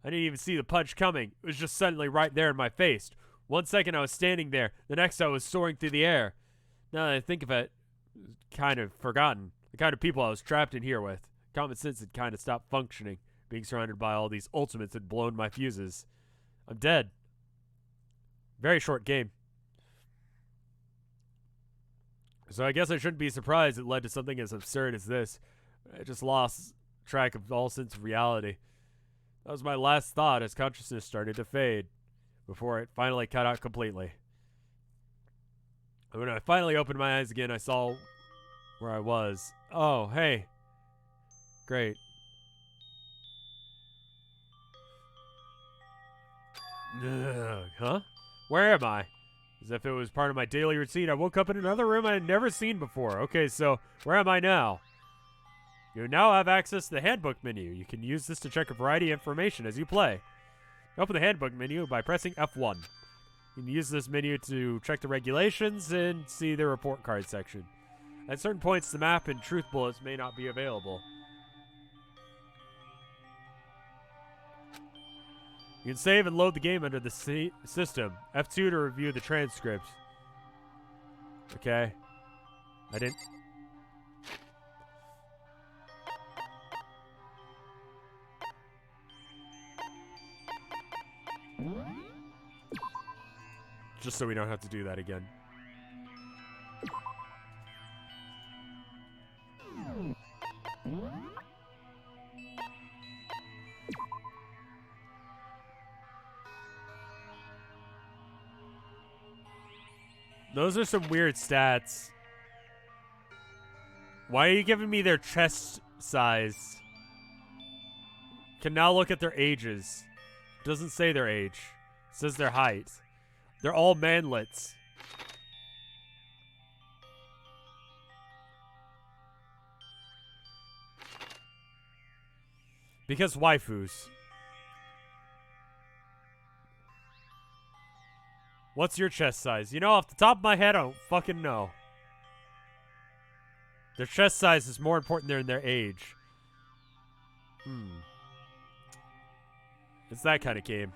I didn't even see the punch coming. It was just suddenly right there in my face. 1 second I was standing there. The next I was soaring through the air. Now that I think of it, kind of forgotten. The kind of people I was trapped in here with. Common sense had kind of stopped functioning. Being surrounded by all these ultimates had blown my fuses. I'm dead. Very short game. So I guess I shouldn't be surprised it led to something as absurd as this. I just lost track of all sense of reality. That was my last thought as consciousness started to fade, before it finally cut out completely. And when I finally opened my eyes again, I saw where I was. Oh, hey. Great. Huh? Where am I? As if it was part of my daily routine, I woke up in another room I had never seen before. Okay, so where am I now? You now have access to the handbook menu. You can use this to check a variety of information as you play. Open the handbook menu by pressing F1. You can use this menu to check the regulations and see the report card section. At certain points, the map and truth bullets may not be available. You can save and load the game under the system. F2 to review the transcript. Okay. I didn't... Just so we don't have to do that again. Those are some weird stats. Why are you giving me their chest size? Can now look at their ages. Doesn't say their age. It says their height. They're all manlets. Because waifus. What's your chest size? You know, off the top of my head, I don't fucking know. Their chest size is more important than their age. It's that kind of game.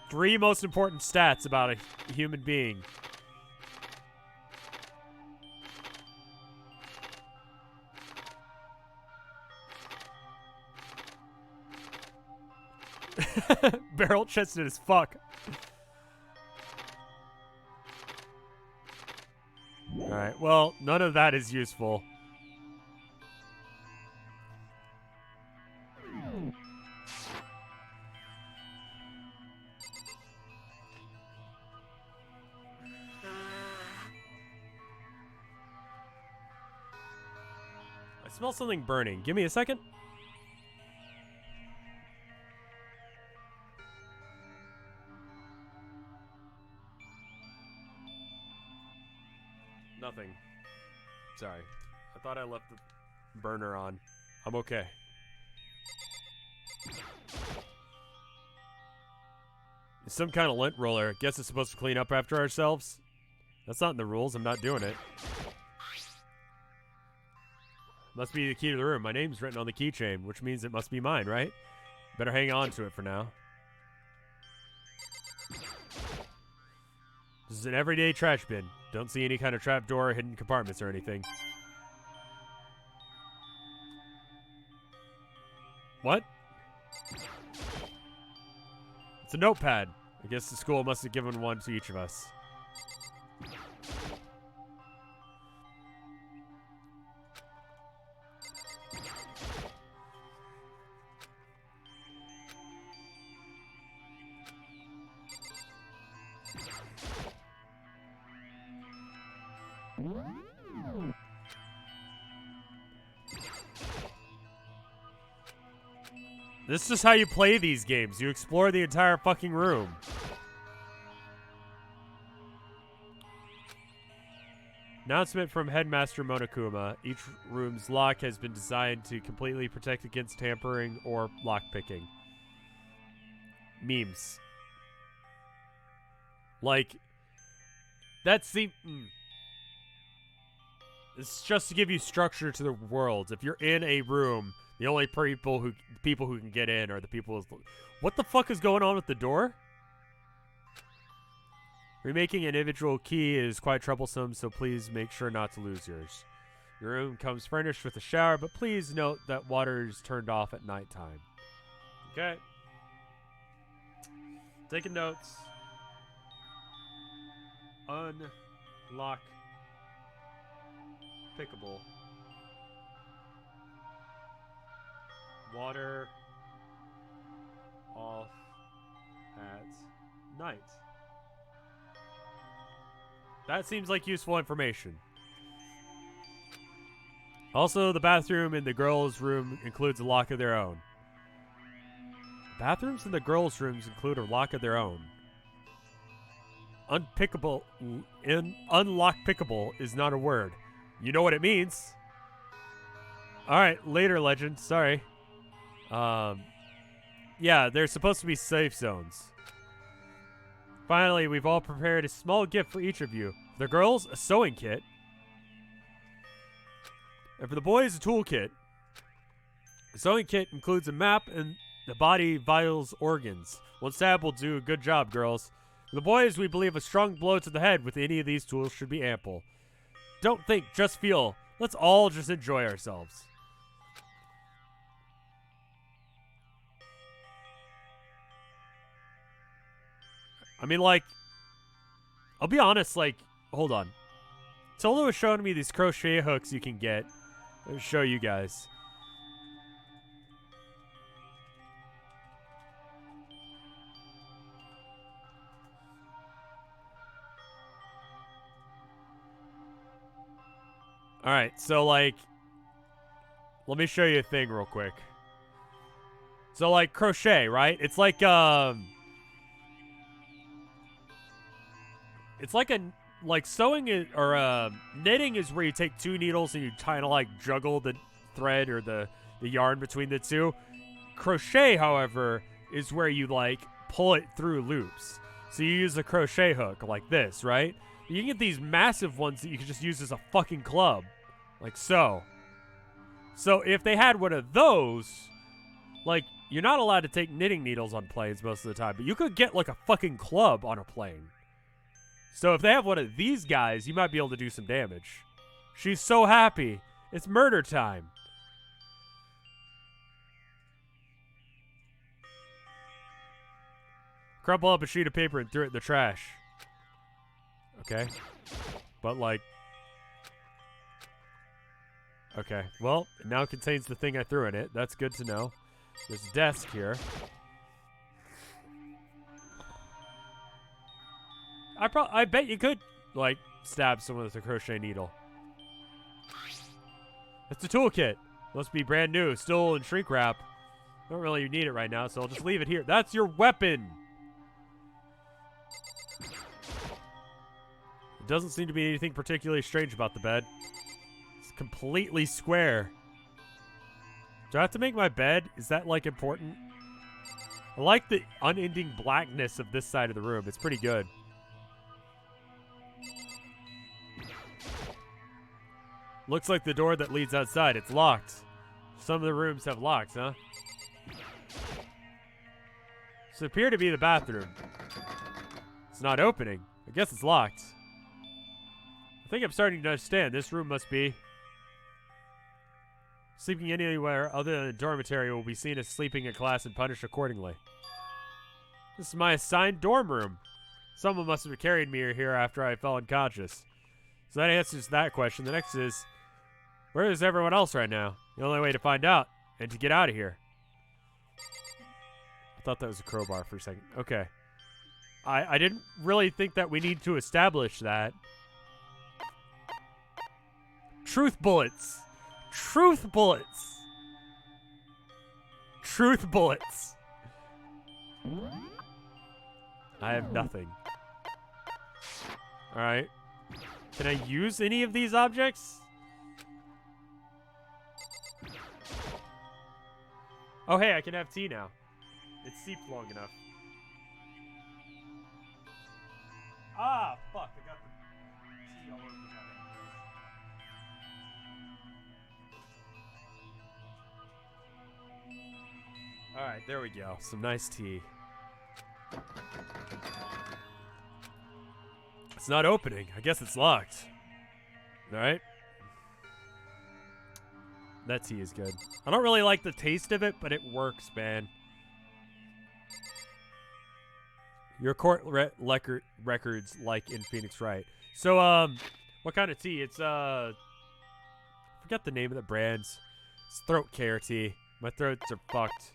3 most important stats about a human being. Barrel chested as fuck. Alright, well, none of that is useful. I smell something burning. Give me a second. Nothing. Sorry. I thought I left the burner on. I'm okay. It's some kind of lint roller. Guess it's supposed to clean up after ourselves. That's not in the rules. I'm not doing it. Must be the key to the room. My name's written on the keychain, which means it must be mine, right? Better hang on to it for now. This is an everyday trash bin. Don't see any kind of trapdoor or hidden compartments or anything. What? It's a notepad. I guess the school must have given one to each of us. This is how you play these games. You explore the entire fucking room. Announcement from Headmaster Monokuma. Each room's lock has been designed to completely protect against tampering or lockpicking. Memes. Like, that's the... It's just to give you structure to the world. If you're in a room, the only people who can get in are the people... What the fuck is going on with the door? Remaking an individual key is quite troublesome, so please make sure not to lose yours. Your room comes furnished with a shower, but please note that water is turned off at nighttime. Okay. Taking notes. Unlock pickable. Water off at night. That seems like useful information. Also, the bathroom in the girls' room includes a lock of their own. Bathrooms in the girls' rooms include a lock of their own. Unpickable, unlock pickable is not a word. You know what it means. Alright, later, legend. Sorry. Yeah, there's supposed to be safe zones. Finally, we've all prepared a small gift for each of you. For the girls, a sewing kit. And for the boys, a toolkit. The sewing kit includes a map and the body, vitals, organs. One stab will do a good job, girls. For the boys, we believe a strong blow to the head with any of these tools should be ample. Don't think, just feel. Let's all just enjoy ourselves. I mean, like, I'll be honest, like, hold on. Solo was showing me these crochet hooks you can get. Let me show you guys. Alright, so, like, let me show you a thing real quick. So, like, crochet, right? It's like, it's like sewing is, or knitting is where you take 2 needles and you kind of like juggle the thread or the yarn between the two. Crochet, however, is where you, like, pull it through loops. So you use a crochet hook like this, right? You can get these massive ones that you can just use as a fucking club. Like so. So if they had one of those, like, you're not allowed to take knitting needles on planes most of the time, but you could get, like, a fucking club on a plane. So if they have one of these guys, you might be able to do some damage. She's so happy. It's murder time. Crumple up a sheet of paper and throw it in the trash. Okay. But, like... Okay. Well, it now contains the thing I threw in it. That's good to know. There's a desk here. I bet you could, like, stab someone with a crochet needle. It's a toolkit. Must be brand new. Still in shrink wrap. Don't really need it right now, so I'll just leave it here. That's your weapon! It doesn't seem to be anything particularly strange about the bed. It's completely square. Do I have to make my bed? Is that, like, important? I like the unending blackness of this side of the room. It's pretty good. Looks like the door that leads outside. It's locked. Some of the rooms have locks, huh? This appears to be the bathroom. It's not opening. I guess it's locked. I think I'm starting to understand. This room must be... Sleeping anywhere other than a dormitory will be seen as sleeping in class and punished accordingly. This is my assigned dorm room. Someone must have carried me here after I fell unconscious. So that answers that question. The next is... Where is everyone else right now? The only way to find out and to get out of here. I thought that was a crowbar for a second. Okay. I didn't really think that we need to establish that. Truth bullets. Truth bullets. Truth bullets. I have nothing. Alright. Can I use any of these objects? Oh, hey, I can have tea now. It's seeped long enough. Ah, fuck. I got the tea all over the goddamn. Alright, there we go. Some nice tea. It's not opening. I guess it's locked. Alright. That tea is good. I don't really like the taste of it, but it works, man. Your court records like in Phoenix Wright. So, what kind of tea? It's, I forgot the name of the brands. It's throat care tea. My throats are fucked.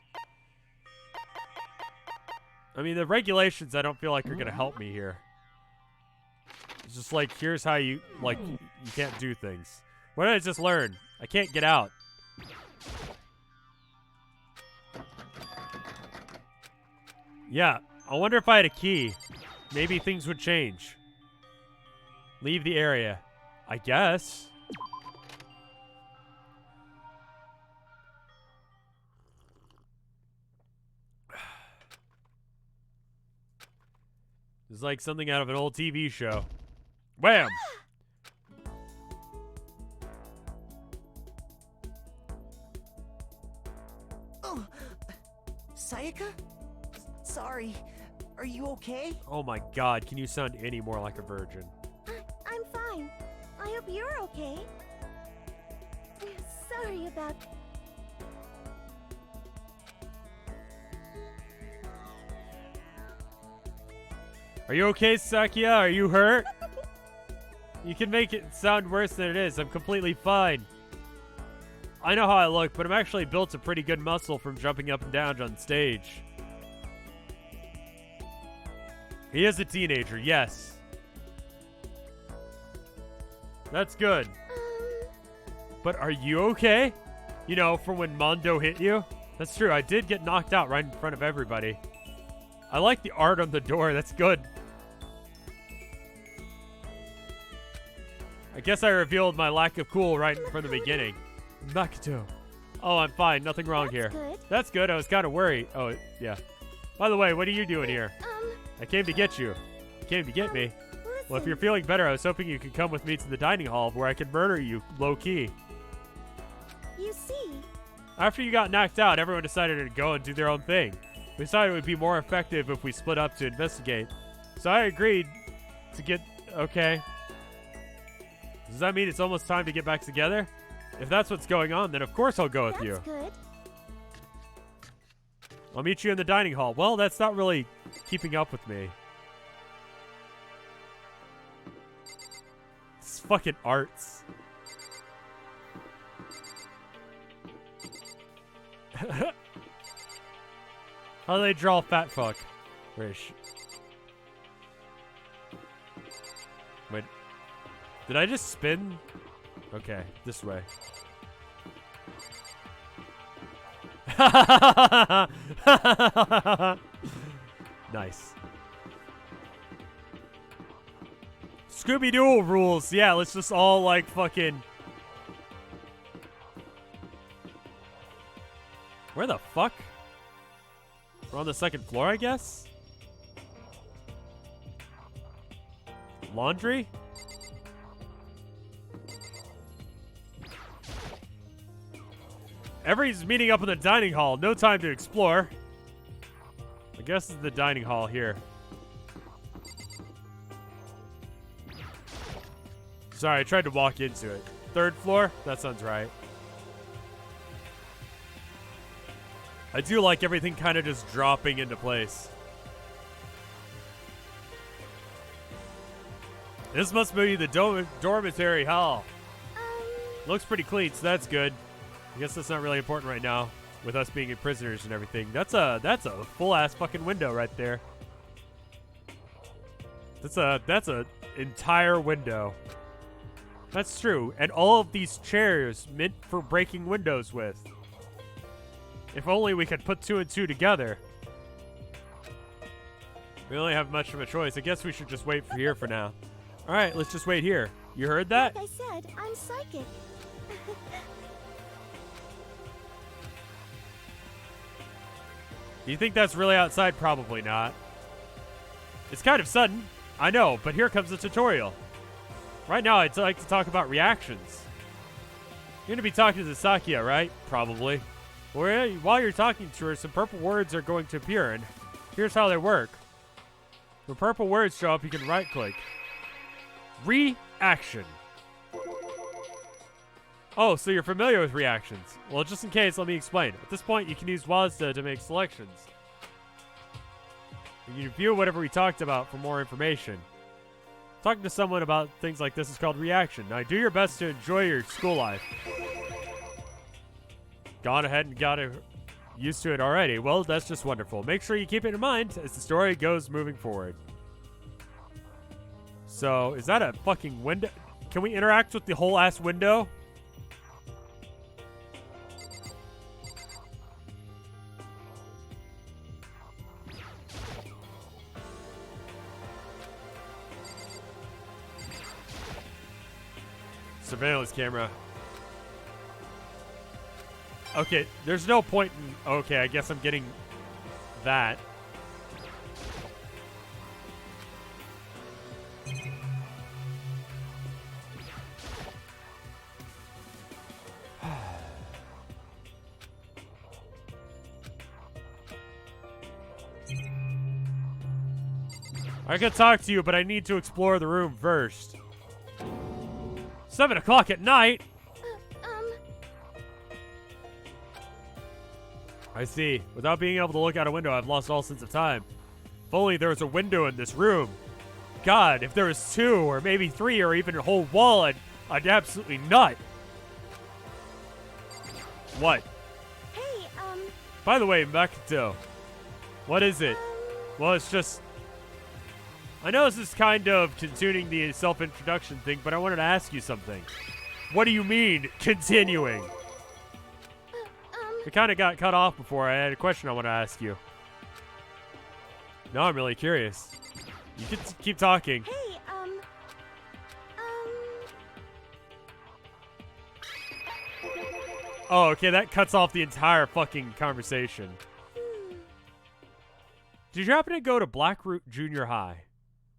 I mean, the regulations I don't feel like are going to help me here. It's just like, here's how you, like, you can't do things. What did I just learn? I can't get out. Yeah, I wonder if I had a key. Maybe things would change. Leave the area. I guess. It's like something out of an old TV show. Wham! Oh, Sayaka? Sorry. Are you okay? Oh my god, can you sound any more like a virgin? I'm fine. I hope you're okay. Sorry about... Are you okay, Sakia? Are you hurt? You can make it sound worse than it is. I'm completely fine. I know how I look, but I'm actually built a pretty good muscle from jumping up and down on stage. He is a teenager, yes. That's good. But are you okay? You know, from when Mondo hit you? That's true, I did get knocked out right in front of everybody. I like the art on the door, that's good. I guess I revealed my lack of cool right from the beginning. Makoto, Oh, I'm fine. Nothing wrong here. Good. That's good. I was kind of worried. Oh, yeah. By the way, what are you doing here? I came to get you. You came to get me. Well, if you're feeling better, I was hoping you could come with me to the dining hall where I could murder you low-key. You see? After you got knocked out, everyone decided to go and do their own thing. We decided it would be more effective if we split up to investigate. So I agreed to get... Okay. Does that mean it's almost time to get back together? If that's what's going on, then of course I'll go with you. That's good. I'll meet you in the dining hall. Well, that's not really keeping up with me. It's fucking arts. How do they draw fat fuck? Rish. Wait. Did I just spin? Okay, this way. Nice. Scooby-Doo rules. Yeah, let's just all like fucking... Where the fuck? We're on the second floor, I guess? Laundry? Everybody's meeting up in the dining hall. No time to explore. I guess it's the dining hall here. Sorry, I tried to walk into it. Third floor? That sounds right. I do like everything kind of just dropping into place. This must be the dormitory hall. Looks pretty clean, so that's good. I guess that's not really important right now, with us being prisoners and everything. That's a full ass fucking window right there. That's a entire window. That's true, and all of these chairs meant for breaking windows with. If only we could put 2 and 2 together. We don't really have much of a choice. I guess we should just wait for here for now. All right, let's just wait here. You heard that? Like I said, I'm psychic. Do you think that's really outside? Probably not. It's kind of sudden. I know, but here comes the tutorial. Right now, I'd like to talk about reactions. You're going to be talking to Sakia, right? Probably. Well, while you're talking to her, some purple words are going to appear, and here's how they work. When purple words show up, you can right-click. Reaction. Oh, so you're familiar with reactions. Well, just in case, let me explain. At this point, you can use WASDA to make selections. You can view whatever we talked about for more information. Talking to someone about things like this is called reaction. Now, do your best to enjoy your school life. Gone ahead and got used to it already. Well, that's just wonderful. Make sure you keep it in mind as the story goes moving forward. So, is that a fucking window? Can we interact with the whole ass window? Surveillance camera. Okay, there's no point in... Okay, I guess I'm getting that. I can talk to you, but I need to explore the room first. 7 o'clock at night? I see. Without being able to look out a window, I've lost all sense of time. If only there was a window in this room. God, if there was 2 or maybe 3 or even a whole wall, I'd absolutely nut. What? Hey, By the way, Makoto, what is it? Well, it's just... I know this is kind of continuing the self-introduction thing, but I wanted to ask you something. What do you mean, continuing? We kind of got cut off before. I had a question I want to ask you. Now I'm really curious. You can keep talking. Hey, Oh, okay, that cuts off the entire fucking conversation. Did you happen to go to Blackroot Junior High?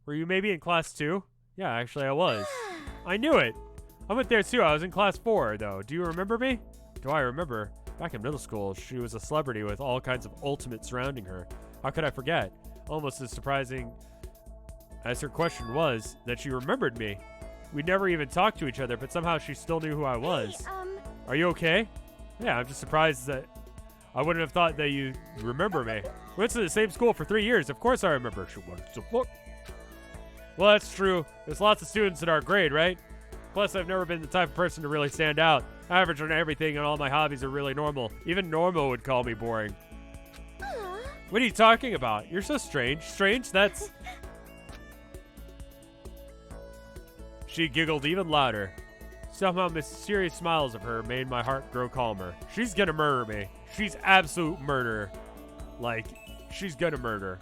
Were you maybe in class 2? Yeah, actually I was. I knew it. I went there too. I was in class 4, though. Do you remember me? Do I remember? Back in middle school, she was a celebrity with all kinds of ultimates surrounding her. How could I forget? Almost as surprising as her question was that she remembered me. We never even talked to each other, but somehow she still knew who I was. Hey, Are you okay? Yeah, I'm just surprised that I wouldn't have thought that you remember me. We went to the same school for 3 years. Of course I remember. Well, that's true. There's lots of students in our grade, right? Plus, I've never been the type of person to really stand out. Average on everything and all my hobbies are really normal. Even normal would call me boring. What are you talking about? You're so strange. Strange? That's... She giggled even louder. Somehow mysterious smiles of her made my heart grow calmer. She's gonna murder me. She's absolute murder. Like, she's gonna murder.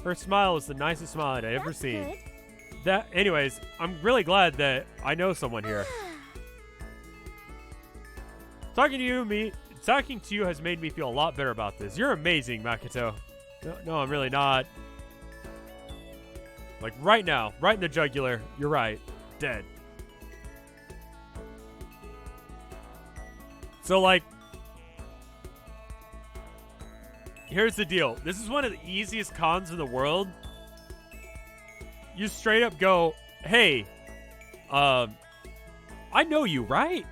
Her smile was the nicest smile I'd ever seen. Anyways, I'm really glad that I know someone here. Talking to you has made me feel a lot better about this. You're amazing, Makoto. No, I'm really not. Like, right now, right in the jugular. You're right. Dead. So, like, here's the deal. This is one of the easiest cons in the world. You straight up go, hey, I know you, right?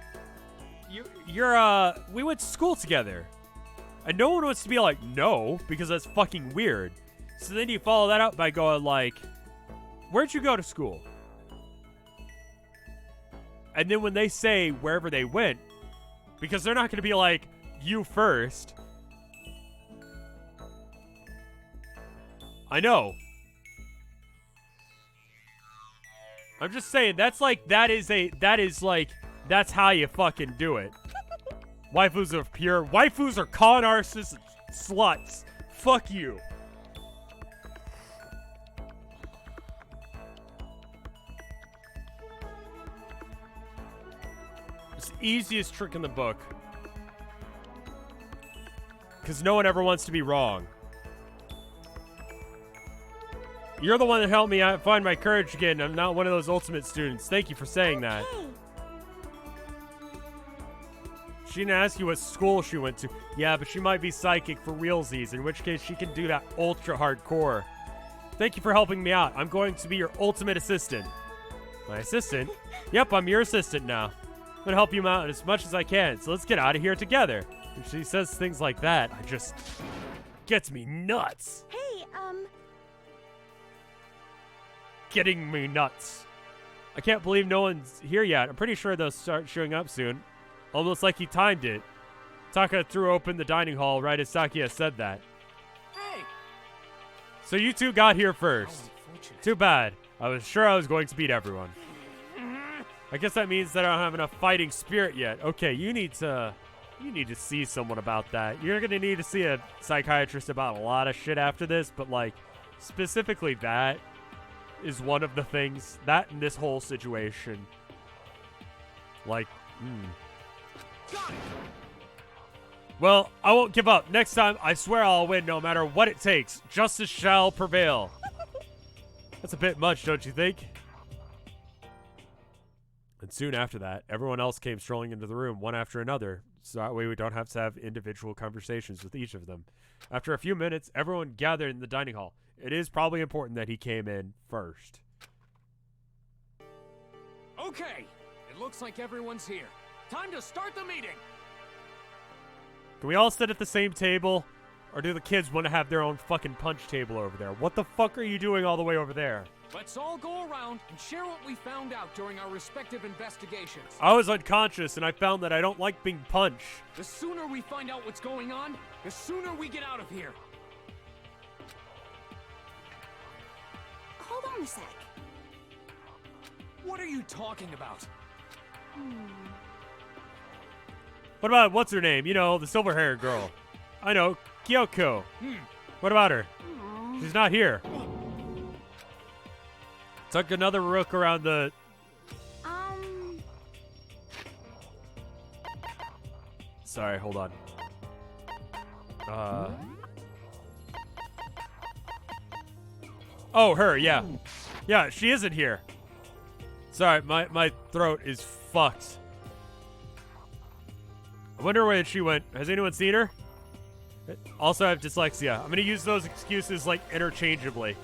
We went to school together. And no one wants to be like, no, because that's fucking weird. So then you follow that up by going like, where'd you go to school? And then when they say wherever they went, because they're not going to be like, you first. I know. I'm just saying, that's how you fucking do it. Waifus are con artists and sluts. Fuck you. It's the easiest trick in the book. Because no one ever wants to be wrong. You're the one that helped me find my courage again. I'm not one of those ultimate students. Thank you for saying that. She didn't ask you what school she went to. Yeah, but she might be psychic for realsies, in which case she can do that ultra hardcore. Thank you for helping me out. I'm going to be your ultimate assistant. My assistant? Yep, I'm your assistant now. I'm going to help you out as much as I can, so let's get out of here together. If she says things like that, I just... gets me nuts. Hey, Getting me nuts. I can't believe no one's here yet. I'm pretty sure they'll start showing up soon. Almost like he timed it. Taka threw open the dining hall right as Sakia said that. Hey! So you two got here first. Too bad. I was sure I was going to beat everyone. I guess that means that I don't have enough fighting spirit yet. Okay, you need to see someone about that. You're going to need to see a psychiatrist about a lot of shit after this, but like specifically that is one of the things that in this whole situation. Like, Well, I won't give up. Next time, I swear I'll win no matter what it takes. Justice shall prevail. That's a bit much, don't you think? And soon after that, everyone else came strolling into the room, one after another, so that way we don't have to have individual conversations with each of them. After a few minutes, everyone gathered in the dining hall. It is probably important that he came in first. Okay, it looks like everyone's here. Time to start the meeting. Can we all sit at the same table? Or do the kids want to have their own fucking punch table over there? What the fuck are you doing all the way over there? Let's all go around and share what we found out during our respective investigations. I was unconscious and I found that I don't like being punched. The sooner we find out what's going on, the sooner we get out of here. Hold on a sec. What are you talking about? What about, what's her name? You know, the silver-haired girl. I know, Kyoko. What about her? She's not here. Took another look around the... Sorry, hold on. Oh, her, yeah. Yeah, she isn't here. Sorry, my throat is fucked. I wonder where she went. Has anyone seen her? Also, I have dyslexia. I'm gonna use those excuses, like, interchangeably.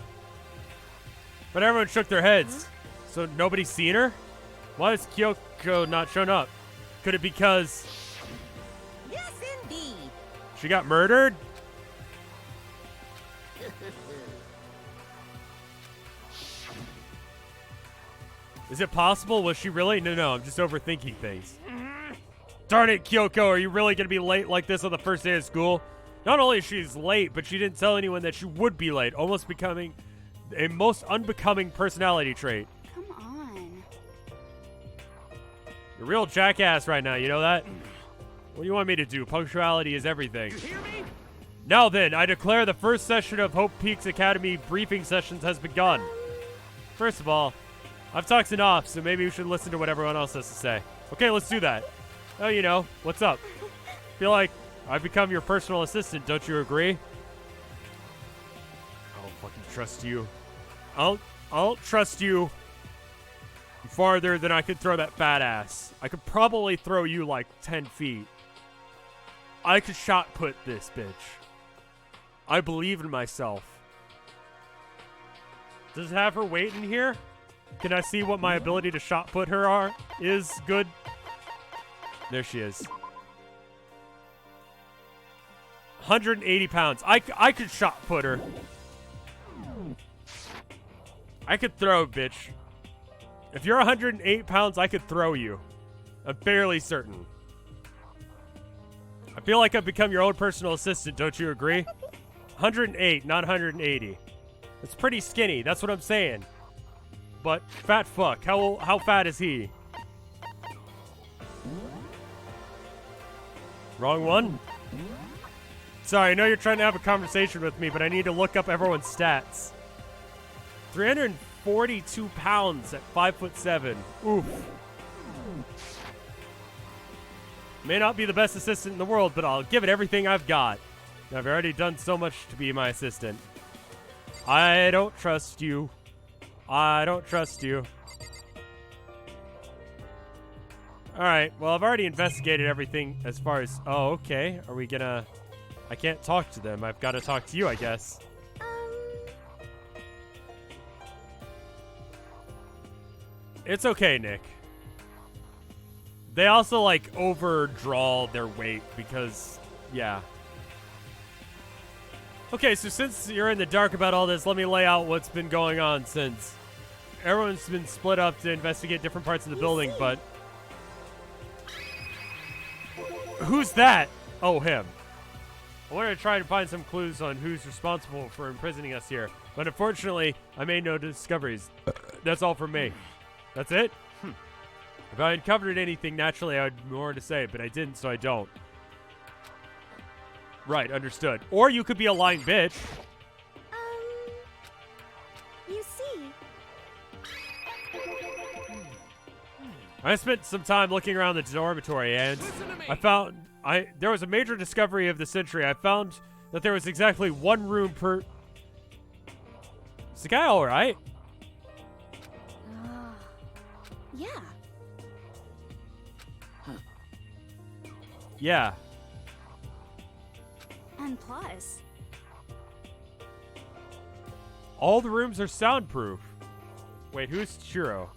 But everyone shook their heads. So nobody's seen her? Why is Kyoko not shown up? Could it because... Yes, indeed. she got murdered? Is it possible? Was she really? No, I'm just overthinking things. Darn it, Kyoko, are you really going to be late like this on the first day of school? Not only is she late, but she didn't tell anyone that she would be late, almost becoming a most unbecoming personality trait. Come on. You're a real jackass right now, you know that? What do you want me to do? Punctuality is everything. You hear me? Now then, I declare the first session of Hope Peaks Academy briefing sessions has begun. First of all, I've talked enough, so maybe we should listen to what everyone else has to say. Okay, let's do that. Oh, you know, what's up? Feel like I've become your personal assistant, don't you agree? I don't fucking trust you. I'll trust you farther than I could throw that fat ass. I could probably throw you like 10 feet. I could shot put this bitch. I believe in myself. Does it have her weight in here? Can I see what my ability to shot put her is good? There she is. 180 pounds. I could shot put her. I could throw, bitch. If you're 108 pounds, I could throw you. I'm fairly certain. I feel like I've become your own personal assistant, don't you agree? 108, not 180. It's pretty skinny, that's what I'm saying. But fat fuck, how fat is he? Wrong one? Sorry, I know you're trying to have a conversation with me, but I need to look up everyone's stats. 342 pounds at 5'7". Oof. May not be the best assistant in the world, but I'll give it everything I've got. I've already done so much to be my assistant. I don't trust you. I don't trust you. Alright, well, I've already investigated everything as far as... Oh, okay. Are we gonna... I can't talk to them. I've got to talk to you, I guess. It's okay, Nick. They also, like, overdraw their weight because... Yeah. Okay, so since you're in the dark about all this, let me lay out what's been going on since... Everyone's been split up to investigate different parts of the building, but... Who's that? Oh, him. I wanted to try to find some clues on who's responsible for imprisoning us here, but unfortunately, I made no discoveries. That's all from me. That's it? If I uncovered anything, naturally I would have more to say, but I didn't, so I don't. Right, understood. Or you could be a lying bitch. You see... I spent some time looking around the dormitory, and I found... there was a major discovery of the century. I found that there was exactly one room per... Is the guy alright? Yeah. Yeah. And plus... All the rooms are soundproof. Wait, who's Chiro?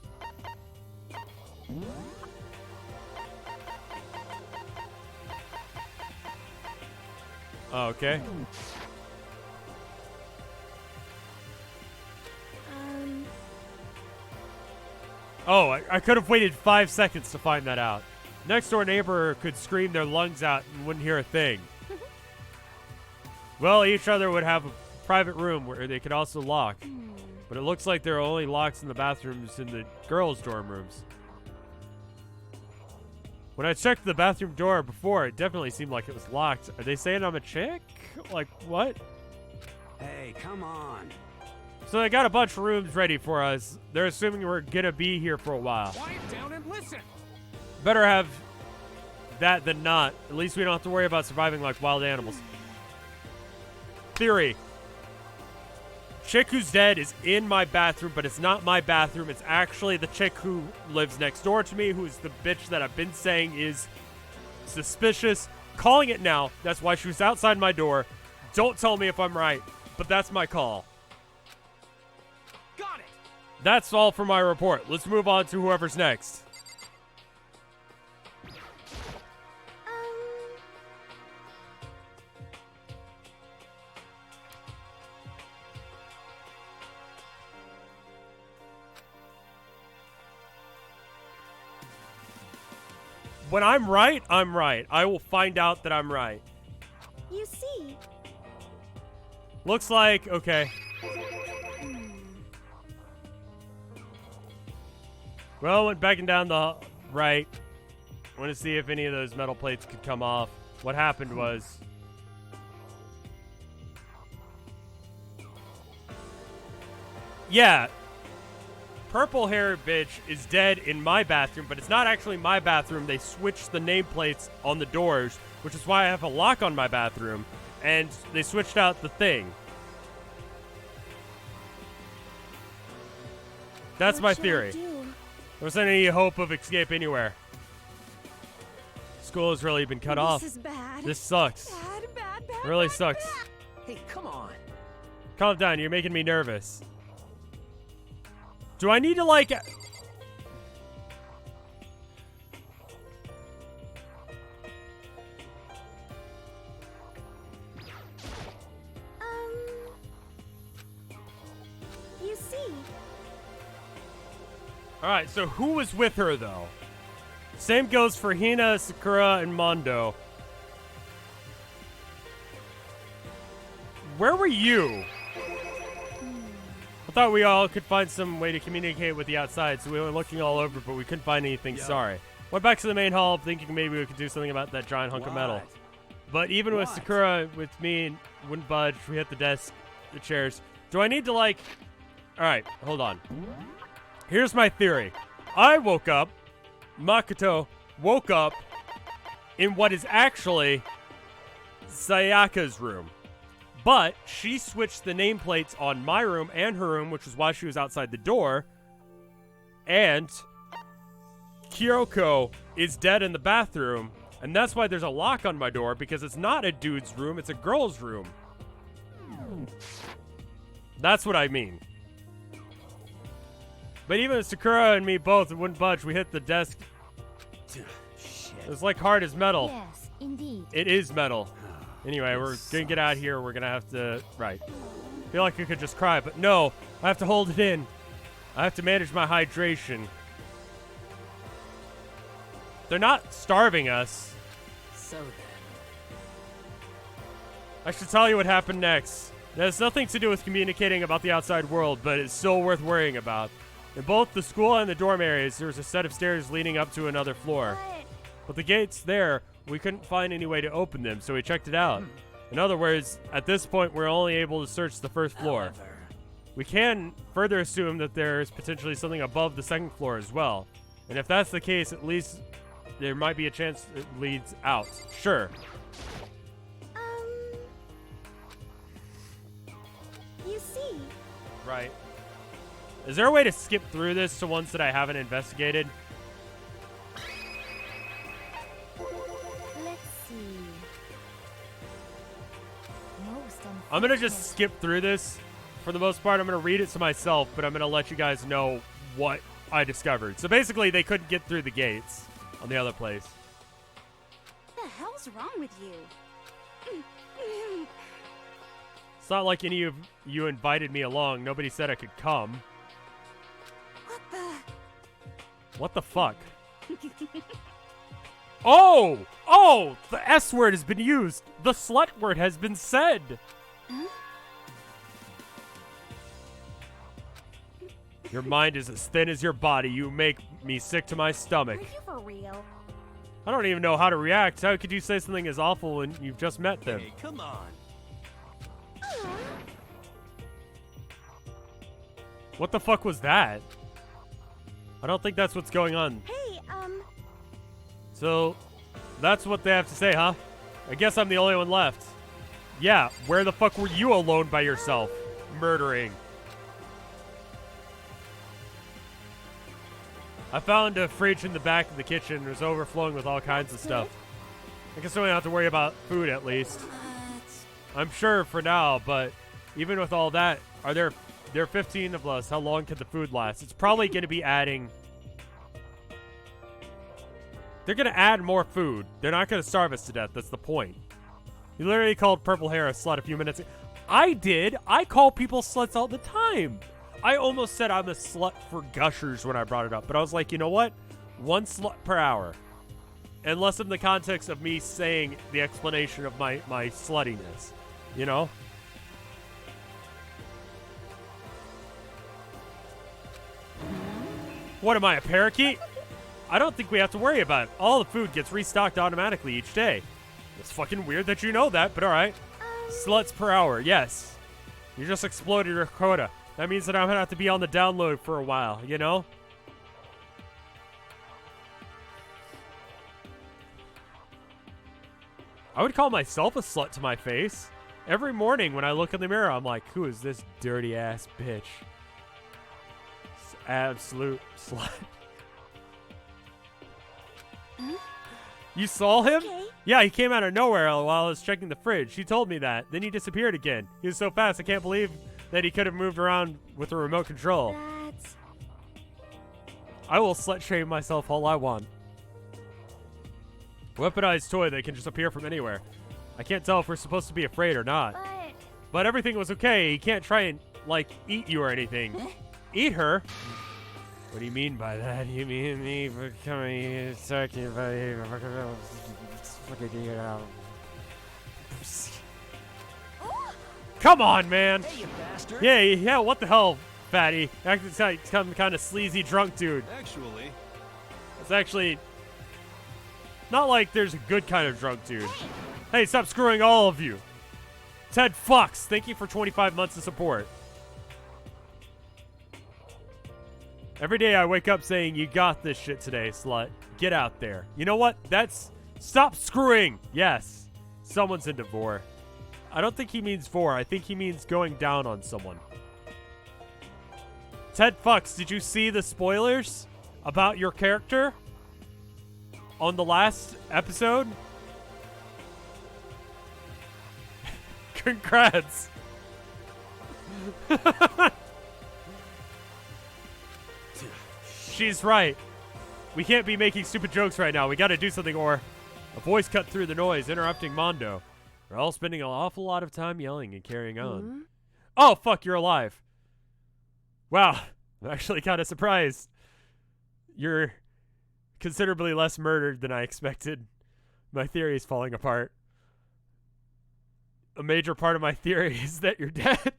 Oh, okay. Oh, I could have waited 5 seconds to find that out. Next door neighbor could scream their lungs out and wouldn't hear a thing. Well, each other would have a private room where they could also lock. But it looks like there are only locks in the bathrooms in the girls' dorm rooms. When I checked the bathroom door before, it definitely seemed like it was locked. Are they saying I'm a chick? Like, what? Hey, come on. So they got a bunch of rooms ready for us. They're assuming we're gonna be here for a while. Quiet down and listen. Better have that than not. At least we don't have to worry about surviving like wild animals. Theory. Chick who's dead is in my bathroom, but it's not my bathroom. It's actually the chick who lives next door to me, who's the bitch that I've been saying is suspicious. Calling it now. That's why she was outside my door. Don't tell me if I'm right, but that's my call. Got it. That's all for my report. Let's move on to whoever's next. When I'm right, I'm right. I will find out that I'm right. You see. Looks like, okay. Well, went back and down the right. I want to see if any of those metal plates could come off. What happened was... Yeah. Purple hair bitch is dead in my bathroom, but it's not actually my bathroom. They switched the nameplates on the doors, which is why I have a lock on my bathroom, and they switched out the thing. That's my theory. There wasn't any hope of escape anywhere. School has really been cut off. This is bad. This sucks. Bad, really sucks. Hey, come on. Calm down, you're making me nervous. Do I need to, like... You see. Alright, so who was with her, though? Same goes for Hina, Sakura, and Mondo. Where were you? I thought we all could find some way to communicate with the outside, so we were looking all over, but we couldn't find anything. Yep. Sorry. Went back to the main hall, thinking maybe we could do something about that giant hunk of metal. But even with Sakura, with me, wouldn't budge. We hit the desk, the chairs. Do I need to, like... Alright, hold on. Here's my theory. I woke up, Makoto woke up in what is actually Sayaka's room. But she switched the nameplates on my room and her room, which is why she was outside the door. And Kyoko is dead in the bathroom, and that's why there's a lock on my door, because it's not a dude's room, it's a girl's room. That's what I mean. But even Sakura and me both wouldn't budge. We hit the desk. Shit. It was like hard as metal. Yes, indeed. It is metal. Anyway, we're gonna get out of here. We're gonna have to... Right. Feel like I could just cry, but no. I have to hold it in. I have to manage my hydration. They're not starving us. So then. I should tell you what happened next. It has nothing to do with communicating about the outside world, but it's still worth worrying about. In both the school and the dorm areas, there's a set of stairs leading up to another floor. But the gates there, we couldn't find any way to open them, so we checked it out. In other words, at this point, we're only able to search the first floor. We can further assume that there's potentially something above the second floor as well. And if that's the case, at least there might be a chance it leads out. Sure. You see. Right. Is there a way to skip through this to ones that I haven't investigated? Let's see. I'm going to just skip through this. For the most part, I'm going to read it to myself, but I'm going to let you guys know what I discovered. So basically, they couldn't get through the gates on the other place. What the hell's wrong with you? It's not like any of you invited me along. Nobody said I could come. What the fuck? Oh! Oh! The S word has been used! The slut word has been said! Huh? Your mind is as thin as your body. You make me sick to my stomach. Are you for real? I don't even know how to react. How could you say something as awful when you've just met them? Hey, come on. What the fuck was that? I don't think that's what's going on. Hey, So, That's what they have to say, huh? I guess I'm the only one left. Yeah, where the fuck were you alone by yourself? Murdering. I found a fridge in the back of the kitchen. It was overflowing with all kinds of stuff. I guess I don't have to worry about food at least. I'm sure for now, but even with all that, there are 15 of us. How long can the food last? It's probably going to be adding... They're going to add more food. They're not going to starve us to death. That's the point. You literally called purple hair a slut a few minutes ago. I did. I call people sluts all the time. I almost said I'm a slut for gushers when I brought it up. But I was like, you know what? 1 slut per hour. Unless in the context of me saying the explanation of my sluttiness. You know? What am I, a parakeet? I don't think we have to worry about it. All the food gets restocked automatically each day. It's fucking weird that you know that, but alright. Sluts per hour, yes. You just exploded your quota. That means that I'm gonna have to be on the download for a while, you know? I would call myself a slut to my face. Every morning when I look in the mirror, I'm like, who is this dirty ass bitch? It's absolute slut. You saw him? Okay. Yeah, he came out of nowhere while I was checking the fridge. He told me that. Then he disappeared again. He was so fast, I can't believe that he could have moved around with a remote control. That's... I will slut shame myself all I want. Weaponized toy that can just appear from anywhere. I can't tell if we're supposed to be afraid or not. But everything was okay. He can't try and, like, eat you or anything. Eat her? What do you mean by that? You mean me becoming second by Come on, man. Hey, you bastard. Yeah, what the hell, fatty? Acting like some kind of sleazy drunk dude. Actually, It's actually not like there's a good kind of drunk dude. Hey, stop screwing all of you. Ted Fox, thank you for 25 months of support. Every day I wake up saying, you got this shit today, slut. Get out there. You know what? Stop screwing. Yes. Someone's into vor. I don't think he means vor. I think he means going down on someone. Ted Fox, did you see the spoilers about your character on the last episode? Congrats. She's right. We can't be making stupid jokes right now. We gotta do something, or a voice cut through the noise, interrupting Mondo. We're all spending an awful lot of time yelling and carrying on. Oh, fuck, you're alive. Wow. I'm actually kind of surprised. You're considerably less murdered than I expected. My theory is falling apart. A major part of my theory is that you're dead.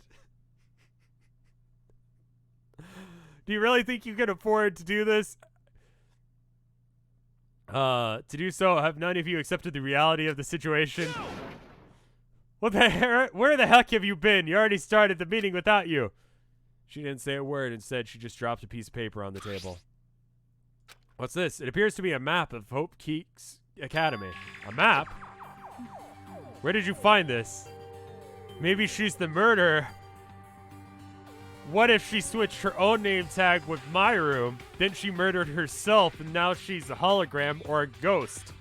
Do you really think you can afford to do this? To do so, have none of you accepted the reality of the situation? What the heck? Where the heck have you been? You already started the meeting without you. She didn't say a word. Instead, she just dropped a piece of paper on the table. What's this? It appears to be a map of Hope Peaks Academy. A map? Where did you find this? Maybe she's the murderer. What if she switched her own name tag with my room, then she murdered herself, and now she's a hologram or a ghost?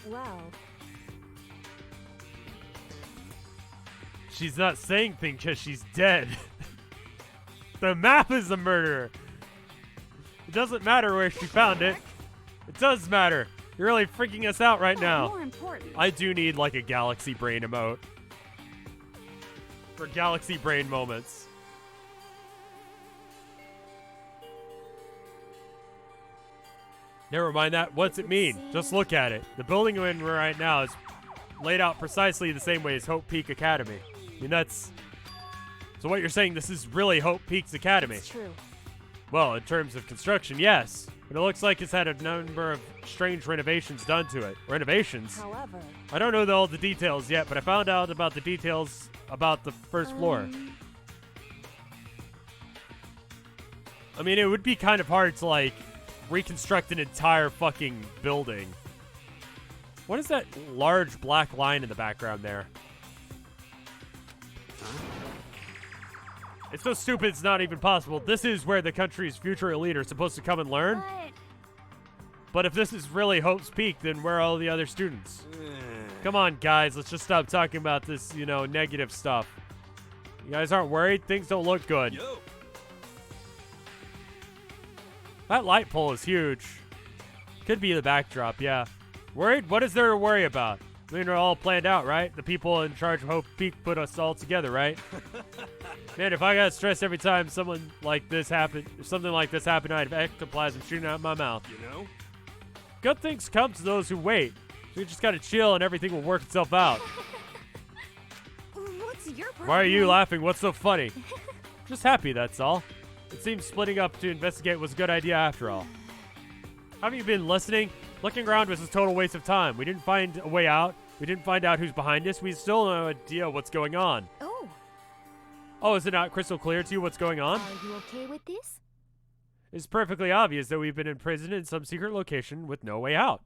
Wow. She's not saying things because she's dead. The map is the murderer. It doesn't matter where she found it. It does matter. You're really freaking us out right now. More important. I do need like a galaxy brain emote. For galaxy brain moments. Never mind that. What's it mean? Just look at it. The building we're in right now is laid out precisely the same way as Hope Peak Academy. I mean, that's... So what you're saying, this is really Hope Peaks Academy? It's true. Well, in terms of construction, yes. But it looks like it's had a number of strange renovations done to it. Renovations? However... I don't know all the details yet, but I found out about the details about the first floor. I mean, it would be kind of hard to, like, reconstruct an entire fucking building. What is that large black line in the background there? It's so stupid it's not even possible. This is where the country's future elite are supposed to come and learn. But if this is really Hope's Peak, then where are all the other students? Come on, guys. Let's just stop talking about this, you know, negative stuff. You guys aren't worried? Things don't look good. Yo. That light pole is huge. Could be the backdrop, yeah. Worried? What is there to worry about? I mean, we're all planned out, right? The people in charge of Hope Peak put us all together, right? Man, if I got stressed every time something like this happened, I'd have ectoplasm shooting out my mouth. You know? Good things come to those who wait. So you just gotta chill and everything will work itself out. What's your problem? Why are you laughing? What's so funny? Just happy, that's all. It seems splitting up to investigate was a good idea after all. Haven't you been listening? Looking around was a total waste of time. We didn't find a way out. We didn't find out who's behind us. We still have no idea what's going on. Oh. Oh, is it not crystal clear to you what's going on? Are you okay with this? It's perfectly obvious that we've been imprisoned in some secret location with no way out.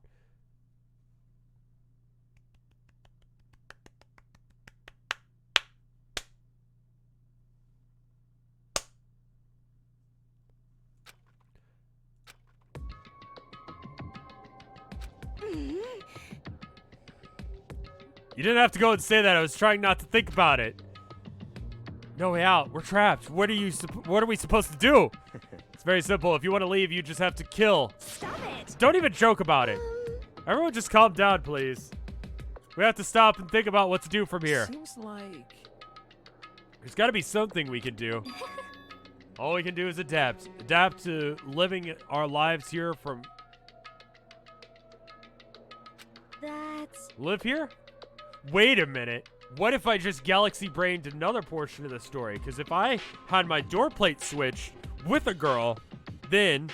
You didn't have to go and say that. I was trying not to think about it. No way out. We're trapped. What are we supposed to do? It's very simple. If you want to leave, you just have to kill. Stop it! Don't even joke about it. Everyone just calm down, please. We have to stop and think about what to do from here. Seems like... There's got to be something we can do. All we can do is adapt. Adapt to living our lives here from... Live here? Wait a minute. What if I just galaxy brained another portion of the story? Because if I had my door plate switched with a girl, then...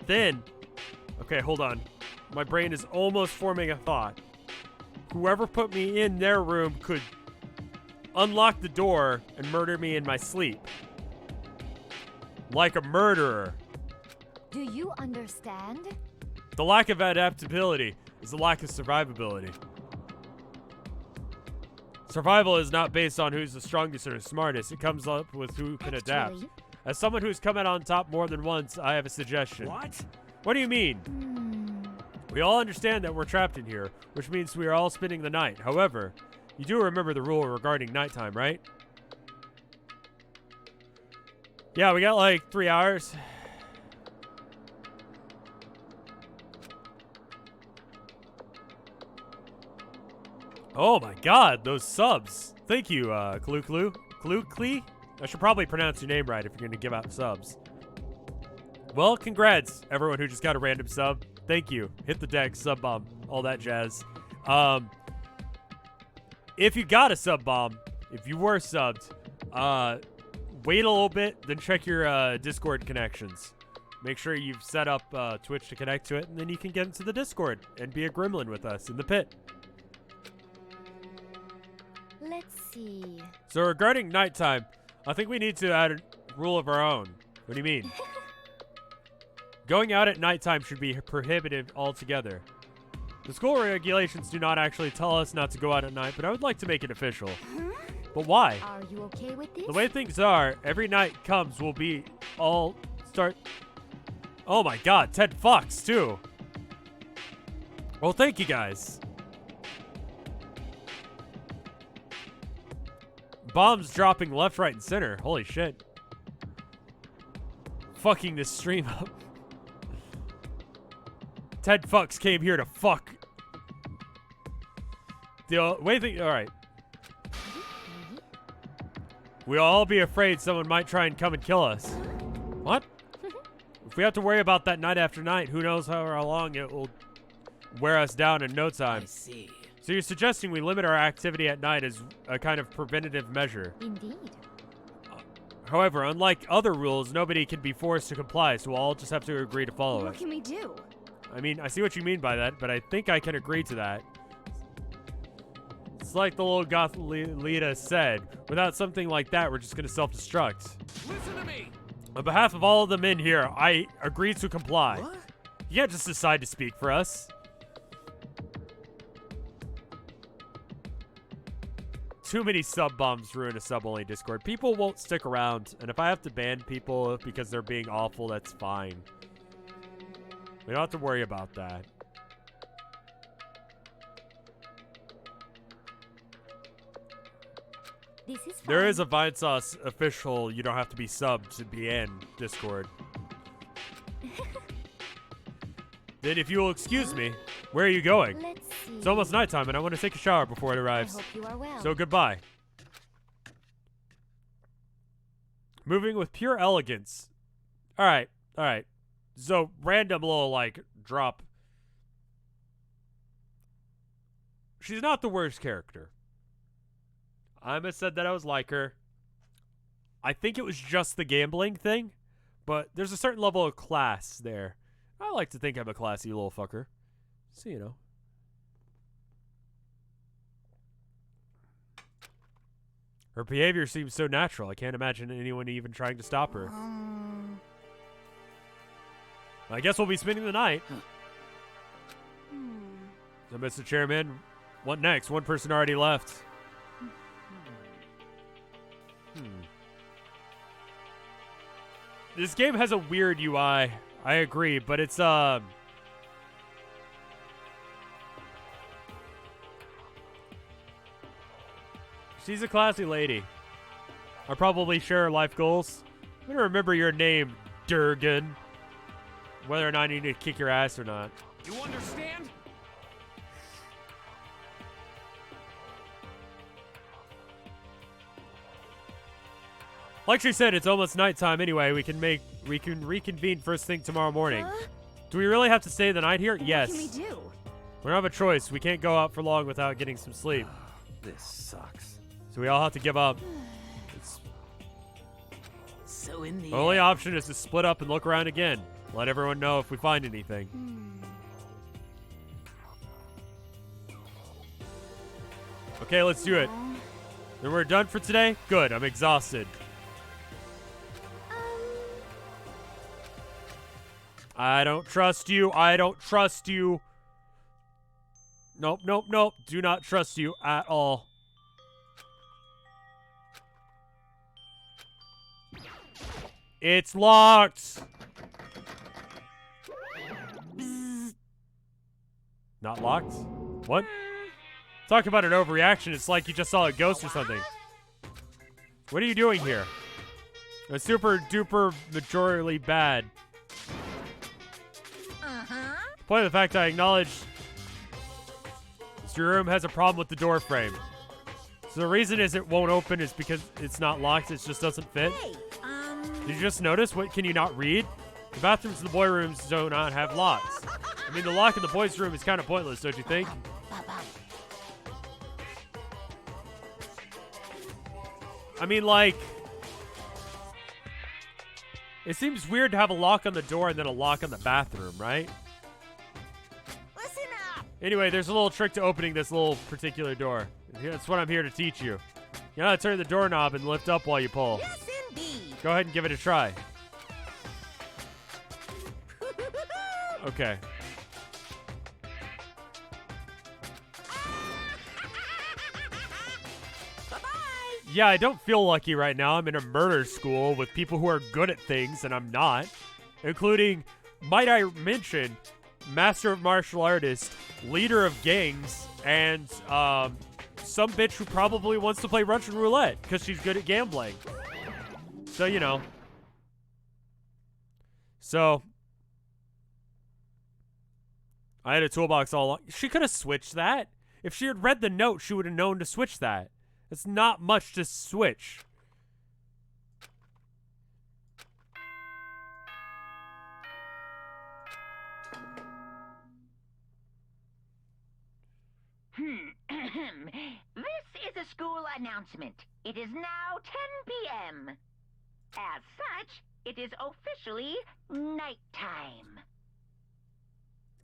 Okay, hold on. My brain is almost forming a thought. Whoever put me in their room could unlock the door and murder me in my sleep. Like a murderer. Do you understand? The lack of adaptability is the lack of survivability. Survival is not based on who's the strongest or the smartest. It comes up with who can adapt. As someone who's come out on top more than once, I have a suggestion. What? What do you mean? We all understand that we're trapped in here, which means we are all spending the night. However, you do remember the rule regarding nighttime, right? Yeah, we got like 3 hours. Oh my god, those subs. Thank you, Klukli. I should probably pronounce your name right if you're going to give out subs. Well, congrats, everyone who just got a random sub. Thank you. Hit the deck, sub bomb, all that jazz. If you got a sub bomb, if you were subbed, wait a little bit, then check your Discord connections. Make sure you've set up Twitch to connect to it, and then you can get into the Discord and be a gremlin with us in the pit. Let's see. So regarding nighttime, I think we need to add a rule of our own. What do you mean? Going out at nighttime should be prohibited altogether. The school regulations do not actually tell us not to go out at night, but I would like to make it official. But why? Are you okay with this? The way things are, every night comes will be all start... Oh my god, Ted Fox too. Well, thank you guys. Bombs dropping left, right, and center. Holy shit. Fucking this stream up. Ted Fucks came here to fuck. The way thing. All right. We'll all be afraid someone might try and come and kill us. What? If we have to worry about that night after night, who knows how long it will wear us down in no time. I see. So you're suggesting we limit our activity at night as a kind of preventative measure. Indeed. However, unlike other rules, nobody can be forced to comply, so we'll all just have to agree to follow it. What can we do? I mean, I see what you mean by that, but I think I can agree to that. It's like the little goth Lita said. Without something like that, we're just going to self-destruct. Listen to me. On behalf of all of the men here, I agree to comply. What? You can't just decide to speak for us. Too many sub-bombs ruin a sub-only Discord. People won't stick around, and if I have to ban people because they're being awful, that's fine. We don't have to worry about that. This is There fine. is a Vinesauce official, you don't have to be subbed to be in Discord. Then if you will excuse me, where are you going? Let's see. It's almost nighttime and I want to take a shower before it I arrives. hope you are well. So goodbye. Moving with pure elegance. Alright, alright. So random little like drop. She's not the worst character. I almost said that I was like her. I think it was just the gambling thing, but there's a certain level of class there. I like to think I'm a classy little fucker. So, you know. Her behavior seems so natural. I can't imagine anyone even trying to stop her. I guess we'll be spending the night. So, Mr. Chairman, what next? One person already left. This game has a weird UI. I agree, but it's she's a classy lady. I probably share life goals. I'm gonna remember your name, Durgan. Whether or not I need to kick your ass or not. You understand? Like she said, it's almost nighttime anyway. We can reconvene first thing tomorrow morning. Do we really have to stay the night here? Yes. What can we do? We don't have a choice. We can't go out for long without getting some sleep. This sucks. So we all have to give up. It's So in the the only option is to split up and look around again. Let everyone know if we find anything. Okay, let's do it. Then we're done for today? Good, I'm exhausted. I don't trust you. I don't trust you. Nope, nope, nope. Do not trust you at all. It's locked. Not locked? What? Talk about an overreaction. It's like you just saw a ghost or something. What are you doing here? A super duper majorly bad. Point of the fact I acknowledge your room has a problem with the door frame. So the reason is it won't open is because it's not locked. It just doesn't fit. Hey, Did you just notice? What can you not read? The bathrooms in the boy rooms do not have locks. I mean, the lock in the boys' room is kind of pointless, don't you think? I mean, like, it seems weird to have a lock on the door and then a lock on the bathroom, right? listen up. Anyway, there's a little trick to opening this little particular door. That's what I'm here to teach you. You know how to turn the doorknob and lift up while you pull. Yes, indeed. Go ahead and give it a try. Okay. Yeah, I don't feel lucky right now. I'm in a murder school with people who are good at things, and I'm not. Including, might I mention, master of martial artist, leader of gangs, and some bitch who probably wants to play Russian roulette because she's good at gambling. So, you know. So, I had a toolbox all along. She could have switched that. If she had read the note, she would have known to switch that. It's not much to switch. This is a school announcement. It is now 10 p.m. As such, it is officially nighttime.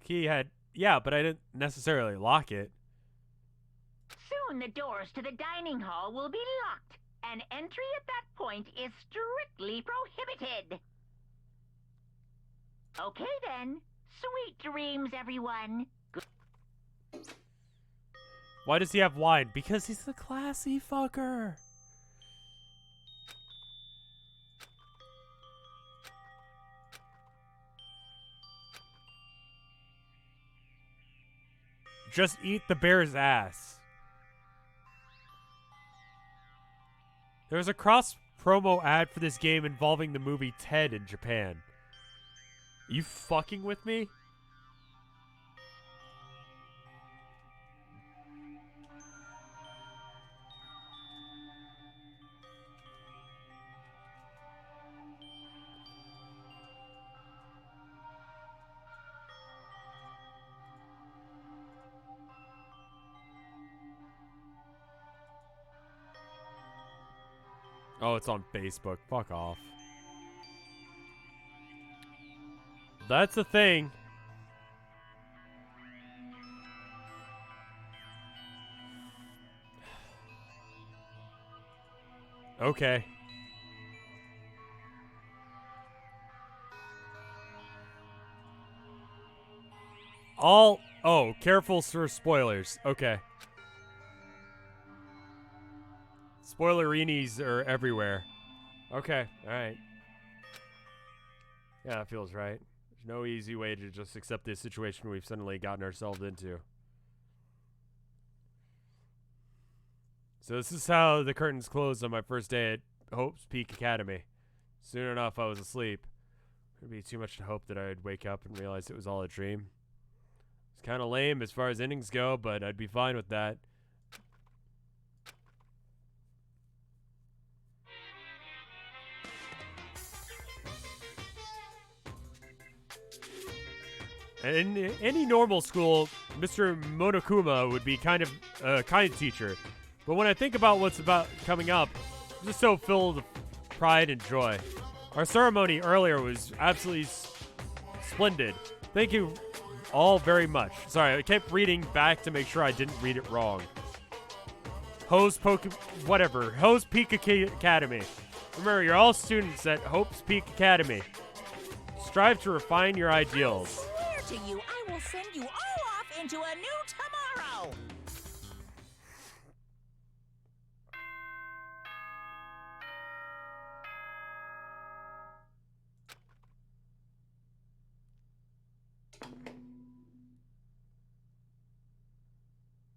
Key had... Yeah, but I didn't necessarily lock it. Soon the doors to the dining hall will be locked, and entry at that point is strictly prohibited. Okay then. Sweet dreams, everyone. Why does he have wine? Because he's the classy fucker. Just eat the bear's ass. There was a cross-promo ad for this game involving the movie Ted in Japan. You fucking with me? Oh, it's on Facebook. Fuck off. That's the thing. Okay. Oh, careful for spoilers. Okay. Spoilerinis are everywhere. Okay, alright. Yeah, that feels right. There's no easy way to just accept this situation we've suddenly gotten ourselves into. So this is how the curtains closed on my first day at Hope's Peak Academy. Soon enough, I was asleep. It would be too much to hope that I'd wake up and realize it was all a dream. It's kind of lame as far as endings go, but I'd be fine with that. In any normal school, Mr. Monokuma would be kind of a kind teacher. But when I think about what's coming up, I'm just so filled with pride and joy. Our ceremony earlier was absolutely splendid. Thank you all very much. Sorry, I kept reading back to make sure I didn't read it wrong. Hope's Peak Academy. Remember, you're all students at Hope's Peak Academy. Strive to refine your ideals. To you, I will send you all off into a new tomorrow.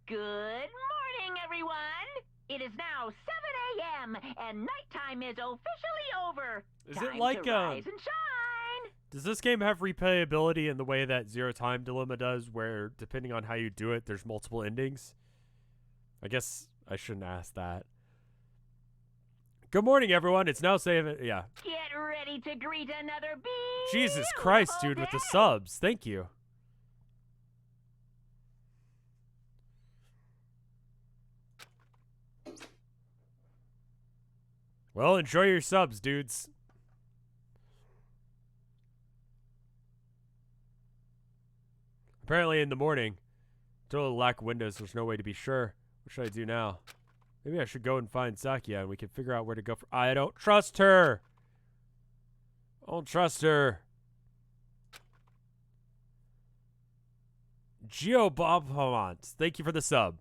Good morning, everyone. It is now 7 a.m. and nighttime is officially over. Is Time it like to rise and shine? Does this game have replayability in the way that Zero Time Dilemma does, where depending on how you do it, there's multiple endings? I guess I shouldn't ask that. Good morning, everyone. It's now 7. Yeah. Get ready to greet another beautiful Jesus Christ, dude, with the subs. Thank you. Well, enjoy your subs, dudes. Apparently in the morning, total lack of windows, there's no way to be sure. What should I do now? Maybe I should go and find Sakia and we can figure out where to go for— I don't trust her! I don't trust her. Geo Bob Hamont, thank you for the sub.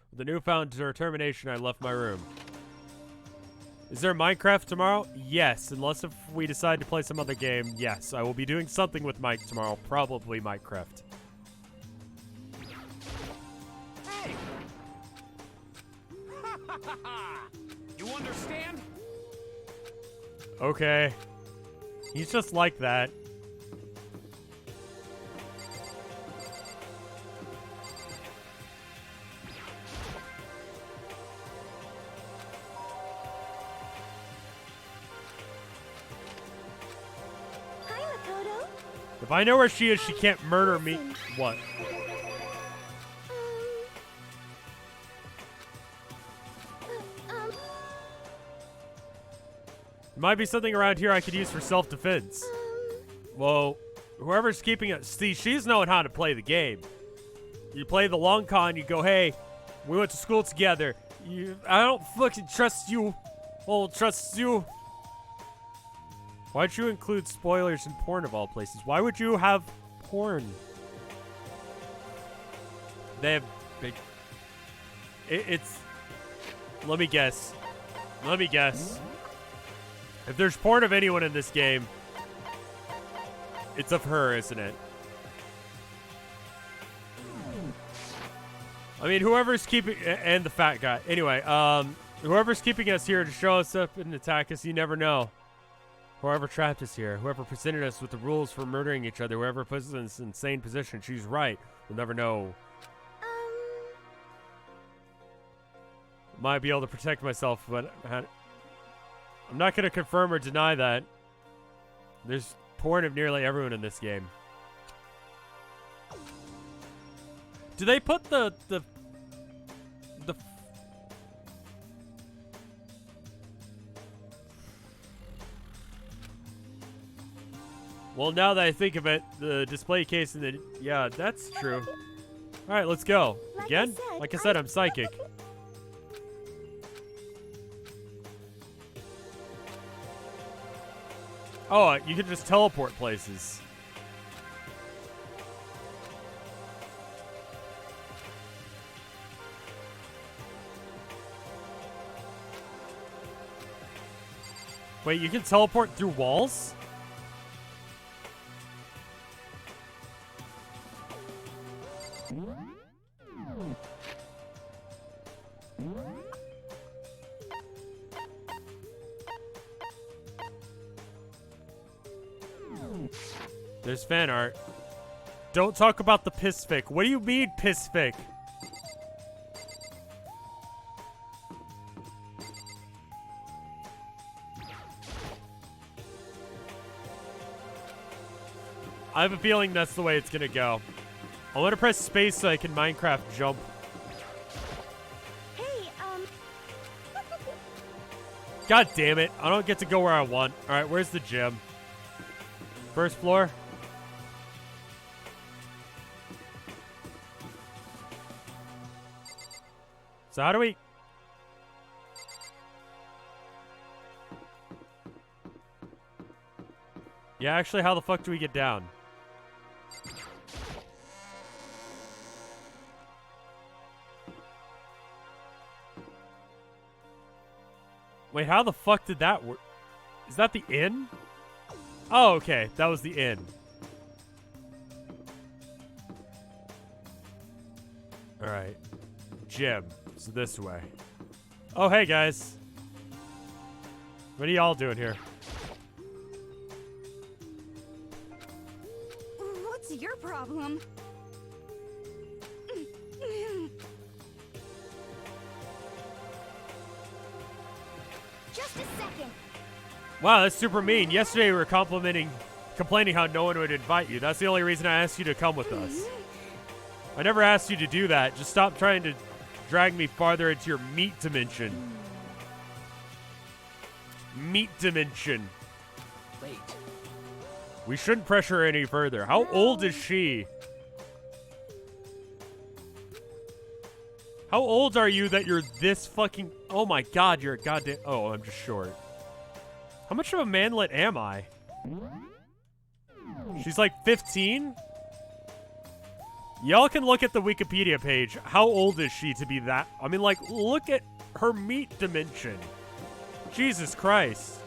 With the newfound determination, I left my room. Is there Minecraft tomorrow? Yes, unless if we decide to play some other game. Yes, I will be doing something with Mike tomorrow, probably Minecraft. Hey! You understand? Okay. He's just like that. If I know where she is, she can't murder me. What? There might be something around here I could use for self-defense. Well, whoever's keeping it— see, she's knowing how to play the game. You play the long con, you go, hey, We went to school together. I don't fucking trust you. Oh, trust you. Why'd you include spoilers and porn of all places? Why would you have porn? They have big... It's... Let me guess. Let me guess. If there's porn of anyone in this game, it's of her, isn't it? I mean, whoever's keeping... And the fat guy. Anyway, whoever's keeping us here to show us up and attack us, you never know. Whoever trapped us here, whoever presented us with the rules for murdering each other, whoever puts us in this insane position, she's right. We'll never know. Might be able to protect myself, but I'm not going to confirm or deny that. There's porn of nearly everyone in this game. Do they put the Well, now that I think of it, the display case and the... Yeah, that's true. All right, let's go. Again? Like I said, I'm psychic. Oh, you can just teleport places. Wait, you can teleport through walls? There's fan art. Don't talk about the piss fic. What do you mean, piss fic? I have a feeling that's the way it's gonna go. I want to press space so I can Minecraft jump. Hey, God damn it. I don't get to go where I want. Alright, where's the gym? First floor? So how do we... Yeah, actually, how the fuck do we get down? Wait, how the fuck did that work? Is that the inn? Oh, okay. That was the inn. Alright. Gym. So this way. Oh, hey, guys. What are y'all doing here? what's your problem? Just a second. Wow, that's super mean. Yesterday we were complaining how no one would invite you. That's the only reason I asked you to come with us. I never asked you to do that. Just stop trying to drag me farther into your meat dimension. Meat dimension. Wait. We shouldn't pressure her any further. How old is she? How old are you that you're this fucking... Oh my god, you're a goddamn... Oh, I'm just short. How much of a manlet am I? She's like 15? Y'all can look at the Wikipedia page. How old is she to be that? I mean, like, look at her meat dimension. Jesus Christ.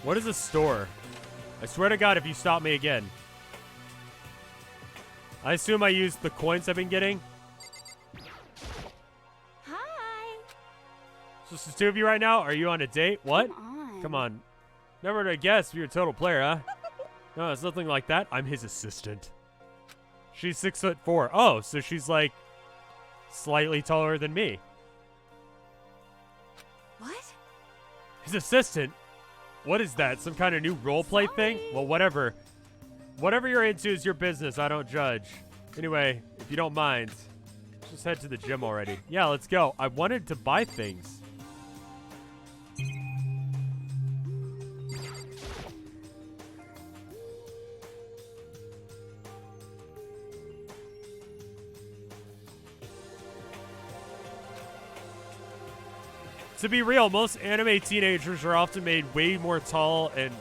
What is a store? I swear to God if you stop me again. I assume I used the coins I've been getting. Hi. So it's the two of you right now? Are you on a date? What? Come on. Never would have guessed you're a total player, huh? No, it's nothing like that. I'm his assistant. She's 6'4". Oh, so she's like slightly taller than me. What? His assistant? What is that? Some kind of new roleplay thing? Well, whatever. Whatever you're into is your business. I don't judge. Anyway, if you don't mind, just head to the gym already. Yeah, let's go. I wanted to buy things. To be real, most anime teenagers are often made way more tall and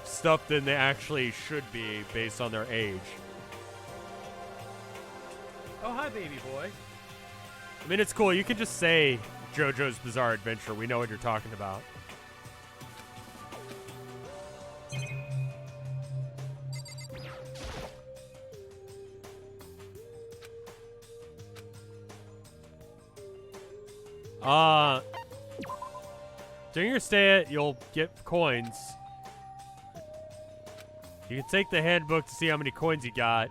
stuff than they actually should be based on their age. Oh, hi, baby boy. I mean, it's cool. You can just say JoJo's Bizarre Adventure. We know what you're talking about. During your stay, you'll get coins. You can take the handbook to see how many coins you got.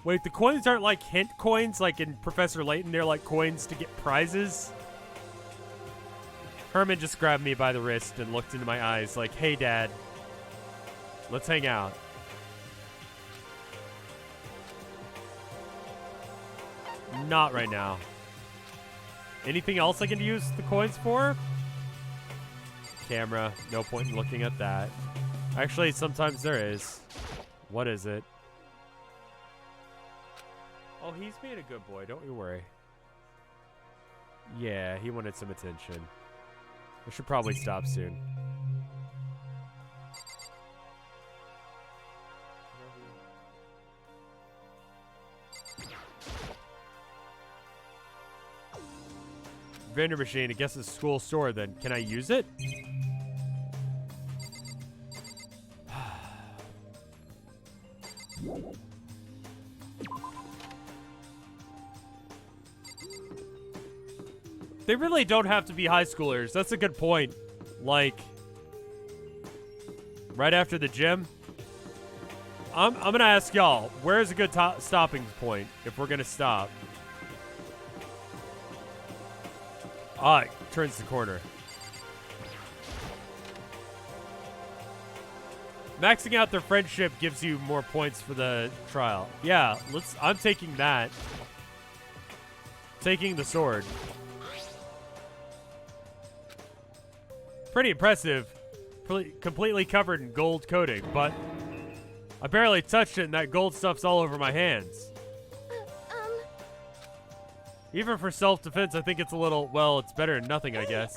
Wait, the coins aren't like hint coins like in Professor Layton. They're like coins to get prizes. Herman just grabbed me by the wrist and looked into my eyes like, hey, Dad, let's hang out. Not right now. Anything else I can use the coins for? Camera. No point in looking at that. Actually, sometimes there is. What is it? Oh, he's being a good boy. Don't you worry. Yeah, he wanted some attention. I should probably stop soon. Vendor machine. I guess it's a school store then. Can I use it? They really don't have to be high schoolers. That's a good point. Like, right after the gym. I'm gonna ask y'all, where's a good stopping point if we're gonna stop? Ah, it turns the corner. Maxing out their friendship gives you more points for the trial. Yeah, I'm taking that. Taking the sword. Pretty impressive. Completely covered in gold coating, but I barely touched it and that gold stuff's all over my hands. Even for self-defense, I think it's a little, well, it's better than nothing, I guess.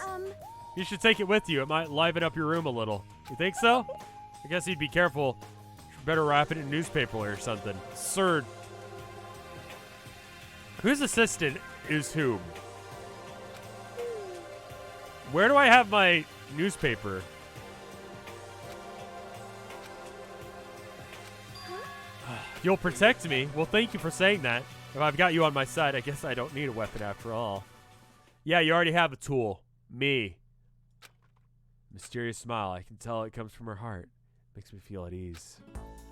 You should take it with you. It might liven up your room a little. You think so? I guess you'd be careful. Should better wrap it in newspaper or something. Sir. Whose assistant is whom? Where do I have my newspaper? You'll protect me? Well, thank you for saying that. If I've got you on my side, I guess I don't need a weapon after all. Yeah, you already have a tool. Me. Mysterious smile. I can tell it comes from her heart. Makes me feel at ease.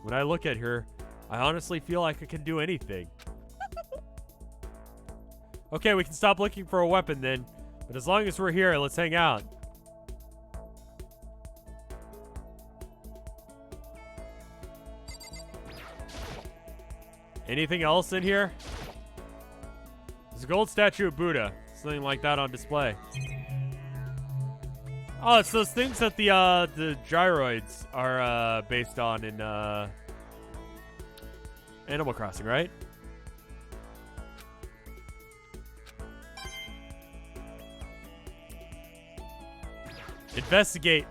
When I look at her, I honestly feel like I can do anything. Okay, we can stop looking for a weapon then. But as long as we're here, let's hang out. Anything else in here? There's a gold statue of Buddha. Something like that on display. Oh, it's those things that the gyroids are based on in Animal Crossing, right? Investigate.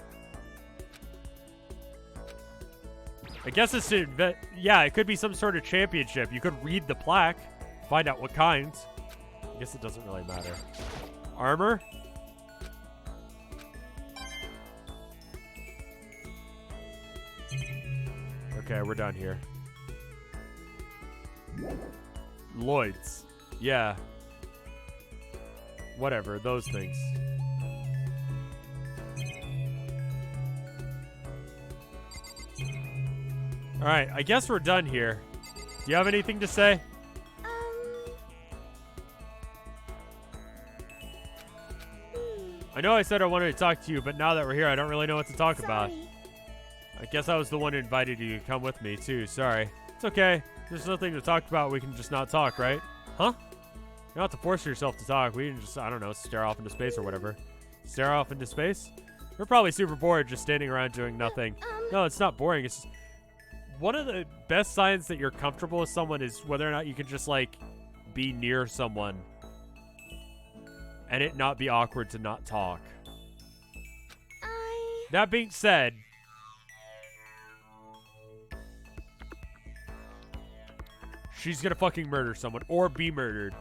I guess it's to yeah, it could be some sort of championship. You could read the plaque, find out what kinds. I guess it doesn't really matter. Armor? Okay, we're done here. Lloyd's. Yeah. Whatever, those things. Alright, I guess we're done here. Do you have anything to say? I know I said I wanted to talk to you, but now that we're here, I don't really know what to talk about. I guess I was the one who invited you to come with me, too. Sorry. It's okay. There's nothing to talk about. We can just not talk, right? Huh? You don't have to force yourself to talk. We can just, I don't know, stare off into space or whatever. Stare off into space? We're probably super bored just standing around doing nothing. No, it's not boring. It's just... One of the best signs that you're comfortable with someone is whether or not you can just, like, be near someone and it not be awkward to not talk. That being said, she's gonna fucking murder someone or be murdered.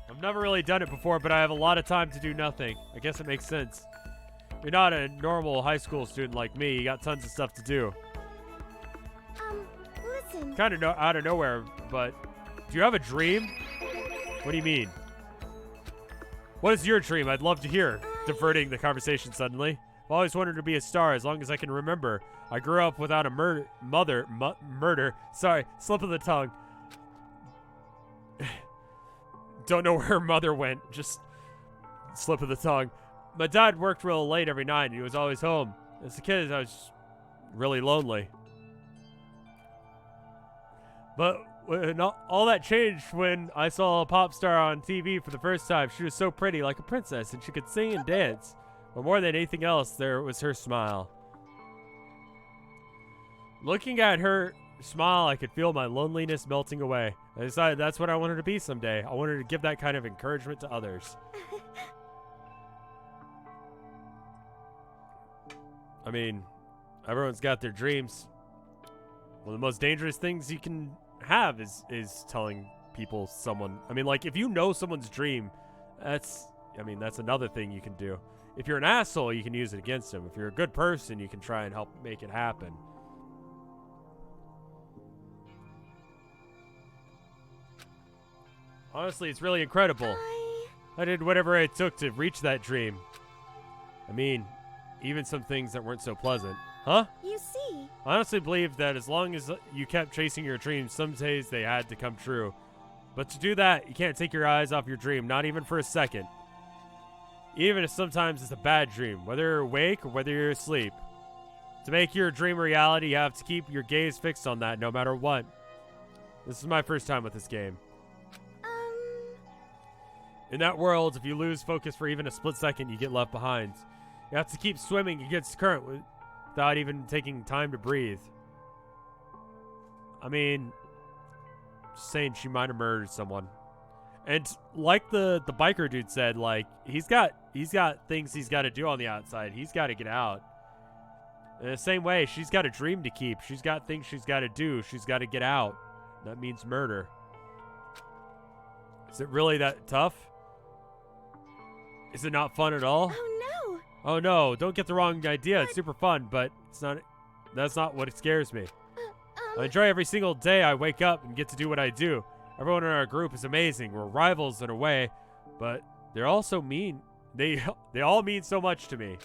I've never really done it before, but I have a lot of time to do nothing. I guess it makes sense. You're not a normal high school student like me. You got tons of stuff to do. Listen. Kind of out of nowhere, but do you have a dream? What do you mean? What is your dream? I'd love to hear. Diverting the conversation suddenly. I've always wanted to be a star as long as I can remember. I grew up without a murder. Sorry, slip of the tongue. Don't know where her mother went. Just slip of the tongue. My dad worked real late every night, and he was always home. As a kid, I was really lonely. But when all that changed when I saw a pop star on TV for the first time. She was so pretty, like a princess, and she could sing and dance. But more than anything else, there was her smile. Looking at her smile, I could feel my loneliness melting away. I decided that's what I wanted to be someday. I wanted to give that kind of encouragement to others. I mean, everyone's got their dreams. One of the most dangerous things you can have is telling people someone. I mean, like, if you know someone's dream, that's another thing you can do. If you're an asshole, you can use it against them. If you're a good person, you can try and help make it happen. Honestly, it's really incredible. I did whatever it took to reach that dream. I mean, even some things that weren't so pleasant. Huh? You see. I honestly believe that as long as you kept chasing your dreams, some days they had to come true. But to do that, you can't take your eyes off your dream, not even for a second. Even if sometimes it's a bad dream, whether you're awake or whether you're asleep. To make your dream a reality, you have to keep your gaze fixed on that no matter what. This is my first time with this game. In that world, if you lose focus for even a split second, you get left behind. You have to keep swimming against the current without even taking time to breathe. I mean, just saying she might have murdered someone. And like the biker dude said, like, he's got things he's got to do on the outside. He's got to get out. In the same way, she's got a dream to keep. She's got things she's got to do. She's got to get out. That means murder. Is it really that tough? Is it not fun at all? Oh no! Oh no, don't get the wrong idea. It's super fun, but that's not what scares me. I enjoy every single day I wake up and get to do what I do. Everyone in our group is amazing. We're rivals in a way, but they're also mean. They all mean so much to me.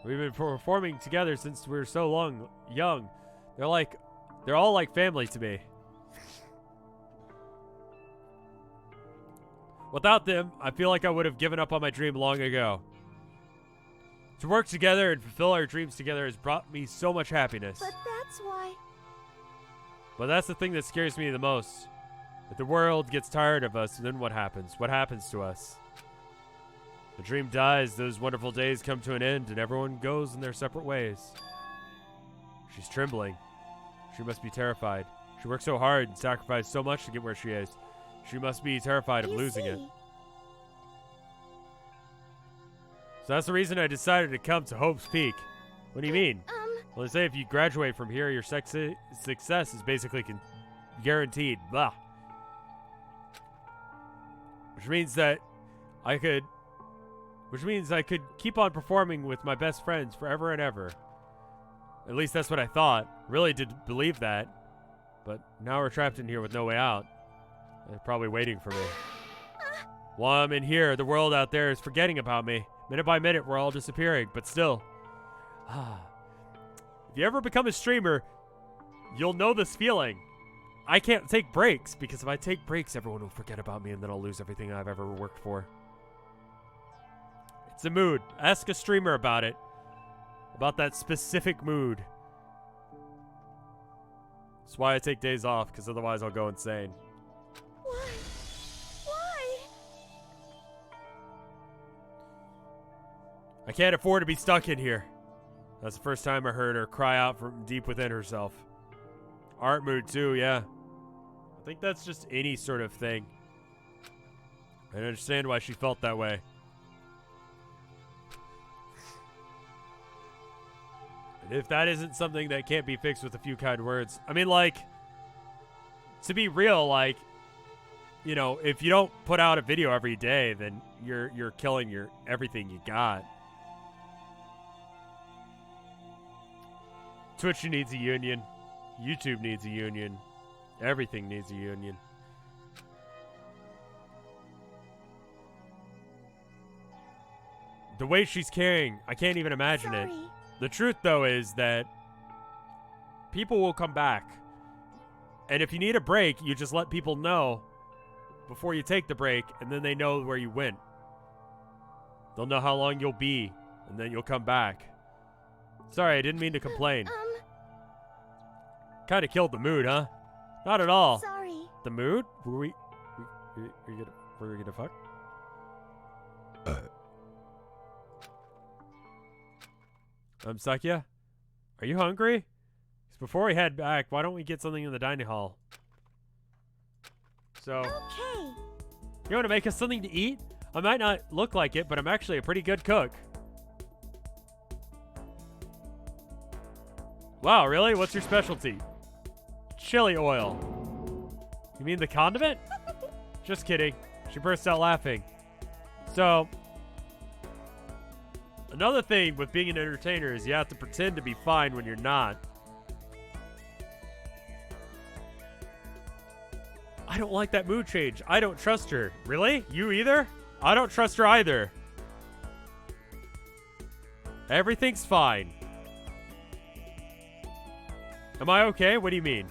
We've been performing together since we were so young. They're all like family to me. Without them, I feel like I would have given up on my dream long ago. To work together and fulfill our dreams together has brought me so much happiness. But that's why. But that's the thing that scares me the most. If the world gets tired of us, then what happens? What happens to us? The dream dies, those wonderful days come to an end, and everyone goes in their separate ways. She's trembling. She must be terrified. She worked so hard and sacrificed so much to get where she is. She must be terrified of losing it. So that's the reason I decided to come to Hope's Peak. What do you mean? Well, they say if you graduate from here, your success is basically guaranteed. Blah. Which means I could keep on performing with my best friends forever and ever. At least that's what I thought. Really did believe that. But now we're trapped in here with no way out. They're probably waiting for me. While I'm in here, the world out there is forgetting about me. Minute by minute, we're all disappearing, but still. If you ever become a streamer, you'll know this feeling. I can't take breaks, because if I take breaks, everyone will forget about me, and then I'll lose everything I've ever worked for. It's a mood. Ask a streamer about it. About that specific mood. That's why I take days off, because otherwise I'll go insane. Why? I can't afford to be stuck in here. That's the first time I heard her cry out from deep within herself. Art mood too, yeah. I think that's just any sort of thing. I understand why she felt that way. And if that isn't something that can't be fixed with a few kind words, I mean, like, to be real, like, you know, if you don't put out a video every day, then you're killing your everything you got. Twitch needs a union. YouTube needs a union. Everything needs a union. The weight she's carrying, I can't even imagine it. The truth, though, is that people will come back. And if you need a break, you just let people know before you take the break, and then they know where you went. They'll know how long you'll be, and then you'll come back. Sorry, I didn't mean to complain. Kind of killed the mood, huh? Not at all. Sorry. The mood? Were we gonna fuck? Sakya? Are you hungry? 'Cause before we head back, why don't we get something in the dining hall? So, Okay. you want to make us something to eat? I might not look like it, but I'm actually a pretty good cook. Wow, really? What's your specialty? Chili oil. You mean the condiment? Just kidding. She burst out laughing. So, another thing with being an entertainer is you have to pretend to be fine when you're not. I don't like that mood change. I don't trust her. Really? You either? I don't trust her either. Everything's fine. Am I okay? What do you mean?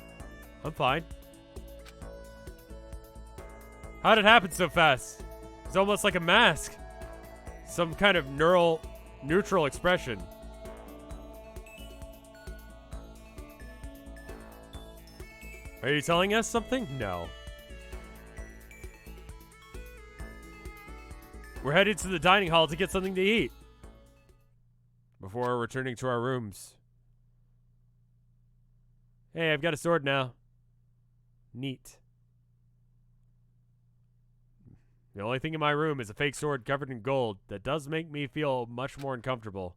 I'm fine. How did it happen so fast? It's almost like a mask. Some kind of neutral expression. Are you telling us something? No. We're headed to the dining hall to get something to eat before returning to our rooms. Hey, I've got a sword now. Neat. The only thing in my room is a fake sword covered in gold that does make me feel much more uncomfortable.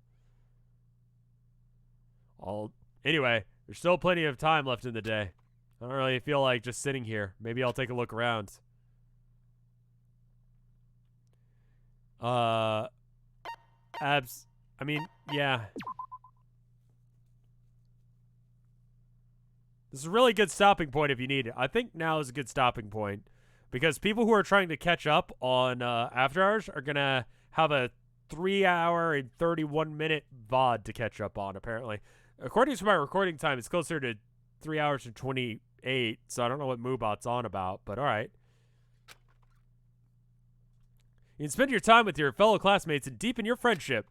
Anyway, there's still plenty of time left in the day. I don't really feel like just sitting here. Maybe I'll take a look around. Yeah. This is a really good stopping point if you need it. I think now is a good stopping point because people who are trying to catch up on After Hours are going to have a 3-hour and 31-minute VOD to catch up on, apparently. According to my recording time, it's closer to 3 hours and 28, so I don't know what Moobot's on about, but all right. You can spend your time with your fellow classmates and deepen your friendship.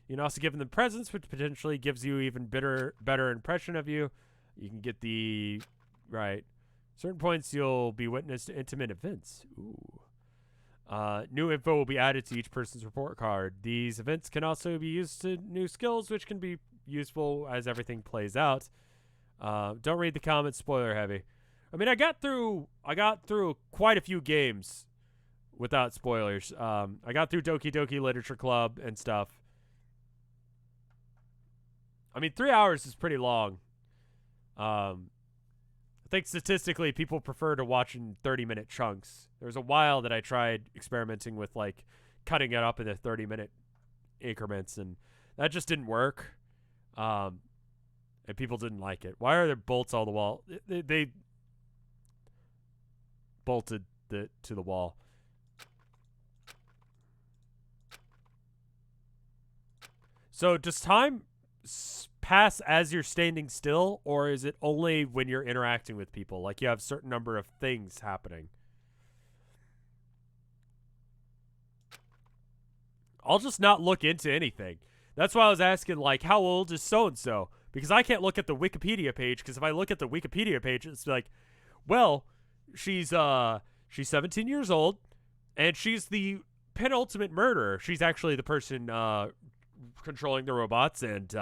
You can also give them presents, which potentially gives you even better impression of you. You can get the... Right. Certain points you'll be witness to intimate events. Ooh. New info will be added to each person's report card. These events can also be used to new skills, which can be useful as everything plays out. Don't read the comments, spoiler heavy. I mean, I got through quite a few games without spoilers. I got through Doki Doki Literature Club and stuff. I mean, 3 hours is pretty long. I think statistically people prefer to watch in 30-minute chunks. There was a while that I tried experimenting with, like, cutting it up into 30-minute increments, and that just didn't work. And people didn't like it. Why are there bolts all the wall? They bolted to the wall. So does time pass as you're standing still, or is it only when you're interacting with people? Like you have a certain number of things happening. I'll just not look into anything. That's why I was asking, like, how old is so-and-so? Because I can't look at the Wikipedia page, because if I look at the Wikipedia page, it's like, well, she's 17 years old, and she's the penultimate murderer. She's actually the person controlling the robots, and,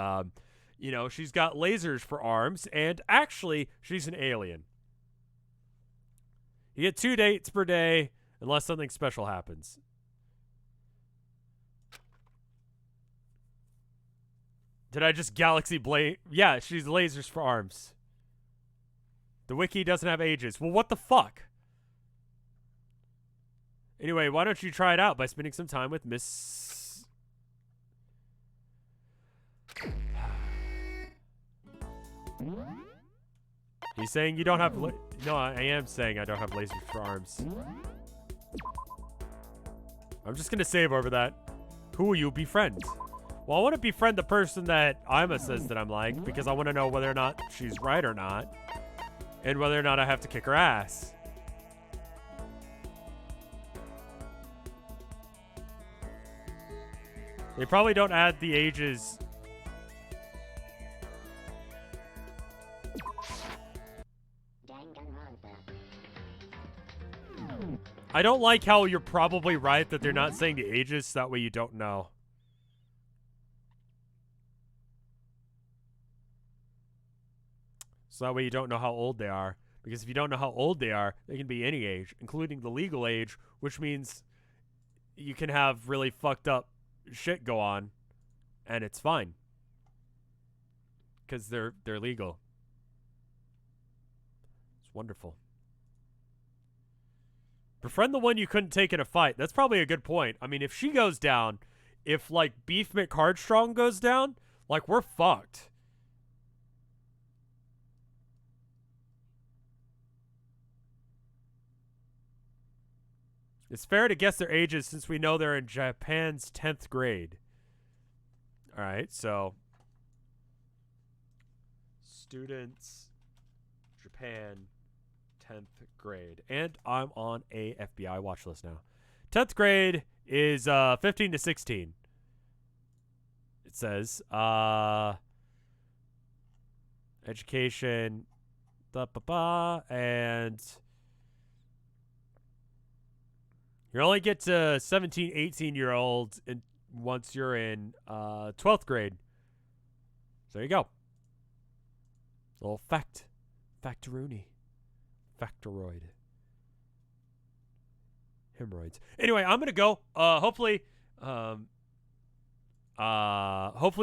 you know, she's got lasers for arms, and actually, she's an alien. You get 2 dates per day, Unless something special happens. Did I just galaxy blade? Yeah, she's lasers for arms. The wiki doesn't have ages. Well, what the fuck? Anyway, why don't you try it out by spending some time with Miss... He's saying you don't have... No, I am saying I don't have lasers for arms. I'm just gonna save over that. Who will you befriend? Well, I want to befriend the person that Ima says that I'm like, because I want to know whether or not she's right or not. And whether or not I have to kick her ass. They probably don't add the ages. I don't like how you're probably right that they're not saying the ages, so that way you don't know. So that way you don't know how old they are. Because if you don't know how old they are, they can be any age, including the legal age, which means you can have really fucked up shit go on, and it's fine. Because they're legal. It's wonderful. Befriend the one you couldn't take in a fight. That's probably a good point. I mean, if she goes down, if, like, Beef McHardstrong goes down, like, we're fucked. It's fair to guess their ages since we know they're in Japan's 10th grade. Alright, so... Students, Japan, 10th grade. And I'm on a FBI watch list now. 10th grade is 15 to 16. It says. Education. And... You only get to 17, 18-year-olds once you're in 12th grade. So there you go. Little factoroony. Factoroid. Hemorrhoids. Anyway, I'm going to go. Hopefully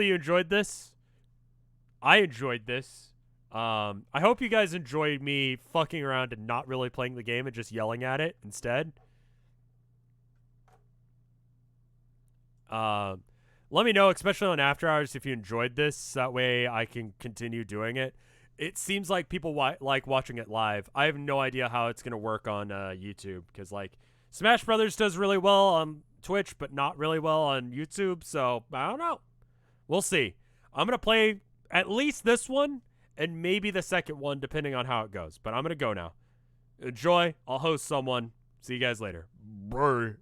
you enjoyed this. I enjoyed this. I hope you guys enjoyed me fucking around and not really playing the game and just yelling at it instead. Let me know, especially on After Hours, if you enjoyed this. That way I can continue doing it. It seems like people like watching it live. I have no idea how it's going to work on YouTube. Because, like, Smash Brothers does really well on Twitch, but not really well on YouTube. So, I don't know. We'll see. I'm going to play at least this one and maybe the second one, depending on how it goes. But I'm going to go now. Enjoy. I'll host someone. See you guys later. Bye.